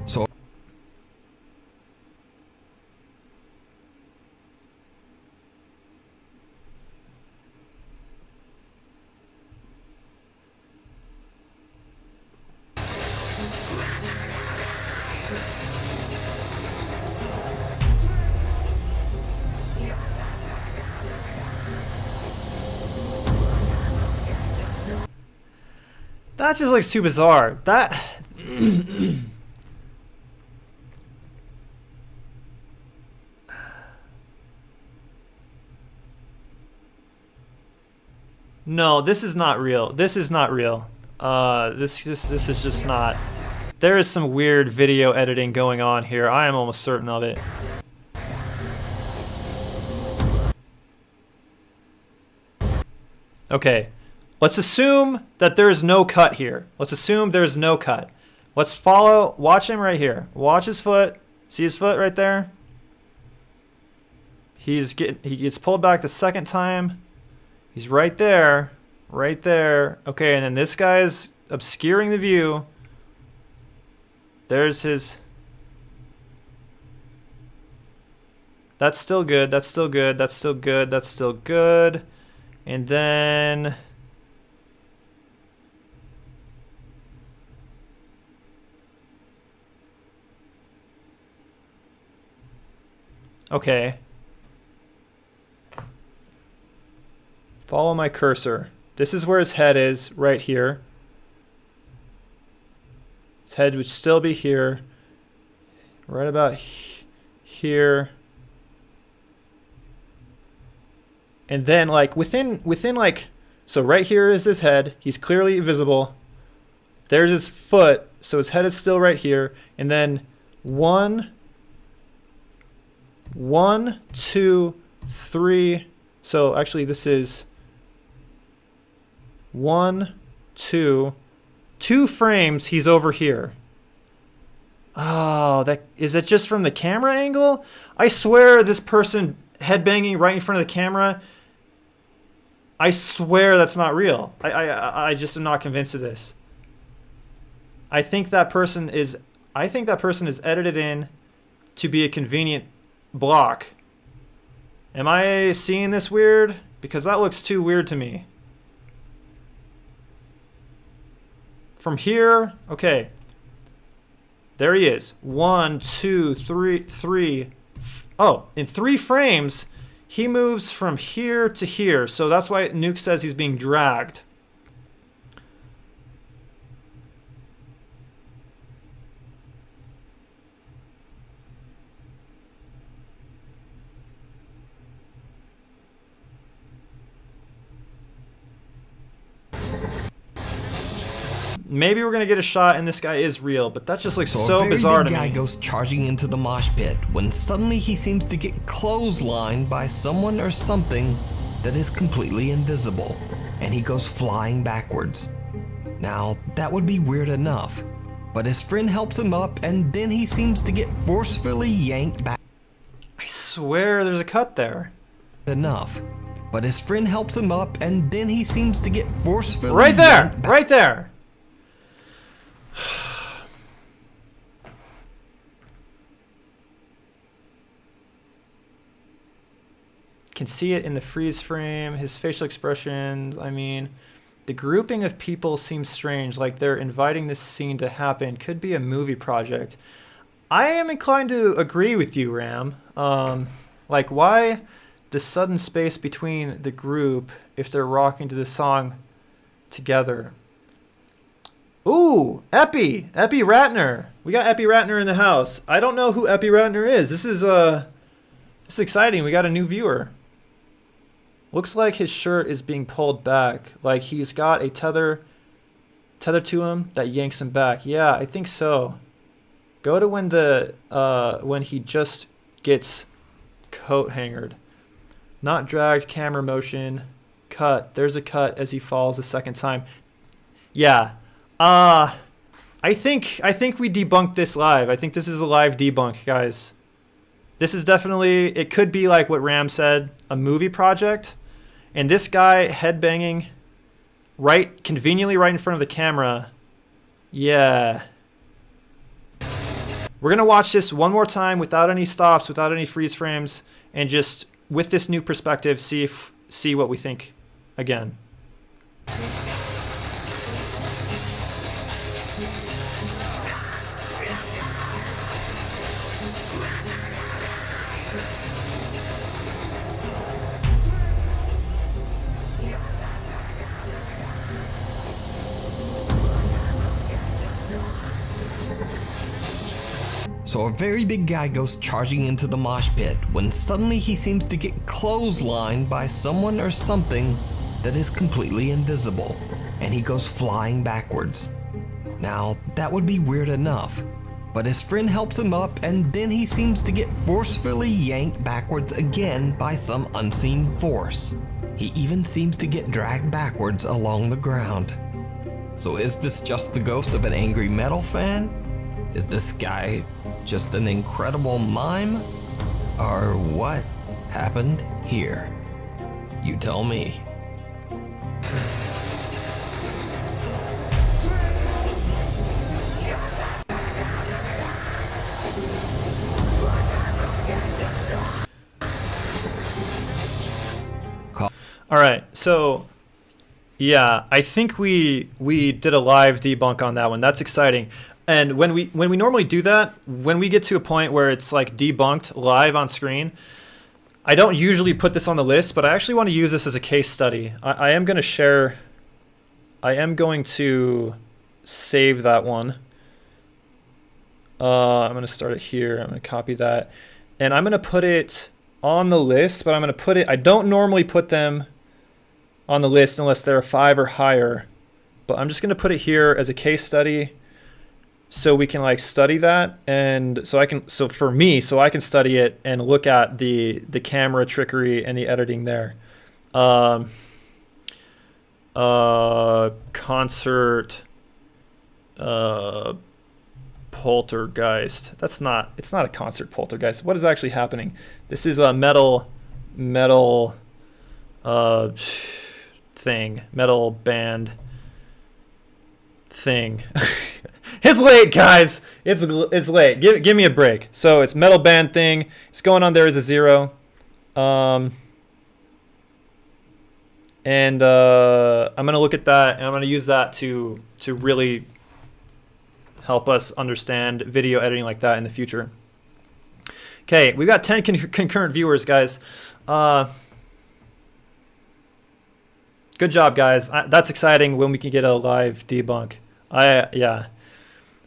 So that just looks too bizarre. That No, this is not real. This is not real. This is just not. There is some weird video editing going on here. I am almost certain of it. Okay, let's assume that there is no cut here. Let's assume there's no cut. Let's follow, watch him right here. Watch his foot. See his foot right there? He gets pulled back the second time. He's right there. Right there. Okay, and then this guy's obscuring the view. There's his... That's still good. That's still good. That's still good. That's still good. And then... Okay. Follow my cursor. This is where his head is, right here. His head would still be here. Right about here. And then like within like, so right here is his head. He's clearly visible. There's his foot. So his head is still right here. And then 1, 2, 3. So actually this is 1, 2. 2 frames, he's over here. Oh, is it just from the camera angle? I swear this person headbanging right in front of the camera, I swear that's not real. I just am not convinced of this. I think that person is edited in to be a convenient block. Am I seeing this weird? Because that looks too weird to me. From here, okay. There he is. 1, 2, 3. Oh, in 3 frames, he moves from here to here. So that's why Nuke says he's being dragged. Maybe we're gonna get a shot and this guy is real, but that just looks so bizarre to me. A very big guy goes charging into the mosh pit when suddenly he seems to get clotheslined by someone or something that is completely invisible, and he goes flying backwards. Now, that would be weird enough, but his friend helps him up and then he seems to get forcefully yanked back. I swear there's a cut there. Enough, but his friend helps him up and then he seems to get forcefully right there, yanked back. right there. Can see it in the freeze frame, his facial expressions. I mean, the grouping of people seems strange, like they're inviting this scene to happen. Could be a movie project. I am inclined to agree with you, Ram. Like, why the sudden space between the group if they're rocking to the song together? Ooh, Epi Ratner. We got Epi Ratner in the house. I don't know who Epi Ratner is. This is exciting. We got a new viewer. Looks like his shirt is being pulled back. Like he's got a tether to him that yanks him back. Yeah, I think so. Go to when he just gets coat hangered. Not dragged, camera motion. Cut. There's a cut as he falls the second time. Yeah. I think we debunked this live. I think this is a live debunk, guys. This is definitely, it could be like what Ram said, a movie project. And this guy headbanging conveniently right in front of the camera. Yeah. We're going to watch this one more time without any stops, without any freeze frames, and just with this new perspective, see what we think again. So a very big guy goes charging into the mosh pit when suddenly he seems to get clotheslined by someone or something that is completely invisible, and he goes flying backwards. Now, that would be weird enough, but his friend helps him up and then he seems to get forcefully yanked backwards again by some unseen force. He even seems to get dragged backwards along the ground. So is this just the ghost of an angry metal fan? Is this guy just an incredible mime? Or what happened here? You tell me. All right, so yeah, I think we did a live debunk on that one. That's exciting. And when we normally do that, when we get to a point where it's like debunked live on screen, I don't usually put this on the list, but I actually want to use this as a case study. I am going to share. I am going to save that one. I'm going to start it here. I'm going to copy that, and I'm going to put it on the list. But I'm going to put it. I don't normally put them on the list unless they're a 5 or higher. But I'm just going to put it here as a case study, so we can like study that, and so I can study it and look at the camera trickery and the editing there. concert poltergeist. It's not a concert poltergeist. What is actually happening? This is a metal thing, metal band thing. It's late, guys. It's late. Give me a break. So it's metal band thing. It's going on there as a 0. And I'm gonna look at that, and I'm gonna use that to really help us understand video editing like that in the future. Okay, we've got 10 concurrent viewers, guys. Good job, guys. That's exciting when we can get a live debunk. Yeah.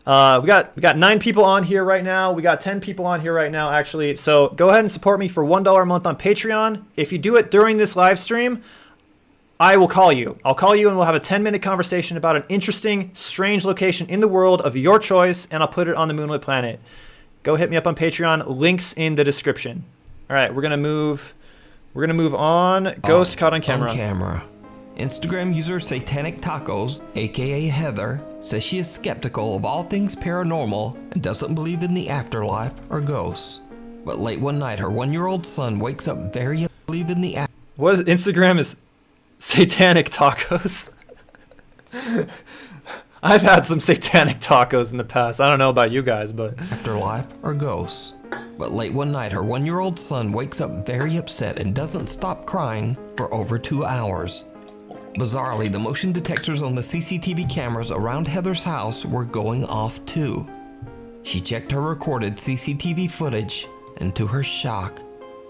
We got 9 people on here right now. We got 10 people on here right now, actually. So go ahead and support me for $1 a month on Patreon. If you do it during this live stream, I will call you. I'll call you and we'll have a 10-minute conversation about an interesting, strange location in the world of your choice, and I'll put it on the Moonlit planet. Go hit me up on Patreon. Links in the description. All right, we're gonna move on. Ghost caught on camera. On camera. Instagram user Satanic Tacos, aka Heather, says she is skeptical of all things paranormal and doesn't believe in the afterlife or ghosts. But late one night, her 1-year-old son wakes up very believe in the What is Instagram is Satanic Tacos? I've had some satanic tacos in the past. I don't know about you guys, but afterlife or ghosts. But late one night, her 1-year-old son wakes up very upset and doesn't stop crying for over 2 hours. Bizarrely, the motion detectors on the CCTV cameras around Heather's house were going off too. She checked her recorded CCTV footage, and to her shock,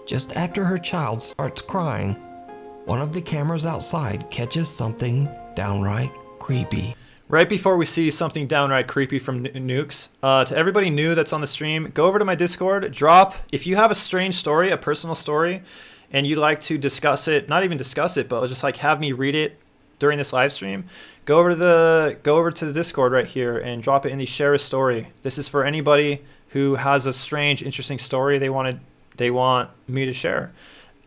just after her child starts crying, one of the cameras outside catches something downright creepy. right before we see something downright creepy from Nukes, to everybody new that's on the stream, go over to my Discord, drop, if you have a strange story, a personal story, and you'd like to discuss it, not even discuss it, but just like have me read it during this live stream, go over to the Discord right here and drop it in the share a story. This is for anybody who has a strange, interesting story they want me to share.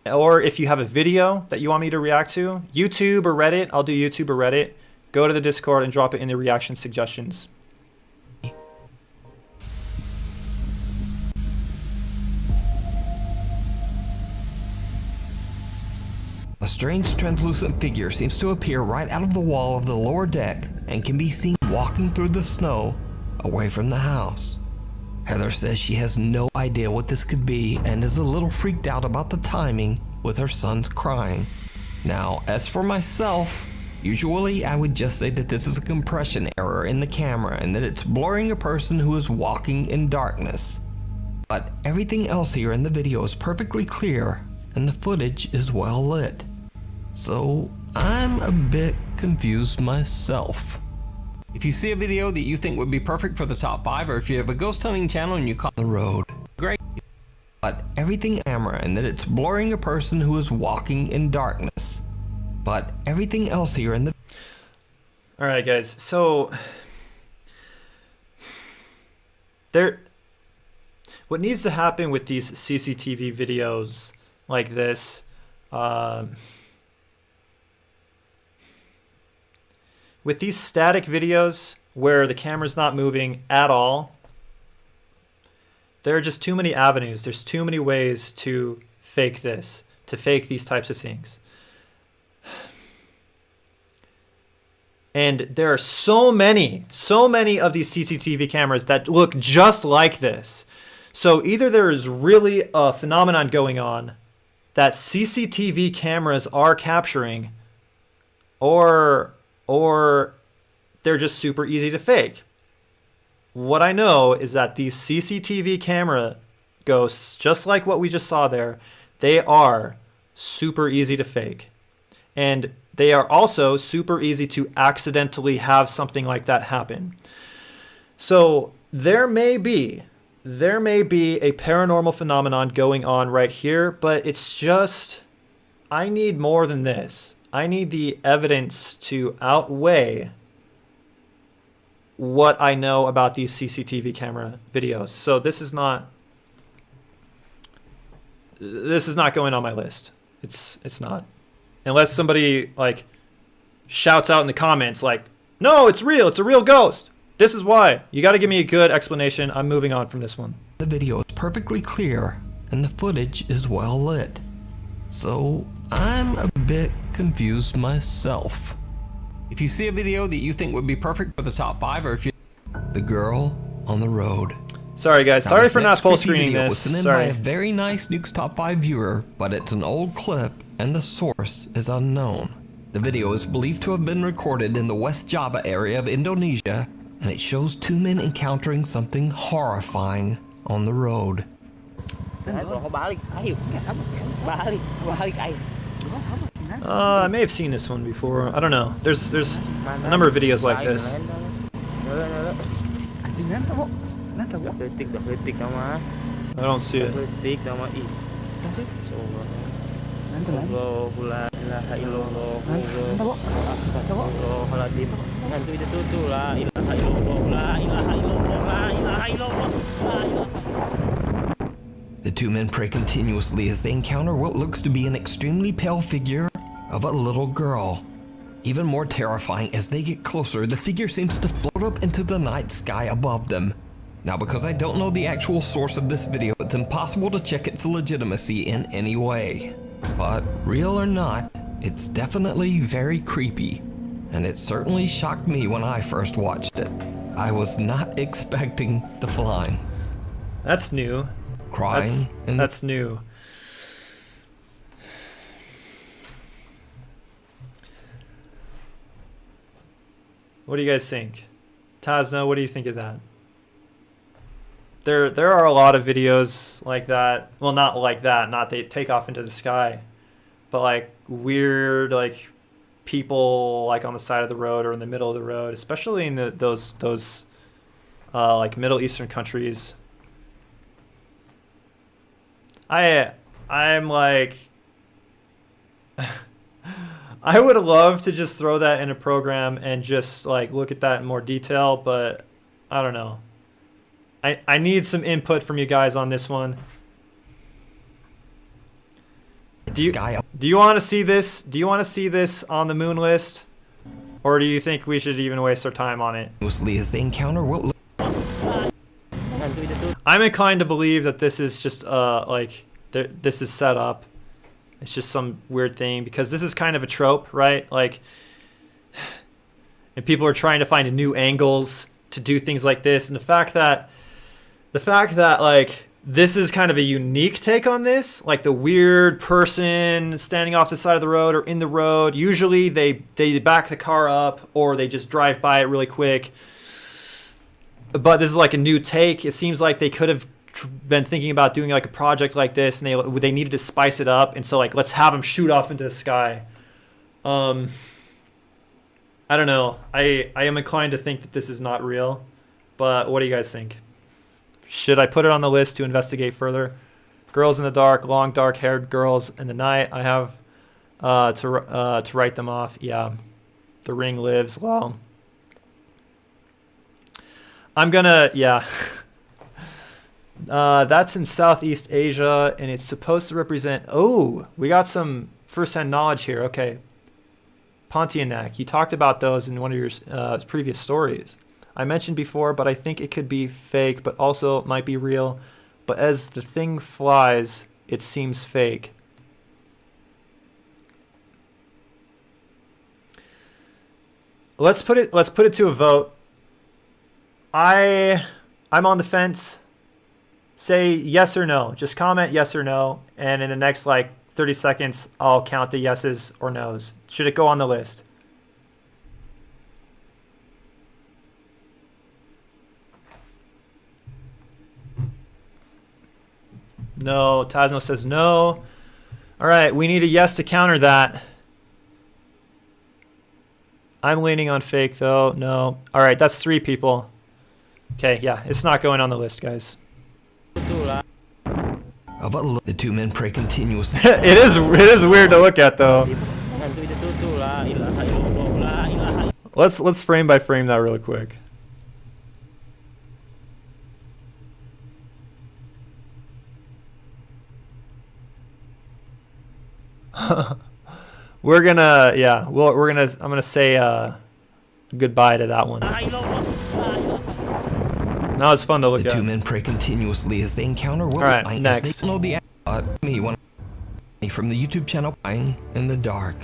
Or if you have a video that you want me to react to, YouTube or Reddit, I'll do YouTube or Reddit. Go to the Discord and drop it in the reaction suggestions. A strange translucent figure seems to appear right out of the wall of the lower deck and can be seen walking through the snow away from the house. Heather says she has no idea what this could be and is a little freaked out about the timing with her son's crying. Now, as for myself, usually I would just say that this is a compression error in the camera and that it's blurring a person who is walking in darkness. But everything else here in the video is perfectly clear and the footage is well lit. So I'm a bit confused myself. If you see a video that you think would be perfect for the top 5, or if you have a ghost hunting channel and you call the road, great. But everything camera and that it's blurring a person who is walking in darkness. But everything else here in the... All right, guys. So what needs to happen with these CCTV videos like this, with these static videos where the camera's not moving at all, there are just too many avenues. There's too many ways to fake this, to fake these types of things. And there are so many of these CCTV cameras that look just like this. So either there is really a phenomenon going on that CCTV cameras are capturing, or they're just super easy to fake. What I know is that these CCTV camera ghosts, just like what we just saw there, they are super easy to fake. And they are also super easy to accidentally have something like that happen. So there may be a paranormal phenomenon going on right here, but it's just, I need more than this. I need the evidence to outweigh what I know about these CCTV camera videos. So this is not going on my list. It's not. Unless somebody like shouts out in the comments like, no, it's real. It's a real ghost. This is why. You got to give me a good explanation. I'm moving on from this one. The video is perfectly clear and the footage is well lit. So I'm a bit confused myself. If you see a video that you think would be perfect for the top 5, or if you... The girl on the road. Sorry guys, Now, sorry this for not next full creepy screening video this. was sent in Sorry. by a very nice Nuke's Top 5 viewer, but it's an old clip and the source is unknown. The video is believed to have been recorded in the West Java area of Indonesia, and it shows 2 men encountering something horrifying on the road. I may have seen this one before. I don't know. There's a number of videos like this. I don't see it. The 2 men pray continuously as they encounter what looks to be an extremely pale figure of a little girl. Even more terrifying, as they get closer, the figure seems to float up into the night sky above them. Now, because I don't know the actual source of this video, it's impossible to check its legitimacy in any way. But real or not, it's definitely very creepy, and it certainly shocked me when I first watched it. I was not expecting the flying, That's new. crying, and That's new. What do you guys think? Tazno, what do you think of that? There are a lot of videos like that. Well, not like that. Not they take off into the sky, but like weird like people like on the side of the road or in the middle of the road, especially in those like Middle Eastern countries. I'm like I would love to just throw that in a program and just like look at that in more detail, but I don't know. I need some input from you guys on this one. Do you want to see this? Do you want to see this on the moon list? Or do you think we should even waste our time on it? mostly as they encounter what I'm inclined to believe that this is just this is set up. It's just some weird thing because this is kind of a trope, right? Like, and people are trying to find new angles to do things like this, and the fact that like this is kind of a unique take on this, like the weird person standing off the side of the road or in the road. Usually they back the car up or they just drive by it really quick. But this is like a new take. It seems like they could have been thinking about doing like a project like this, and they needed to spice it up, and so like let's have them shoot off into the sky. I don't know. I am inclined to think that this is not real, but what do you guys think? Should I put it on the list to investigate further? Girls in the dark, long dark-haired girls in the night. I have to write them off. Yeah, The Ring lives. Well, I'm gonna that's in Southeast Asia, and it's supposed to represent. Oh, we got some first-hand knowledge here. Okay, Pontianak. You talked about those in one of your previous stories. I mentioned before, but I think it could be fake, but also might be real. But as the thing flies, it seems fake. Let's put it to a vote. I'm on the fence. Say yes or no. Just comment yes or no, and in the next like 30 seconds, I'll count the yeses or nos. Should it go on the list? No. Tazno says no. All right, we need a yes to counter that. I'm leaning on fake though. No. All right, that's 3 people. Okay, yeah, it's not going on the list, guys. the 2 men pray continuously. It is weird to look at though. Let's frame by frame that really quick. we're gonna, yeah, I'm gonna say goodbye to that one. That was fun to look The at. two men pray continuously as they encounter what Alright, might next. as they know the me one from the YouTube channel Pine in the Dark.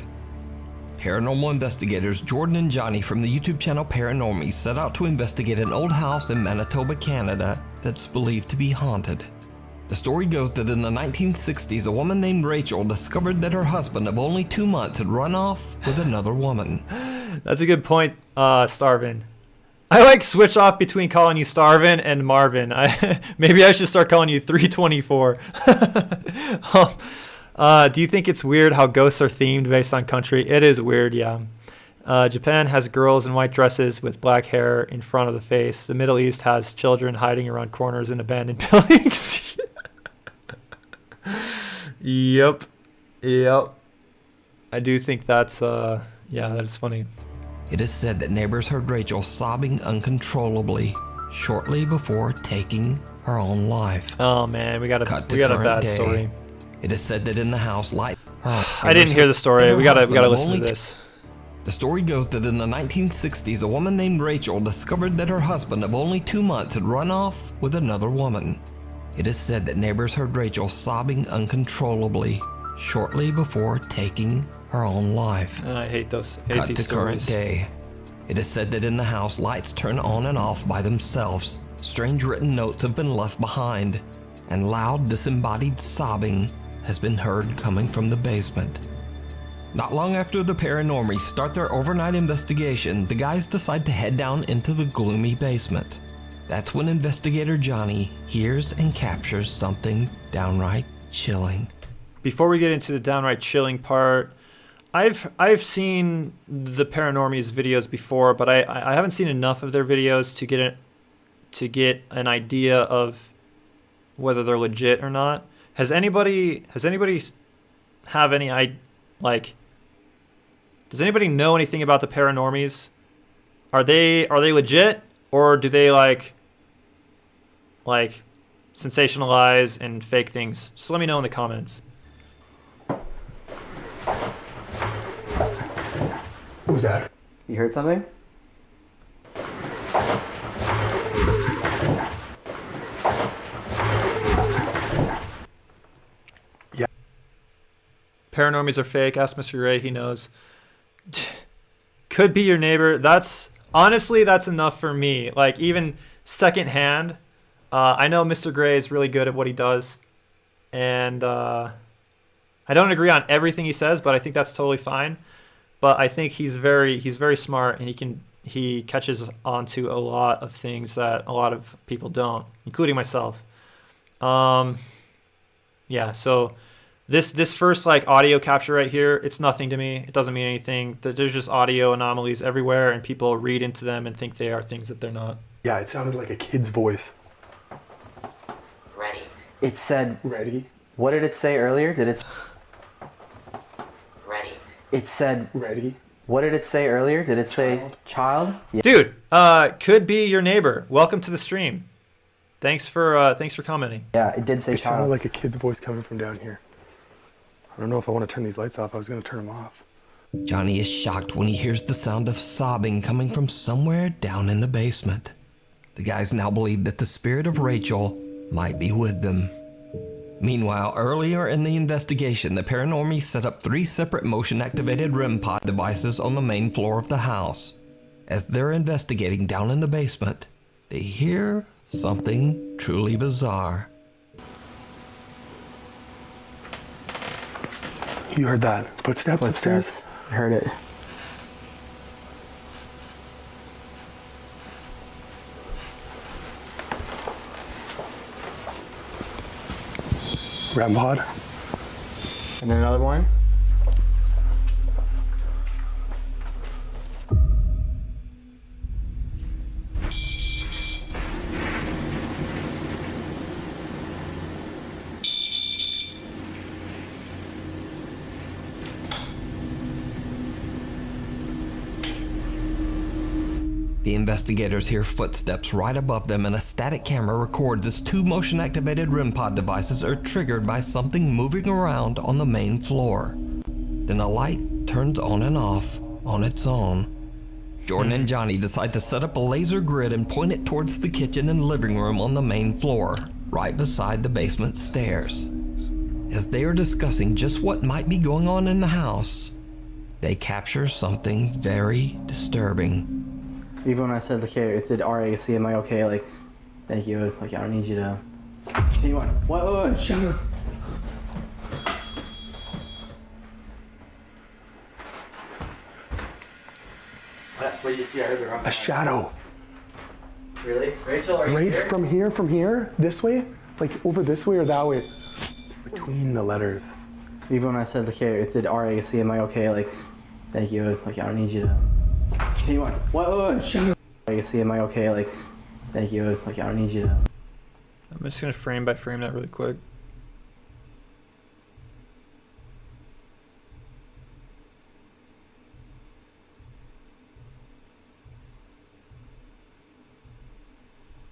Paranormal investigators Jordan and Johnny from the YouTube channel Paranormies set out to investigate an old house in Manitoba, Canada that's believed to be haunted. The story goes that in the 1960s, a woman named Rachel discovered that her husband of only 2 months had run off with another woman. That's a good point, Starvin. I like switch off between calling you Starvin and Marvin. Maybe I should start calling you 324. Do you think it's weird how ghosts are themed based on country? It is weird, yeah. Japan has girls in white dresses with black hair in front of the face. The Middle East has children hiding around corners in abandoned buildings. Yep. I do think that's, yeah, that is funny. It is said that neighbors heard Rachel sobbing uncontrollably shortly before taking her own life. Oh man, we got a Cut to bad current day. story. It is said that in the house, I didn't hear the story. We gotta listen to this. The story goes that in the 1960s, a woman named Rachel discovered that her husband of only 2 months had run off with another woman. It is said that neighbors heard Rachel sobbing uncontrollably shortly before taking her own life. I hate those. Cut Hate to these current stories. day. It is said that in the house, lights turn on and off by themselves. Strange written notes have been left behind, and loud disembodied sobbing has been heard coming from the basement. Not long after the Paranormies start their overnight investigation, the guys decide to head down into the gloomy basement. That's when investigator Johnny hears and captures something downright chilling. Before we get into the downright chilling part, I've seen the Paranormies videos before, but I haven't seen enough of their videos to get an idea of whether they're legit or not. Has anybody have any does anybody know anything about the Paranormies? Are they legit, or do they like sensationalize and fake things? Just let me know in the comments. What was that? You heard something? Yeah. Paranormies are fake. Ask Mr. Gray. He knows. Could be your neighbor. That's honestly, that's enough for me. Like even secondhand. I know Mr. Gray is really good at what he does, and I don't agree on everything he says, but I think that's totally fine. But I think he's very smart, and he catches on to a lot of things that a lot of people don't, including myself. Yeah, so this first like audio capture right here, it's nothing to me. It doesn't mean anything. There's just audio anomalies everywhere, and people read into them and think they are things that they're not. Yeah, it sounded like a kid's voice. Ready. It said, Ready? what did it say earlier? Did it? Ready. It said, Ready? what did it say earlier? Did it say child? Yeah. Dude, could be your neighbor. Welcome to the stream. Thanks for commenting. Yeah, it did say It sounded child. like a kid's voice coming from down here. I don't know if I want to turn these lights off. I was going to turn them off. Johnny is shocked when he hears the sound of sobbing coming from somewhere down in the basement. The guys now believe that the spirit of Rachel might be with them. Meanwhile, earlier in the investigation, the Paranormies set up 3 separate motion-activated REM pod devices on the main floor of the house. As they're investigating down in the basement, they hear something truly bizarre. You heard that? Footsteps upstairs? Footsteps. I heard it. REM pod? And another one. The investigators hear footsteps right above them, and a static camera records as 2 motion-activated REM pod devices are triggered by something moving around on the main floor. Then a light turns on and off on its own. Jordan and Johnny decide to set up a laser grid and point it towards the kitchen and living room on the main floor, right beside the basement stairs. As they are discussing just what might be going on in the house, they capture something very disturbing. Even when I said, like, hey, it did RAC, am I okay? Like, thank you. Like, I don't need you to continue on. What? Shut up. What did you see earlier? A shadow. Really? Rachel, are you Right here? from here, this way? Like over this way or that way? Between the letters. Even when I said, like, hey, it did RAC, am I okay? Like, thank you. Like, I don't need you to continue on. What? Shut up. RAC, am I okay? Like, thank you. Like, I don't need you to. I'm just gonna frame by frame that really quick.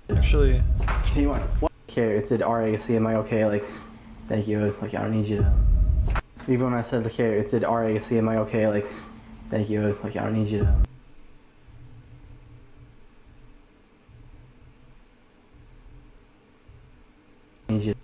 Actually, Continue on. What? Okay, it did RAC, am I okay? Like, thank you. Like, I don't need you to. Even when I said, like, hey, it did RAC, am I okay? Like, thank you. Like, I don't need you to. Need you.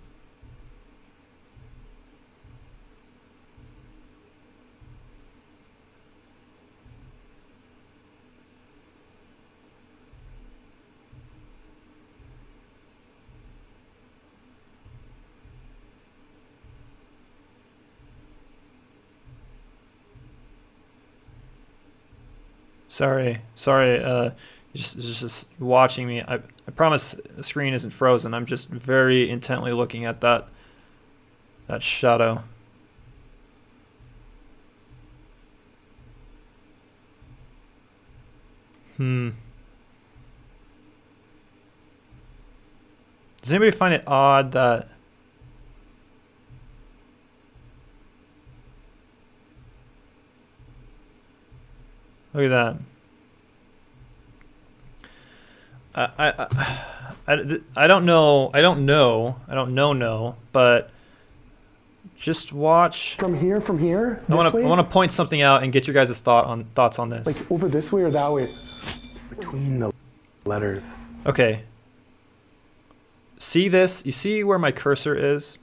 sorry. Just watching me. I promise the screen isn't frozen. I'm just very intently looking at that shadow. Does anybody find it odd that look at that? I don't know, but just watch. From here? I want to point something out and get your guys' thoughts on this. Like over this way or that way? Between the letters. Okay. See this? You see where my cursor is?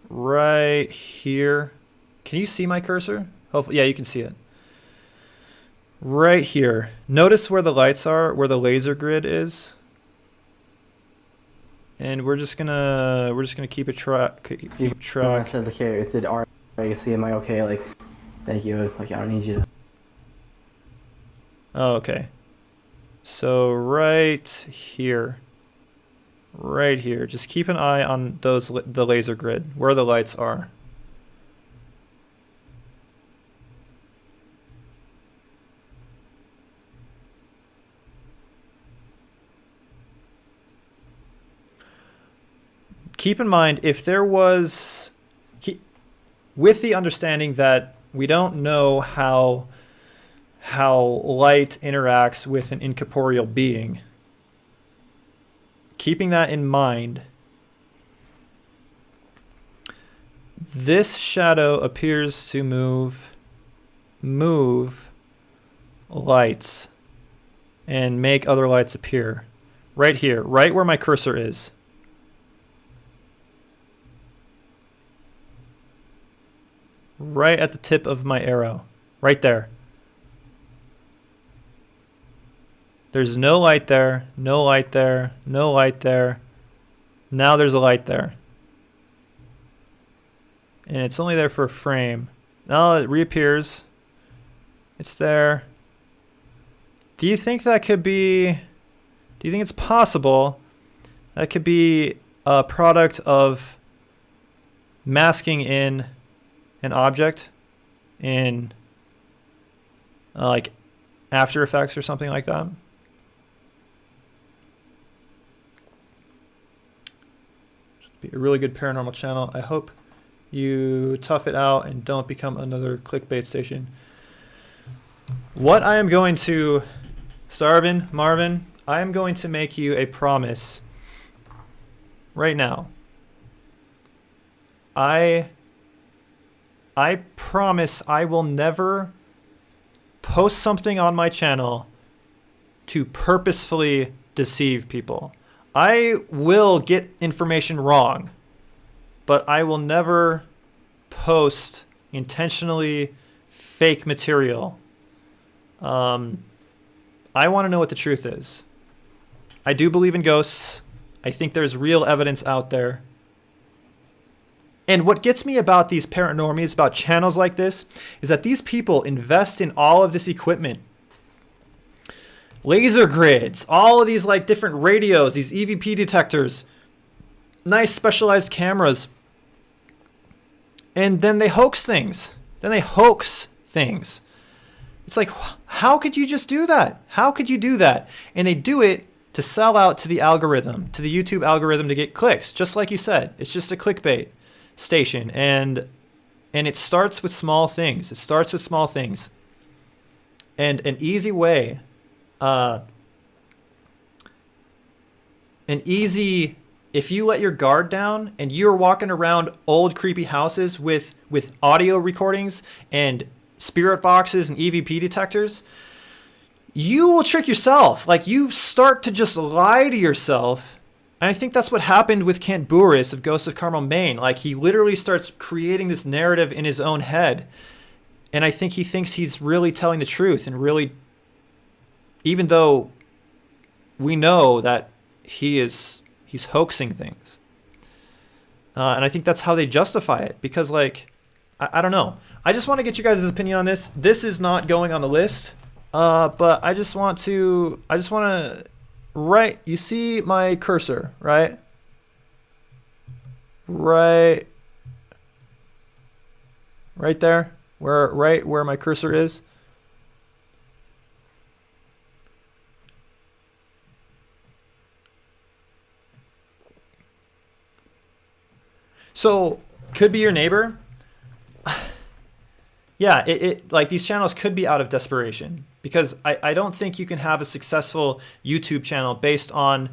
Right here. Can you see my cursor? Hopefully, yeah, you can see it. Right here. Notice where the lights are, where the laser grid is. And we're just gonna keep track. Even when I said, like, hey, it did RAC, am I okay? Like, thank you. Like, I don't need you to. Oh, okay. So right here. Right here. Just keep an eye on the laser grid, where the lights are. Keep in mind, if there was, with the understanding that we don't know how light interacts with an incorporeal being, keeping that in mind, this shadow appears to move lights and make other lights appear. Right here, right where my cursor is. Right at the tip of my arrow. Right there. There's no light there, no light there, no light there. Now there's a light there. And it's only there for a frame. Now it reappears. It's there. Do you think that could be... Do you think it's possible that could be a product of masking in an object in like After Effects or something like that? Be a really good paranormal channel. I hope you tough it out and don't become another clickbait station. What I am going to, Marvin, I am going to make you a promise right now. I I promise I will never post something on my channel to purposefully deceive people. I will get information wrong, but I will never post intentionally fake material. I want to know what the truth is. I do believe in ghosts. I think there's real evidence out there. And what gets me about these paranormies, about channels like this, is that these people invest in all of this equipment. Laser grids, all of these like different radios, these EVP detectors, nice specialized cameras. And then they hoax things. It's like, how could you just do that? How could you do that? And they do it to sell out to the algorithm, to the YouTube algorithm, to get clicks. Just like you said, it's just a clickbait station. And it starts with small things. And an easy way, if you let your guard down and you're walking around old creepy houses with audio recordings and spirit boxes and EVP detectors, you will trick yourself. Like, you start to just lie to yourself. And I think that's what happened with Kent Bouris of Ghosts of Carmel, Maine. Like, he literally starts creating this narrative in his own head. And I think he thinks he's really telling the truth, and really, even though we know that he's hoaxing things. And I think that's how they justify it, because, like, I don't know. I just want to get you guys' opinion on this. This is not going on the list, but I just want to, right, you see my cursor, right? Right there, where my cursor is. So, could be your neighbor. Yeah, it like, these channels could be out of desperation, because I don't think you can have a successful YouTube channel based on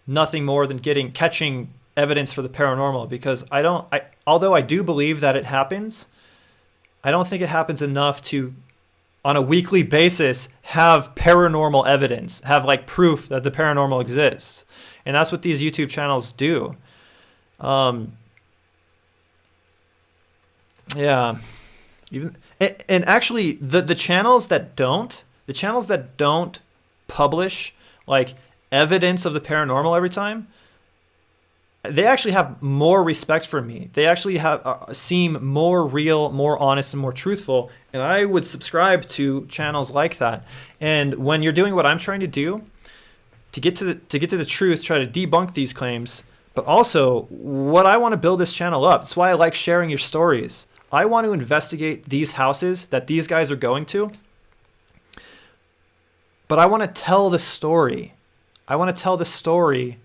nothing more than catching evidence for the paranormal, because although I do believe that it happens, I don't think it happens enough to, on a weekly basis, have paranormal evidence, have like proof that the paranormal exists. And that's what these YouTube channels do. Yeah. And actually, the channels that don't publish like evidence of the paranormal every time, they actually have more respect for me. They actually seem more real, more honest, and more truthful. And I would subscribe to channels like that. And when you're doing what I'm trying to do, to get to the truth, try to debunk these claims, but also what I want to build this channel up. That's why I like sharing your stories. I want to investigate these houses that these guys are going to, but I want to tell the story. I want to tell the story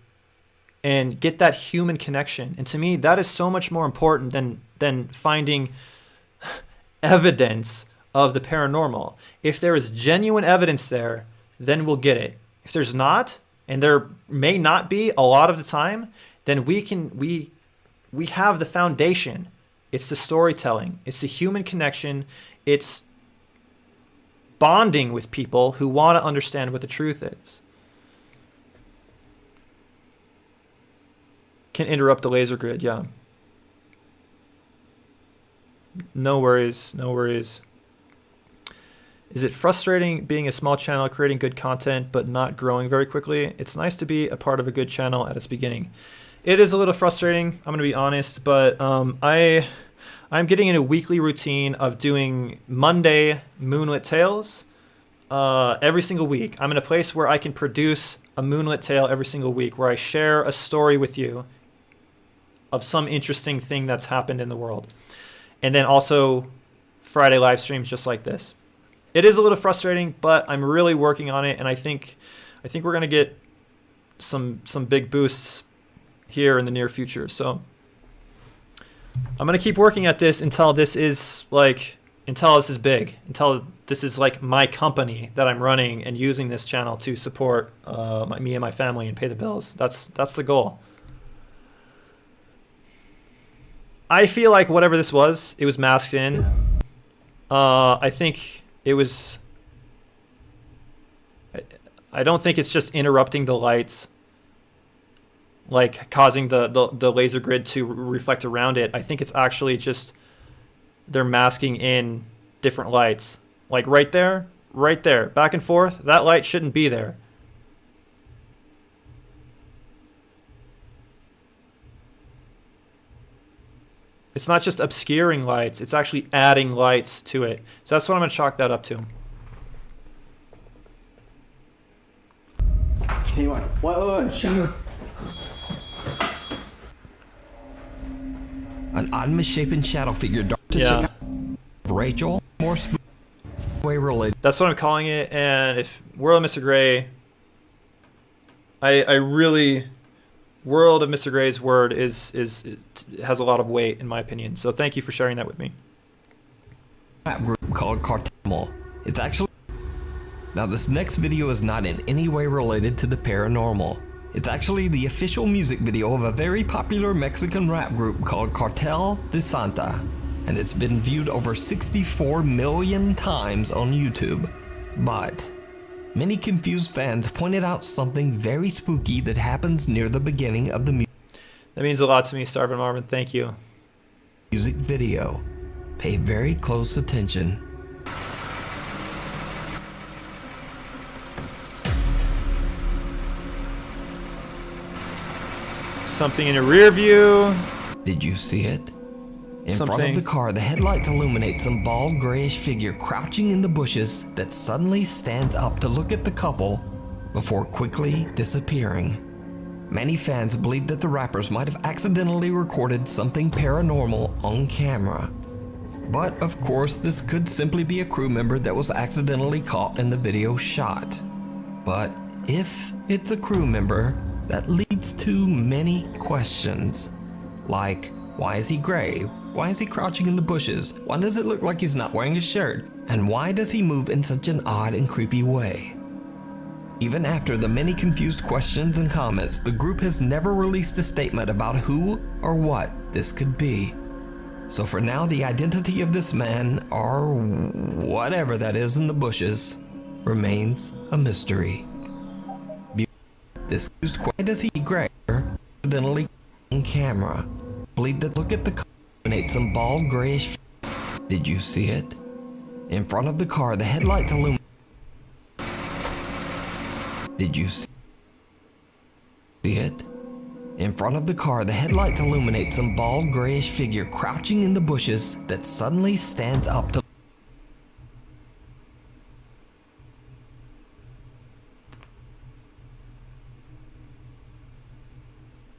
and get that human connection. And to me, that is so much more important than finding evidence of the paranormal. If there is genuine evidence there, then we'll get it. If there's not, and there may not be a lot of the time, then we have the foundation. It's the storytelling. It's the human connection. It's bonding with people who want to understand what the truth is. Can interrupt the laser grid, yeah. No worries, no worries. Is it frustrating being a small channel, creating good content, but not growing very quickly? It's nice to be a part of a good channel at its beginning. It is a little frustrating, I'm going to be honest, but I'm getting in a weekly routine of doing Monday Moonlit Tales every single week. I'm in a place where I can produce a Moonlit Tale every single week, where I share a story with you of some interesting thing that's happened in the world. And then also Friday live streams just like this. It is a little frustrating, but I'm really working on it, and I think we're going to get some big boosts here in the near future. So I'm going to keep working at this until this is big, until this is like my company that I'm running and using this channel to support me and my family and pay the bills. That's the goal. I feel like whatever this was, it was masked in. I think it was... I don't think it's just interrupting the lights, like causing the laser grid to reflect around it. I think it's actually just they're masking in different lights. Like right there, back and forth. That light shouldn't be there. It's not just obscuring lights, it's actually adding lights to it. So that's what I'm going to chalk that up to. Continue on. What? An odd misshapen shadow figure darted to check out Rachel, more spooky way related. That's what I'm calling it. And if World of Mr. Gray, I really, World of Mr. Gray's word has a lot of weight in my opinion. So thank you for sharing that with me. Rap group called Cartel. It's actually... Now this next video is not in any way related to the paranormal. It's actually the official music video of a very popular Mexican rap group called Cartel de Santa, and it's been viewed over 64 million times on YouTube. But many confused fans pointed out something very spooky that happens near the beginning of the That means a lot to me, Starvin Marvin. Thank you. music video. Pay very close attention. Something in your rear view. Did you see it? In front Something. of the car, the headlights illuminate some bald grayish figure crouching in the bushes that suddenly stands up to look at the couple before quickly disappearing. Many fans believe that the rappers might have accidentally recorded something paranormal on camera. But of course, this could simply be a crew member that was accidentally caught in the video shot. But if it's a crew member, that leads to many questions. Like, why is he gray? Why is he crouching in the bushes? Why does it look like he's not wearing a shirt? And why does he move in such an odd and creepy way? Even after the many confused questions and comments, the group has never released a statement about who or what this could be. So for now, the identity of this man, or whatever that is in the bushes, remains a mystery. This used why does he gray accidentally on camera? Believe that look at the car illuminate some bald grayish. Did you see it? In front of the car, the headlights illuminate. Did you see it? In front of the car, the headlights illuminate some bald grayish figure crouching in the bushes that suddenly stands up to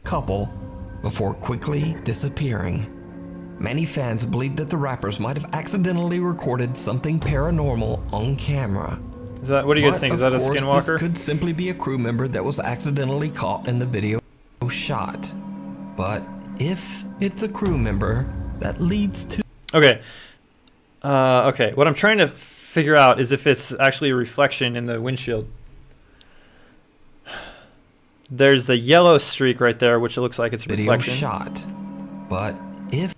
couple before quickly disappearing. Many fans believe that the rappers might have accidentally recorded something paranormal on camera. Is that, what do you guys think? Is that a This skinwalker? could simply be a crew member that was accidentally caught in the video shot. But if it's a crew member, that leads to... Okay. Okay. What I'm trying to figure out is if it's actually a reflection in the windshield. There's the yellow streak right there, which it looks like it's a video reflection. shot. But if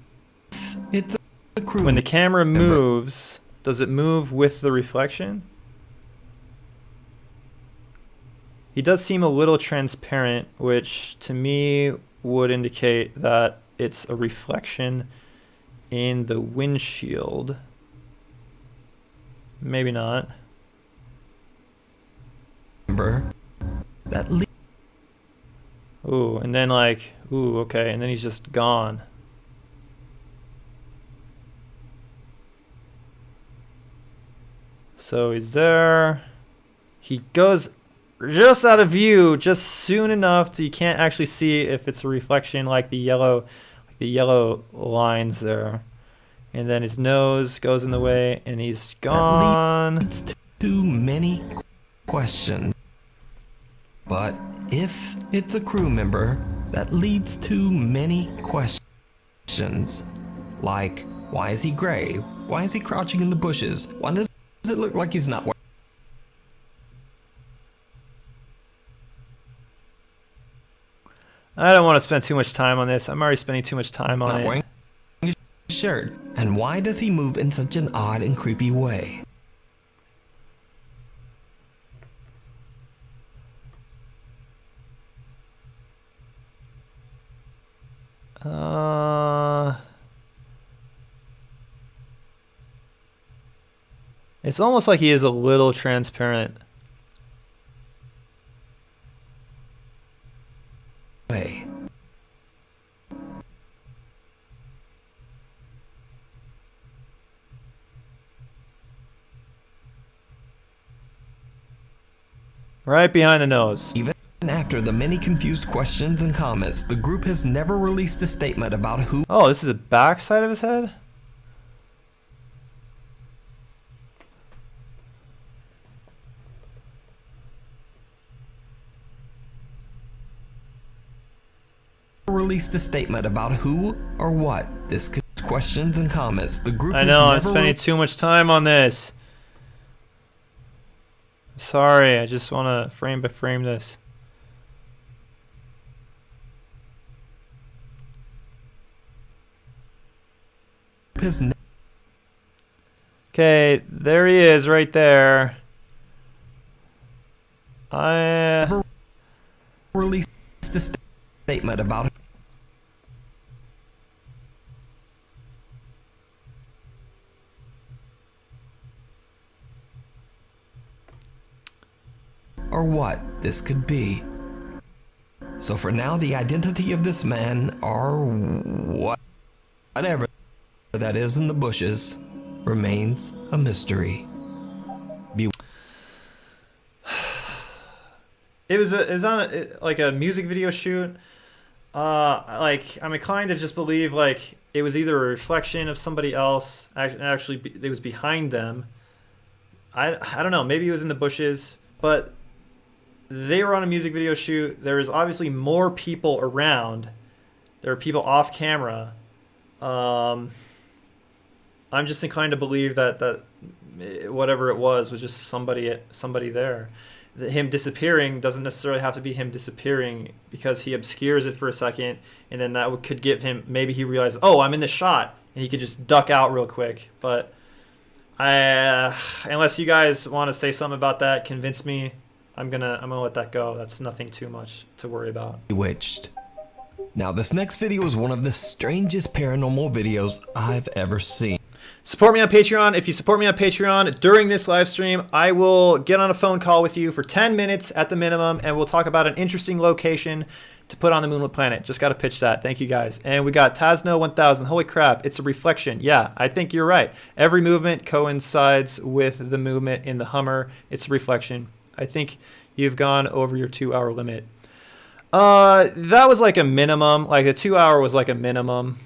it's a crew When the camera moves, does it move with the reflection? He does seem a little transparent, which to me would indicate that it's a reflection in the windshield. Maybe not. member that Ooh, and then like, ooh, okay, and then he's just gone. So he's there. He goes just out of view, just soon enough so you can't actually see if it's a reflection like the yellow lines there. And then his nose goes in the way and he's gone. leads to too many questions. But if it's a crew member, that leads to many questions. Like, why is he gray? Why is he crouching in the bushes? Why does it look like he's not wearing? I don't want to spend too much time on this. I'm already spending too much time on it. shirt? And why does he move in such an odd and creepy way? It's almost like he is a little transparent. Way. Right behind the nose. Even after the many confused questions and comments, the group has never released a statement about who Oh, this is a back side of his head? released a statement about who or what this questions and comments. The group I has know, I'm never spending too much time on this. Sorry, I just want to frame by frame this. Okay, there he is right there. Never released a statement about or what this could be. So for now, the identity of this man, or whatever that is in the bushes, remains a mystery. It was on like a music video shoot. Like I'm inclined to just believe like it was either a reflection of somebody else. Actually, it was behind them. I don't know. Maybe it was in the bushes, but they were on a music video shoot. There is obviously more people around. There are people off camera. I'm just inclined to believe that whatever it was just somebody there. Him disappearing doesn't necessarily have to be him disappearing because he obscures it for a second, and then that could give him, maybe he realizes, oh, I'm in the shot, and he could just duck out real quick. But unless you guys want to say something about that, convince me, I'm gonna let that go. That's nothing too much to worry about. Bewitched. Now this next video is one of the strangest paranormal videos I've ever seen. Support me on Patreon. If you support me on Patreon during this live stream, I will get on a phone call with you for 10 minutes at the minimum, and we'll talk about an interesting location to put on the Moonlit planet. Just got to pitch that. Thank you guys. And we got Tasno 1000. Holy crap, it's a reflection. Yeah, I think you're right. Every movement coincides with the movement in the Hummer. It's a reflection. I think you've gone over your 2-hour limit. That was like a minimum. Like the 2 hour was like a minimum.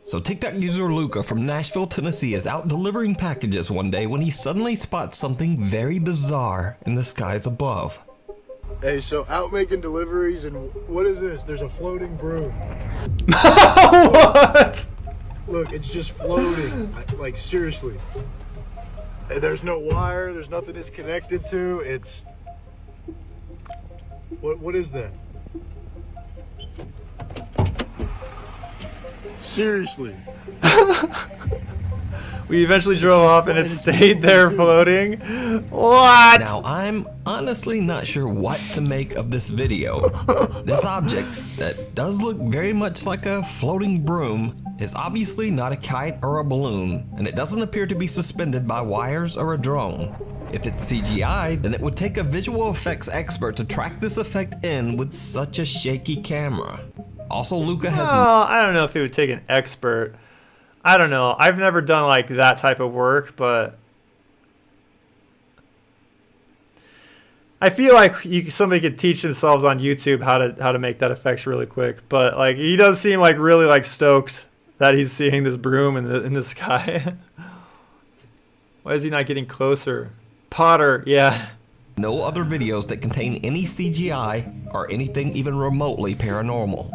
So TikTok user Luca from Nashville, Tennessee is out delivering packages one day when he suddenly spots something very bizarre in the skies above. Hey, so out making deliveries, and what is this? There's a floating broom. What? Look, it's just floating. Like, seriously. There's no wire, there's nothing it's connected to. It's... What is that? Seriously. We eventually drove off and it stayed there floating. What? Now, I'm honestly not sure what to make of this video. This object, that does look very much like a floating broom, is obviously not a kite or a balloon, and it doesn't appear to be suspended by wires or a drone. If it's CGI, then it would take a visual effects expert to track this effect in with such a shaky camera. Also, Luca has... Well, I don't know if it would take an expert. I don't know. I've never done like that type of work, but I feel like somebody could teach themselves on YouTube how to make that effect really quick. But like he does seem like really like stoked that he's seeing this broom in the sky. Why is he not getting closer? Potter, yeah. No other videos that contain any CGI or anything even remotely paranormal.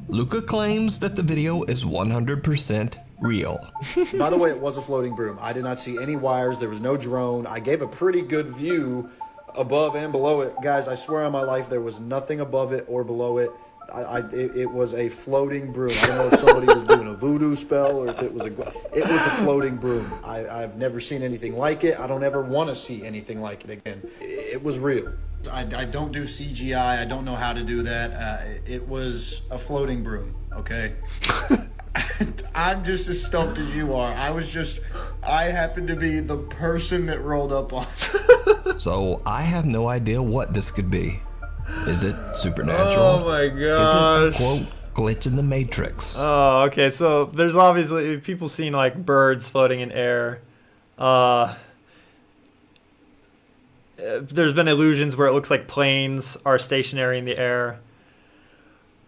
Luca claims that the video is 100% real. By the way, it was a floating broom. I did not see any wires. There was no drone. I gave a pretty good view above and below it. Guys, I swear on my life, there was nothing above it or below it. It was a floating broom. I don't know if somebody was doing a voodoo spell or if it was it was a floating broom. I've never seen anything like it. I don't ever want to see anything like it again. It was real. I don't do CGI. I don't know how to do that. It was a floating broom, okay? I'm just as stumped as you are. I happened to be the person that rolled up on it. So I have no idea what this could be. Is it supernatural? Oh my gosh. Is it a quote glitch in the Matrix? Oh, okay. So there's obviously people seeing like birds floating in air. There's been illusions where it looks like planes are stationary in the air.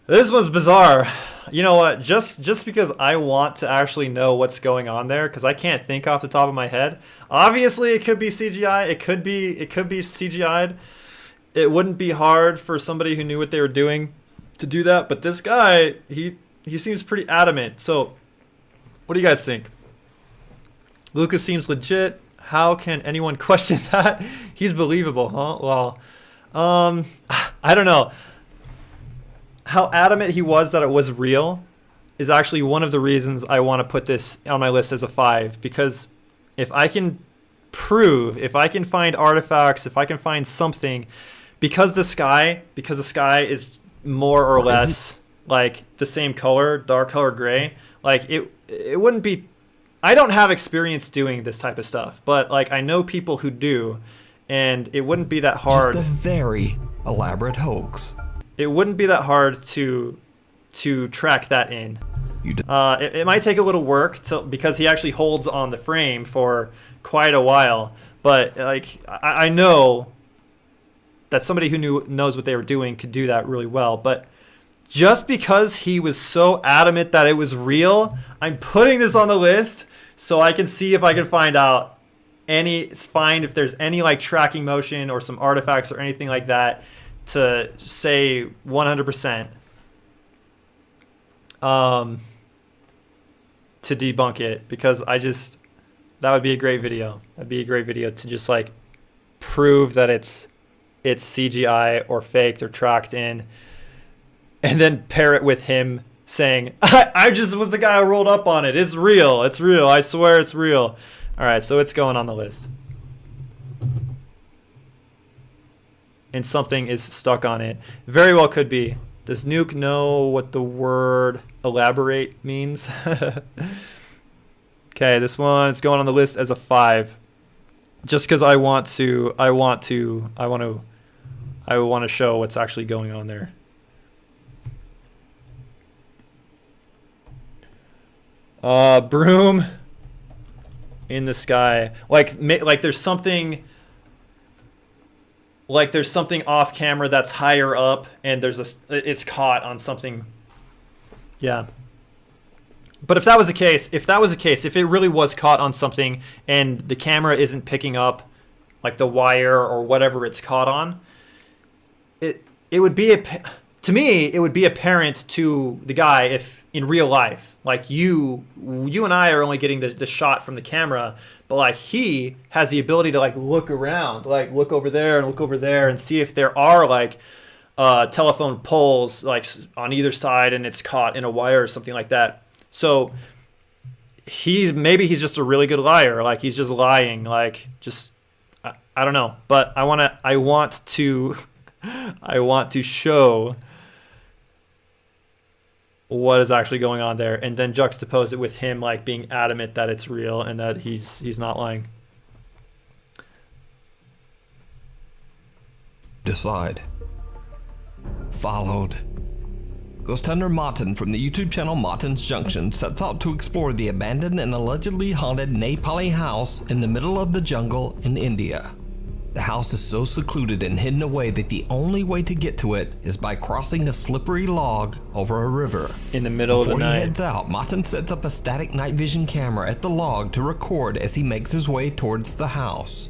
This one's bizarre. You know what? Just because I want to actually know what's going on there, because I can't think off the top of my head. Obviously, it could be CGI. It could be CGI'd. It wouldn't be hard for somebody who knew what they were doing to do that. But this guy, he seems pretty adamant. So, what do you guys think? Lucas seems legit. How can anyone question that? He's believable, huh? Well, I don't know. How adamant he was that it was real is actually one of the reasons I want to put this on my list as a 5, because if I can find artifacts, if I can find something, because the sky is more or less like the same color, dark color gray, like it wouldn't be. I don't have experience doing this type of stuff, but like I know people who do, and it wouldn't be that hard. Just a very elaborate hoax. It wouldn't be that hard to track that in. It might take a little work because he actually holds on the frame for quite a while. But like I know that somebody who knows what they were doing could do that really well. But just because he was so adamant that it was real, I'm putting this on the list so I can see if I can find if there's any like tracking motion or some artifacts or anything like that to say 100% to debunk it, because that would be a great video. That'd be a great video to just like prove that it's CGI or faked or tracked in, and then pair it with him saying, I just was the guy who rolled up on it. It's real. It's real. I swear it's real. All right, so it's going on the list. And something is stuck on it. Very well could be. Does Nuke know what the word elaborate means? Okay, this one is going on the list as a 5. Just because I want to show what's actually going on there. Broom in the sky. Like there's something. Like there's something off camera that's higher up, and it's caught on something. Yeah. But if that was the case, if it really was caught on something and the camera isn't picking up like the wire or whatever it's caught on, it would be to me, it would be apparent to the guy if in real life, like you and I are only getting the shot from the camera, but like he has the ability to like look around, like look over there and see if there are like telephone poles like on either side and it's caught in a wire or something like that. So maybe he's just a really good liar, like he's just lying, like just I don't know, but I want to show what is actually going on there, and then juxtapose it with him like being adamant that it's real and that he's not lying. Decide. Followed. Ghost hunter Martin from the YouTube channel Martin's Junction sets out to explore the abandoned and allegedly haunted Nepali house in the middle of the jungle in India. The house is so secluded and hidden away that the only way to get to it is by crossing a slippery log over a river. In the middle of the night. Before he heads out, Martin sets up a static night vision camera at the log to record as he makes his way towards the house.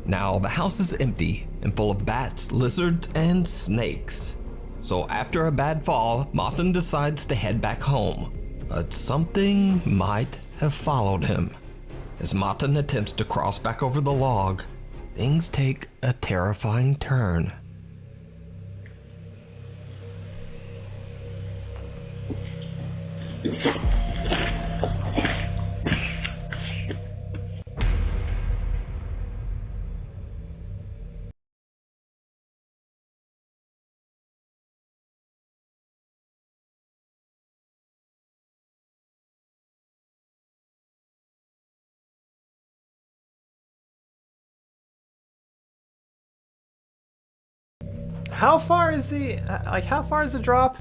Now, the house is empty and full of bats, lizards, and snakes. So after a bad fall, Martin decides to head back home. But something might have followed him. As Martin attempts to cross back over the log, things take a terrifying turn. How far is the like? How far is the drop?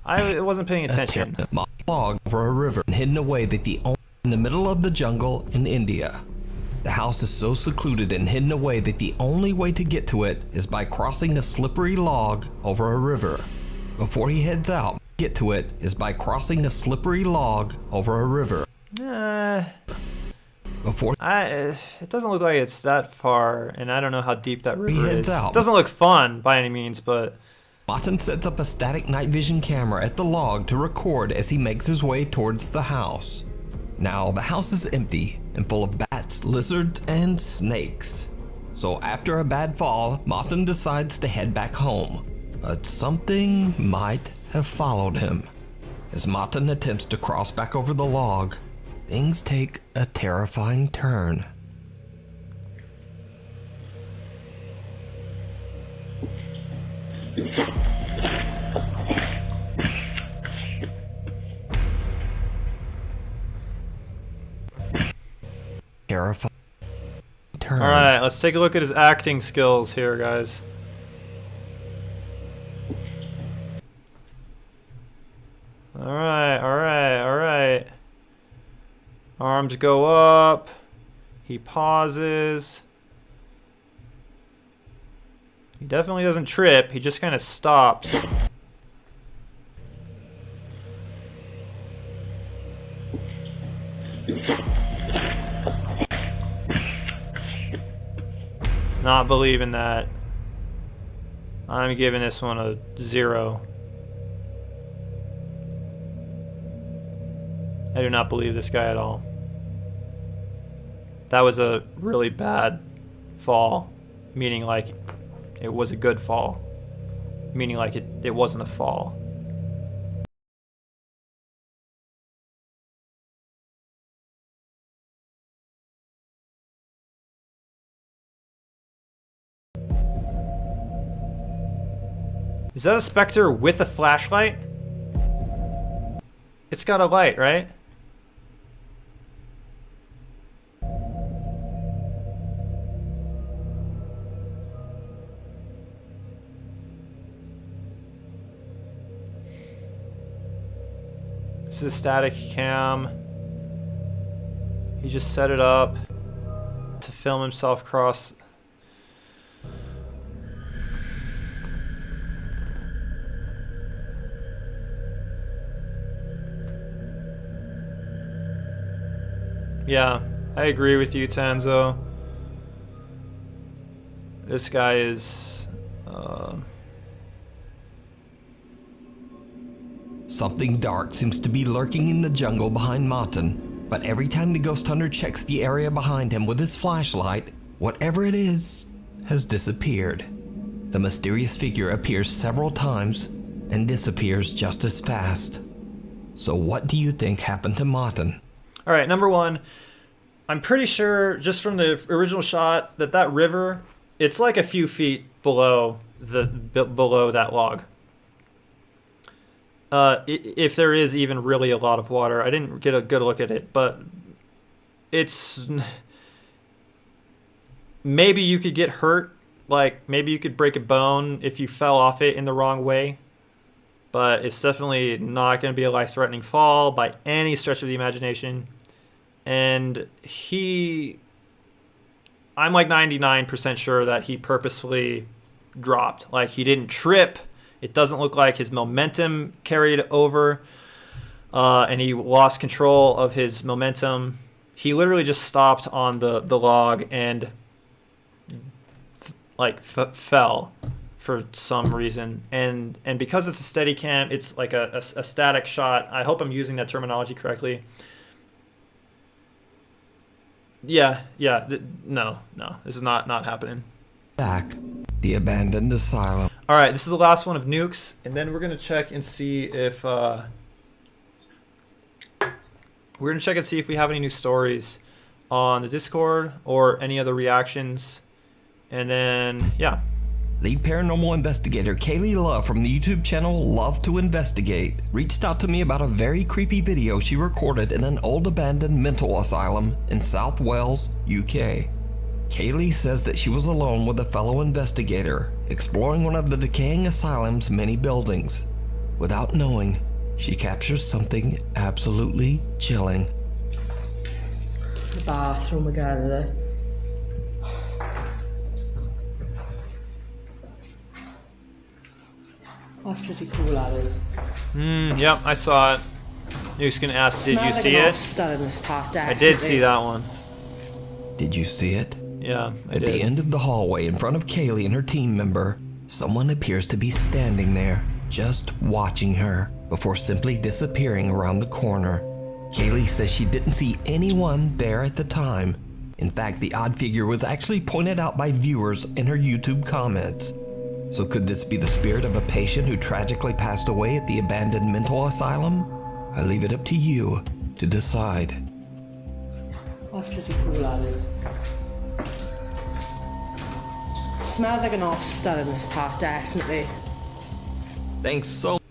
I wasn't paying attention. A log over a river hidden away that the only in the middle of the jungle in India. The house is so secluded and hidden away that the only way to get to it is by crossing a slippery log over a river. Before he heads out, get to it is by crossing a slippery log over a river. Before It doesn't look like it's that far, and I don't know how deep that river heads is. out. It doesn't look fun by any means, but Martin sets up a static night vision camera at the log to record as he makes his way towards the house. Now, the house is empty and full of bats, lizards, and snakes. So after a bad fall, Martin decides to head back home. But something might have followed him. As Martin attempts to cross back over the log, things take a terrifying turn. Terrifying turn. all right, let's take a look at his acting skills here, guys. All right, all right, all right. Arms go up. He pauses. He definitely doesn't trip. He just kind of stops. Not believing that. I'm giving this one a 0. I do not believe this guy at all. That was a really bad fall, meaning like it was a good fall, meaning like it wasn't a fall. Is that a specter with a flashlight? It's got a light, right? This is a static cam. He just set it up to film himself cross. Yeah, I agree with you, Tanzo. This guy is... Something dark seems to be lurking in the jungle behind Martin, but every time the ghost hunter checks the area behind him with his flashlight, whatever it is has disappeared. The mysterious figure appears several times and disappears just as fast. So what do you think happened to Martin? All right, number one, I'm pretty sure just from the original shot that river, it's like a few feet below that log. If there is even really a lot of water, I didn't get a good look at it, but it's maybe you could get hurt, like maybe you could break a bone if you fell off it in the wrong way, but it's definitely not going to be a life-threatening fall by any stretch of the imagination. And I'm like 99% sure that he purposefully dropped. Like, he didn't trip. It doesn't look like his momentum carried over, and he lost control of his momentum. He literally just stopped on the log and fell for some reason. And because it's a steady cam, it's like a static shot. I hope I'm using that terminology correctly. No, this is not happening. Back, the abandoned asylum. All right, this is the last one of nukes, and then we're gonna check and see if We're going to check and see if we have any new stories on the Discord or any other reactions. And then, yeah. Lead paranormal investigator Kaylee Love from the YouTube channel Love to Investigate reached out to me about a very creepy video she recorded in an old abandoned mental asylum in South Wales, UK. Kaylee says that she was alone with a fellow investigator exploring one of the decaying asylum's many buildings. Without knowing, she captures something absolutely chilling. The bathroom again, there. That's pretty cool, that is. Yep, I saw it. Nuke's gonna ask, did you see it? I did see that one. Did you see it? Yeah, I did. At the end of the hallway in front of Kaylee and her team member, someone appears to be standing there, just watching her, before simply disappearing around the corner. Kaylee says she didn't see anyone there at the time. In fact, the odd figure was actually pointed out by viewers in her YouTube comments. So could this be the spirit of a patient who tragically passed away at the abandoned mental asylum? I leave it up to you to decide. That's pretty cool, that is. Smells like an hospital in this part, definitely. Thanks so much.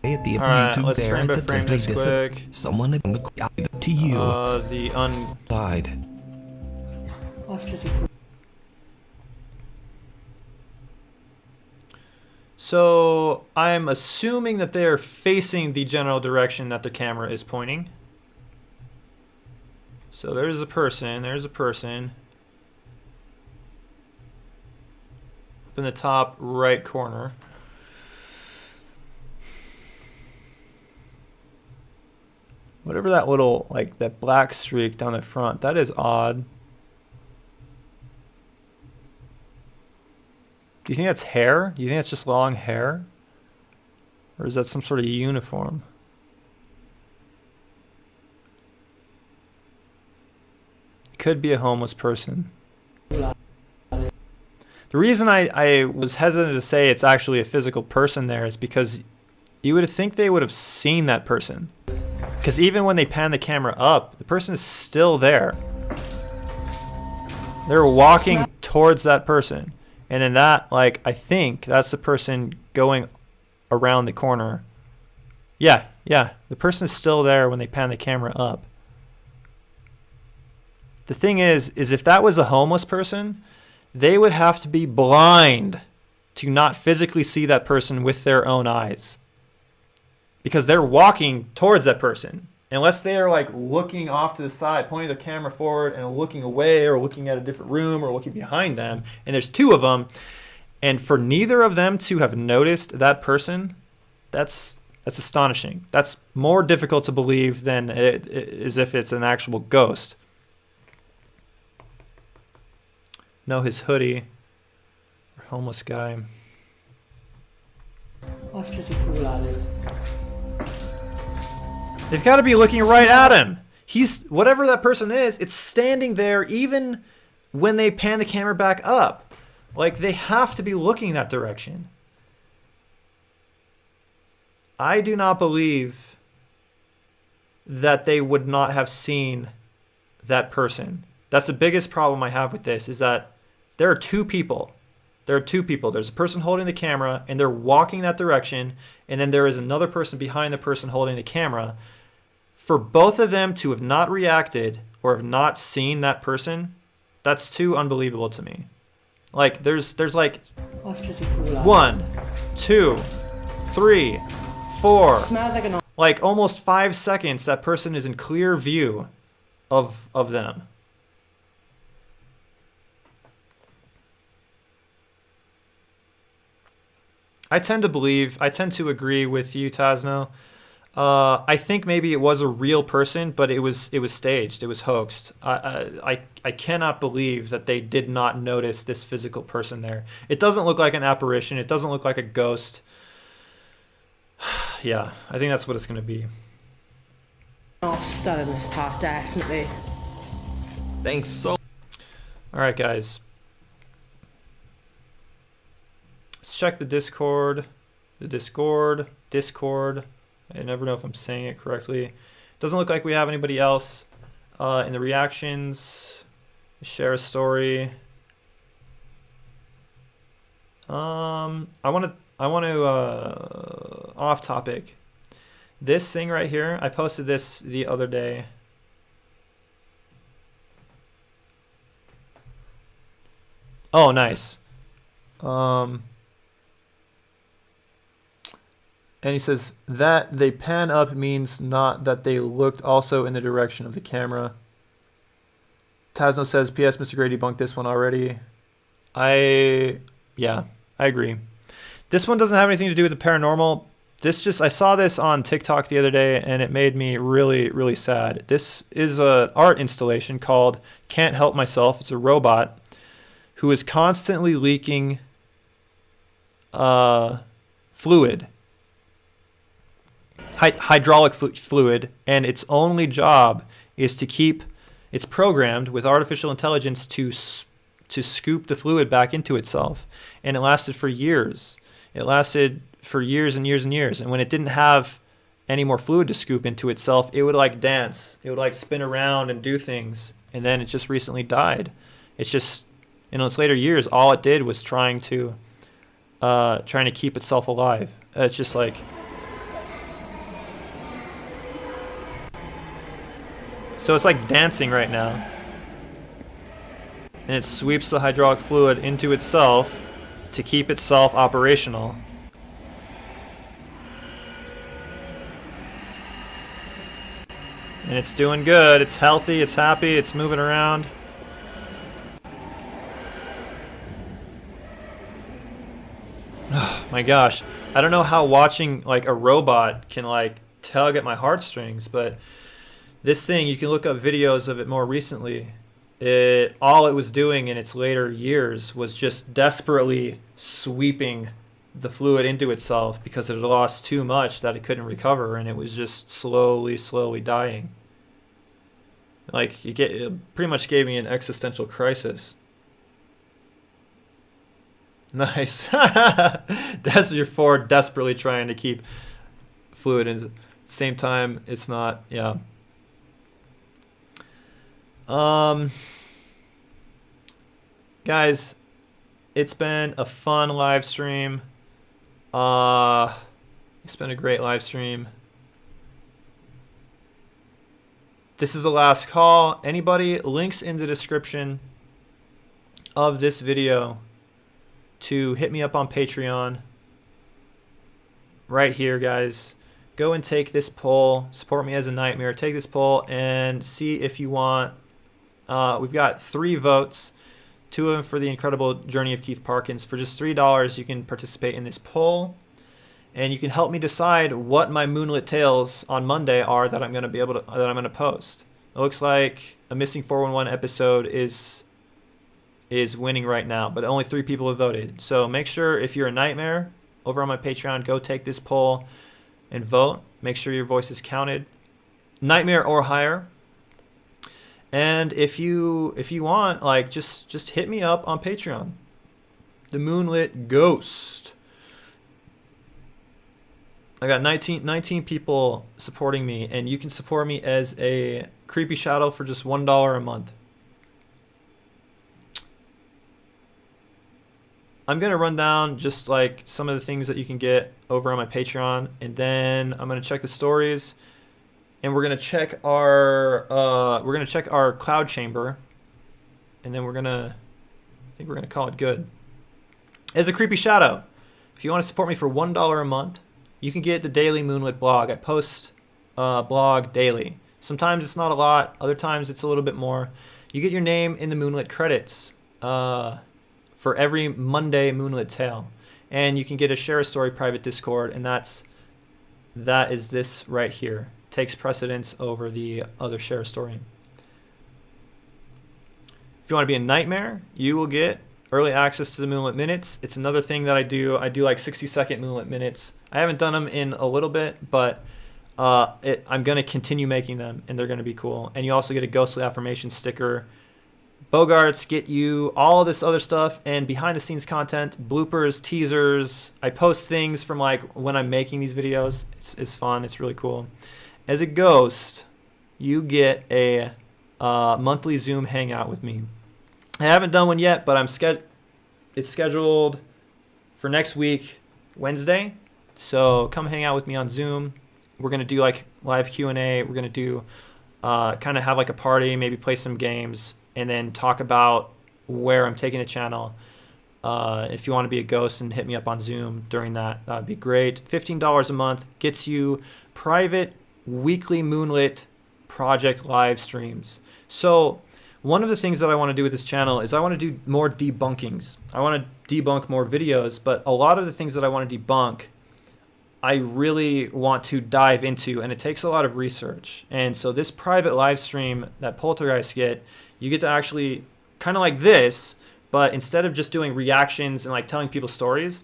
At the Alright, YouTube let's there frame by that frame simply this quick. Someone in the up to you. Side. That's pretty cool. So I'm assuming that they are facing the general direction that the camera is pointing. So there's a person, up in the top right corner. Whatever that little, like that black streak down the front, that is odd. Do you think that's hair? Do you think that's just long hair? Or is that some sort of uniform? It could be a homeless person. The reason I was hesitant to say it's actually a physical person there is because you would think they would have seen that person. Because even when they pan the camera up, the person is still there. They're walking towards that person. And in that, like, I think that's the person going around the corner. Yeah, the person is still there when they pan the camera up. The thing is if that was a homeless person, they would have to be blind to not physically see that person with their own eyes. Because they're walking towards that person. Unless they are like looking off to the side, pointing the camera forward and looking away or looking at a different room or looking behind them. And there's two of them. And for neither of them to have noticed that person, that's astonishing. That's more difficult to believe than it is if it's an actual ghost. No, his hoodie. Homeless guy. That's pretty cool, that is. They've got to be looking right at him. He's, whatever that person is, it's standing there even when they pan the camera back up. Like, they have to be looking that direction. I do not believe that they would not have seen that person. That's the biggest problem I have with this, is that there are two people. There are two people. There's a person holding the camera, and they're walking that direction, and then there is another person behind the person holding the camera. For both of them to have not reacted or have not seen that person, that's too unbelievable to me. Like, there's like 1, 2, 3, 4, like almost 5 seconds that person is in clear view of them. I tend to agree with you, Tasno. I think maybe it was a real person, but it was staged. It was hoaxed. I cannot believe that they did not notice this physical person there. It doesn't look like an apparition. It doesn't look like a ghost. Yeah, I think that's what it's going to be. Hospital in this part, definitely. Thanks so. All right, guys. Let's check the Discord. Discord. I never know if I'm saying it correctly. Doesn't look like we have anybody else in the reactions. Share a story. I want to off topic. This thing right here, I posted this the other day. Oh, nice. And he says that they pan up means not that they looked also in the direction of the camera. Tasno says, P.S. Mr. Gray debunked this one already. Yeah, I agree. This one doesn't have anything to do with the paranormal. I saw this on TikTok the other day, and it made me really, really sad. This is an art installation called Can't Help Myself. It's a robot who is constantly leaking fluid, hydraulic fluid, and its only job is to keep, it's programmed with artificial intelligence to scoop the fluid back into itself. And it lasted for years. It lasted for years and years and years. And when it didn't have any more fluid to scoop into itself, it would like dance. It would like spin around and do things. And then it just recently died. It's just, in its later years, all it did was trying to keep itself alive. It's just like, so it's like dancing right now. And it sweeps the hydraulic fluid into itself to keep itself operational. And it's doing good. It's healthy. It's happy. It's moving around. Oh my gosh. I don't know how watching like a robot can like tug at my heartstrings, but this thing, you can look up videos of it more recently. All it was doing in its later years was just desperately sweeping the fluid into itself because it had lost too much that it couldn't recover, and it was just slowly dying. Like, it pretty much gave me an existential crisis. Nice. That's your Ford desperately trying to keep fluid in. At the same time, it's not, yeah. Guys, it's been a fun live stream. It's been a great live stream. This is the last call. Anybody, links in the description of this video to hit me up on Patreon. Right here, guys. Go and take this poll. Support me as a nightmare. Take this poll and see if you want. We've got 3 votes. 2 of them for the incredible journey of Keith Parkins. For just $3, you can participate in this poll, and you can help me decide what my Moonlit tales on Monday are that I'm going to post. It looks like a missing 411 episode is winning right now, but only 3 people have voted. So make sure, if you're a nightmare over on my Patreon, go take this poll and vote. Make sure your voice is counted, nightmare or higher. And if you want, like, just hit me up on Patreon. The Moonlit Ghost. I got 19 people supporting me, and you can support me as a creepy shadow for just $1 a month. I'm going to run down just like some of the things that you can get over on my Patreon, and then I'm going to check the stories. And we're gonna check our cloud chamber, and then I think we're gonna call it good. As a creepy shadow, if you want to support me for $1 a month, you can get the daily Moonlit blog. I post blog daily. Sometimes it's not a lot, other times it's a little bit more. You get your name in the Moonlit credits for every Monday Moonlit tale, and you can get a share a story private Discord, and that is this right here. Takes precedence over the other share a story. If you want to be a nightmare, you will get early access to the Moonlit Minutes. It's another thing that I do. I do like 60-second Moonlit Minutes. I haven't done them in a little bit, but I'm going to continue making them, and they're going to be cool. And you also get a Ghostly Affirmation sticker. Bogarts get you all of this other stuff and behind-the-scenes content, bloopers, teasers. I post things from like when I'm making these videos. It's fun. It's really cool. As a ghost, you get a monthly Zoom hangout with me. I haven't done one yet, but it's scheduled for next week, Wednesday. So come hang out with me on Zoom. We're gonna do like live Q&A. We're gonna do kind of have like a party, maybe play some games, and then talk about where I'm taking the channel. If you want to be a ghost and hit me up on Zoom during that, that'd be great. $15 a month gets you private weekly Moonlit project live streams. So one of the things that I want to do with this channel is I want to do more debunkings. I want to debunk more videos, but a lot of the things that I want to debunk, I really want to dive into, and it takes a lot of research. And so this private live stream that Poltergeist you get to actually kind of like this, but instead of just doing reactions and like telling people stories,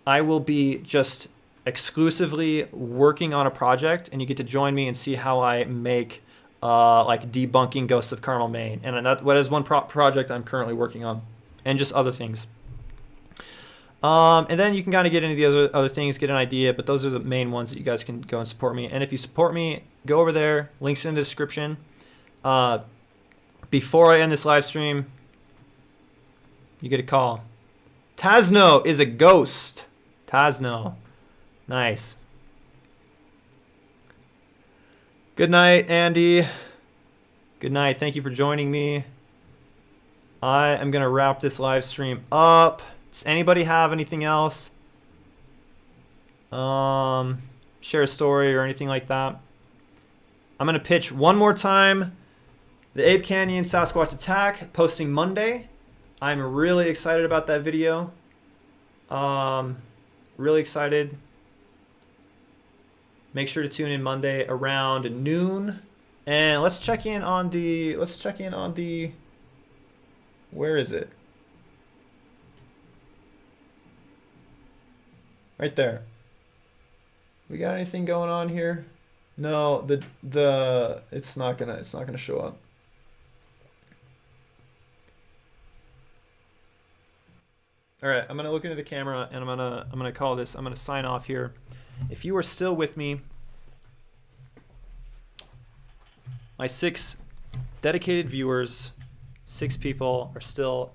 I will be just exclusively working on a project, and you get to join me and see how I make like debunking Ghosts of Carmel, Maine. And that is one project I'm currently working on, and just other things. And then you can kind of get into the other things, get an idea, but those are the main ones that you guys can go and support me. And if you support me, go over there, links in the description. Before I end this live stream, you get a call. Tasno is a ghost. Tasno. Nice. Good night, Andy. Good night. Thank you for joining me. I am going to wrap this live stream up. Does anybody have anything else? Share a story or anything like that? I'm going to pitch one more time. The Ape Canyon Sasquatch attack, posting Monday. I'm really excited about that video. Really excited. Make sure to tune in Monday around noon. And let's check in on the, where is it? Right there. We got anything going on here? No, it's not gonna show up. All right, I'm gonna look into the camera and I'm gonna call this. I'm gonna sign off here. If you are still with me, my 6 dedicated viewers, 6 people are still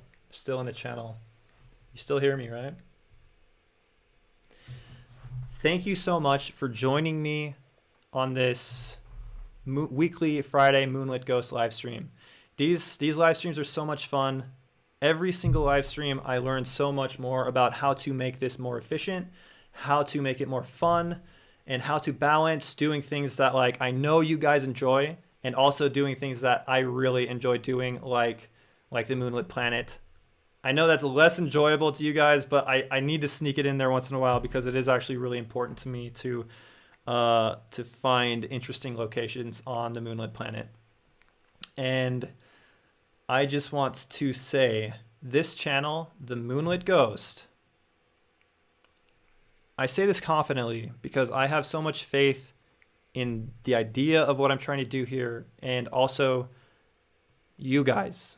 in the channel. You still hear me, right? Thank you so much for joining me on this weekly Friday Moonlit Ghost live stream. These live streams are so much fun. Every single live stream, I learn so much more about how to make this more efficient, how to make it more fun, and how to balance doing things that like I know you guys enjoy, and also doing things that I really enjoy doing, like the Moonlit Planet. I know that's less enjoyable to you guys, but I need to sneak it in there once in a while because it is actually really important to me to find interesting locations on the Moonlit Planet. And I just want to say this channel, the Moonlit Ghost, I say this confidently because I have so much faith in the idea of what I'm trying to do here, and also you guys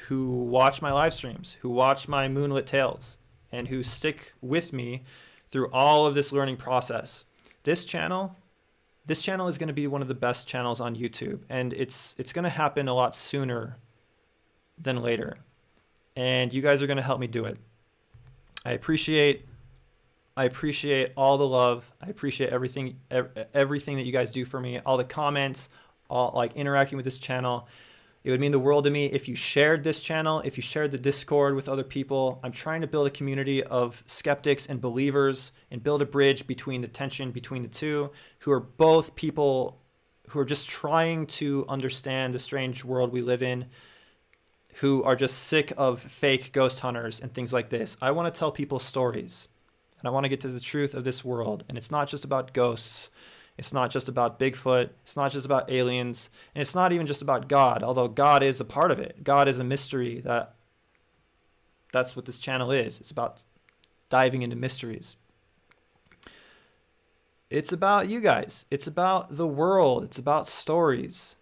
who watch my live streams, who watch my Moonlit Tales, and who stick with me through all of this learning process. This channel is going to be one of the best channels on YouTube, and it's going to happen a lot sooner than later. And you guys are going to help me do it. I appreciate all the love. I appreciate everything that you guys do for me, all the comments, all like interacting with this channel. It would mean the world to me if you shared this channel, if you shared the Discord with other people. I'm trying to build a community of skeptics and believers and build a bridge between the tension between the two, who are both people who are just trying to understand the strange world we live in, who are just sick of fake ghost hunters and things like this. I want to tell people stories, and I want to get to the truth of this world. And it's not just about ghosts. It's not just about Bigfoot. It's not just about aliens. And it's not even just about God, although God is a part of it. God is a mystery. That's what this channel is. It's about diving into mysteries. It's about you guys. It's about the world. It's about stories.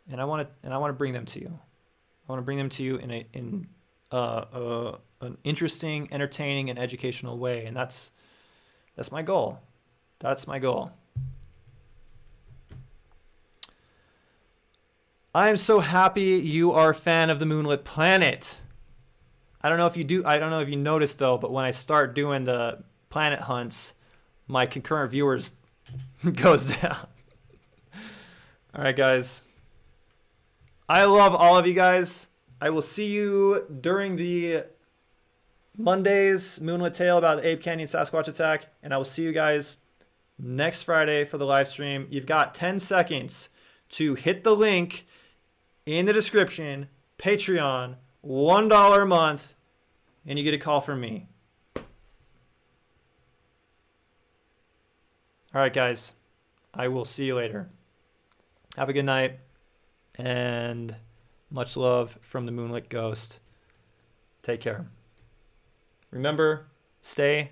And I want to bring them to you. I want to bring them to you in an interesting, entertaining, and educational way. And that's my goal. That's my goal. I am so happy you are a fan of the Moonlit Planet. I don't know if you noticed though, but when I start doing the planet hunts, my concurrent viewers goes down. All right, guys. I love all of you guys. I will see you during the Monday's Moonlit Tale about the Ape Canyon Sasquatch attack, and I will see you guys next Friday for the live stream. You've got 10 seconds to hit the link in the description, Patreon, $1 a month, and you get a call from me. All right, guys. I will see you later. Have a good night, and much love from the Moonlit Ghost. Take care. Remember, stay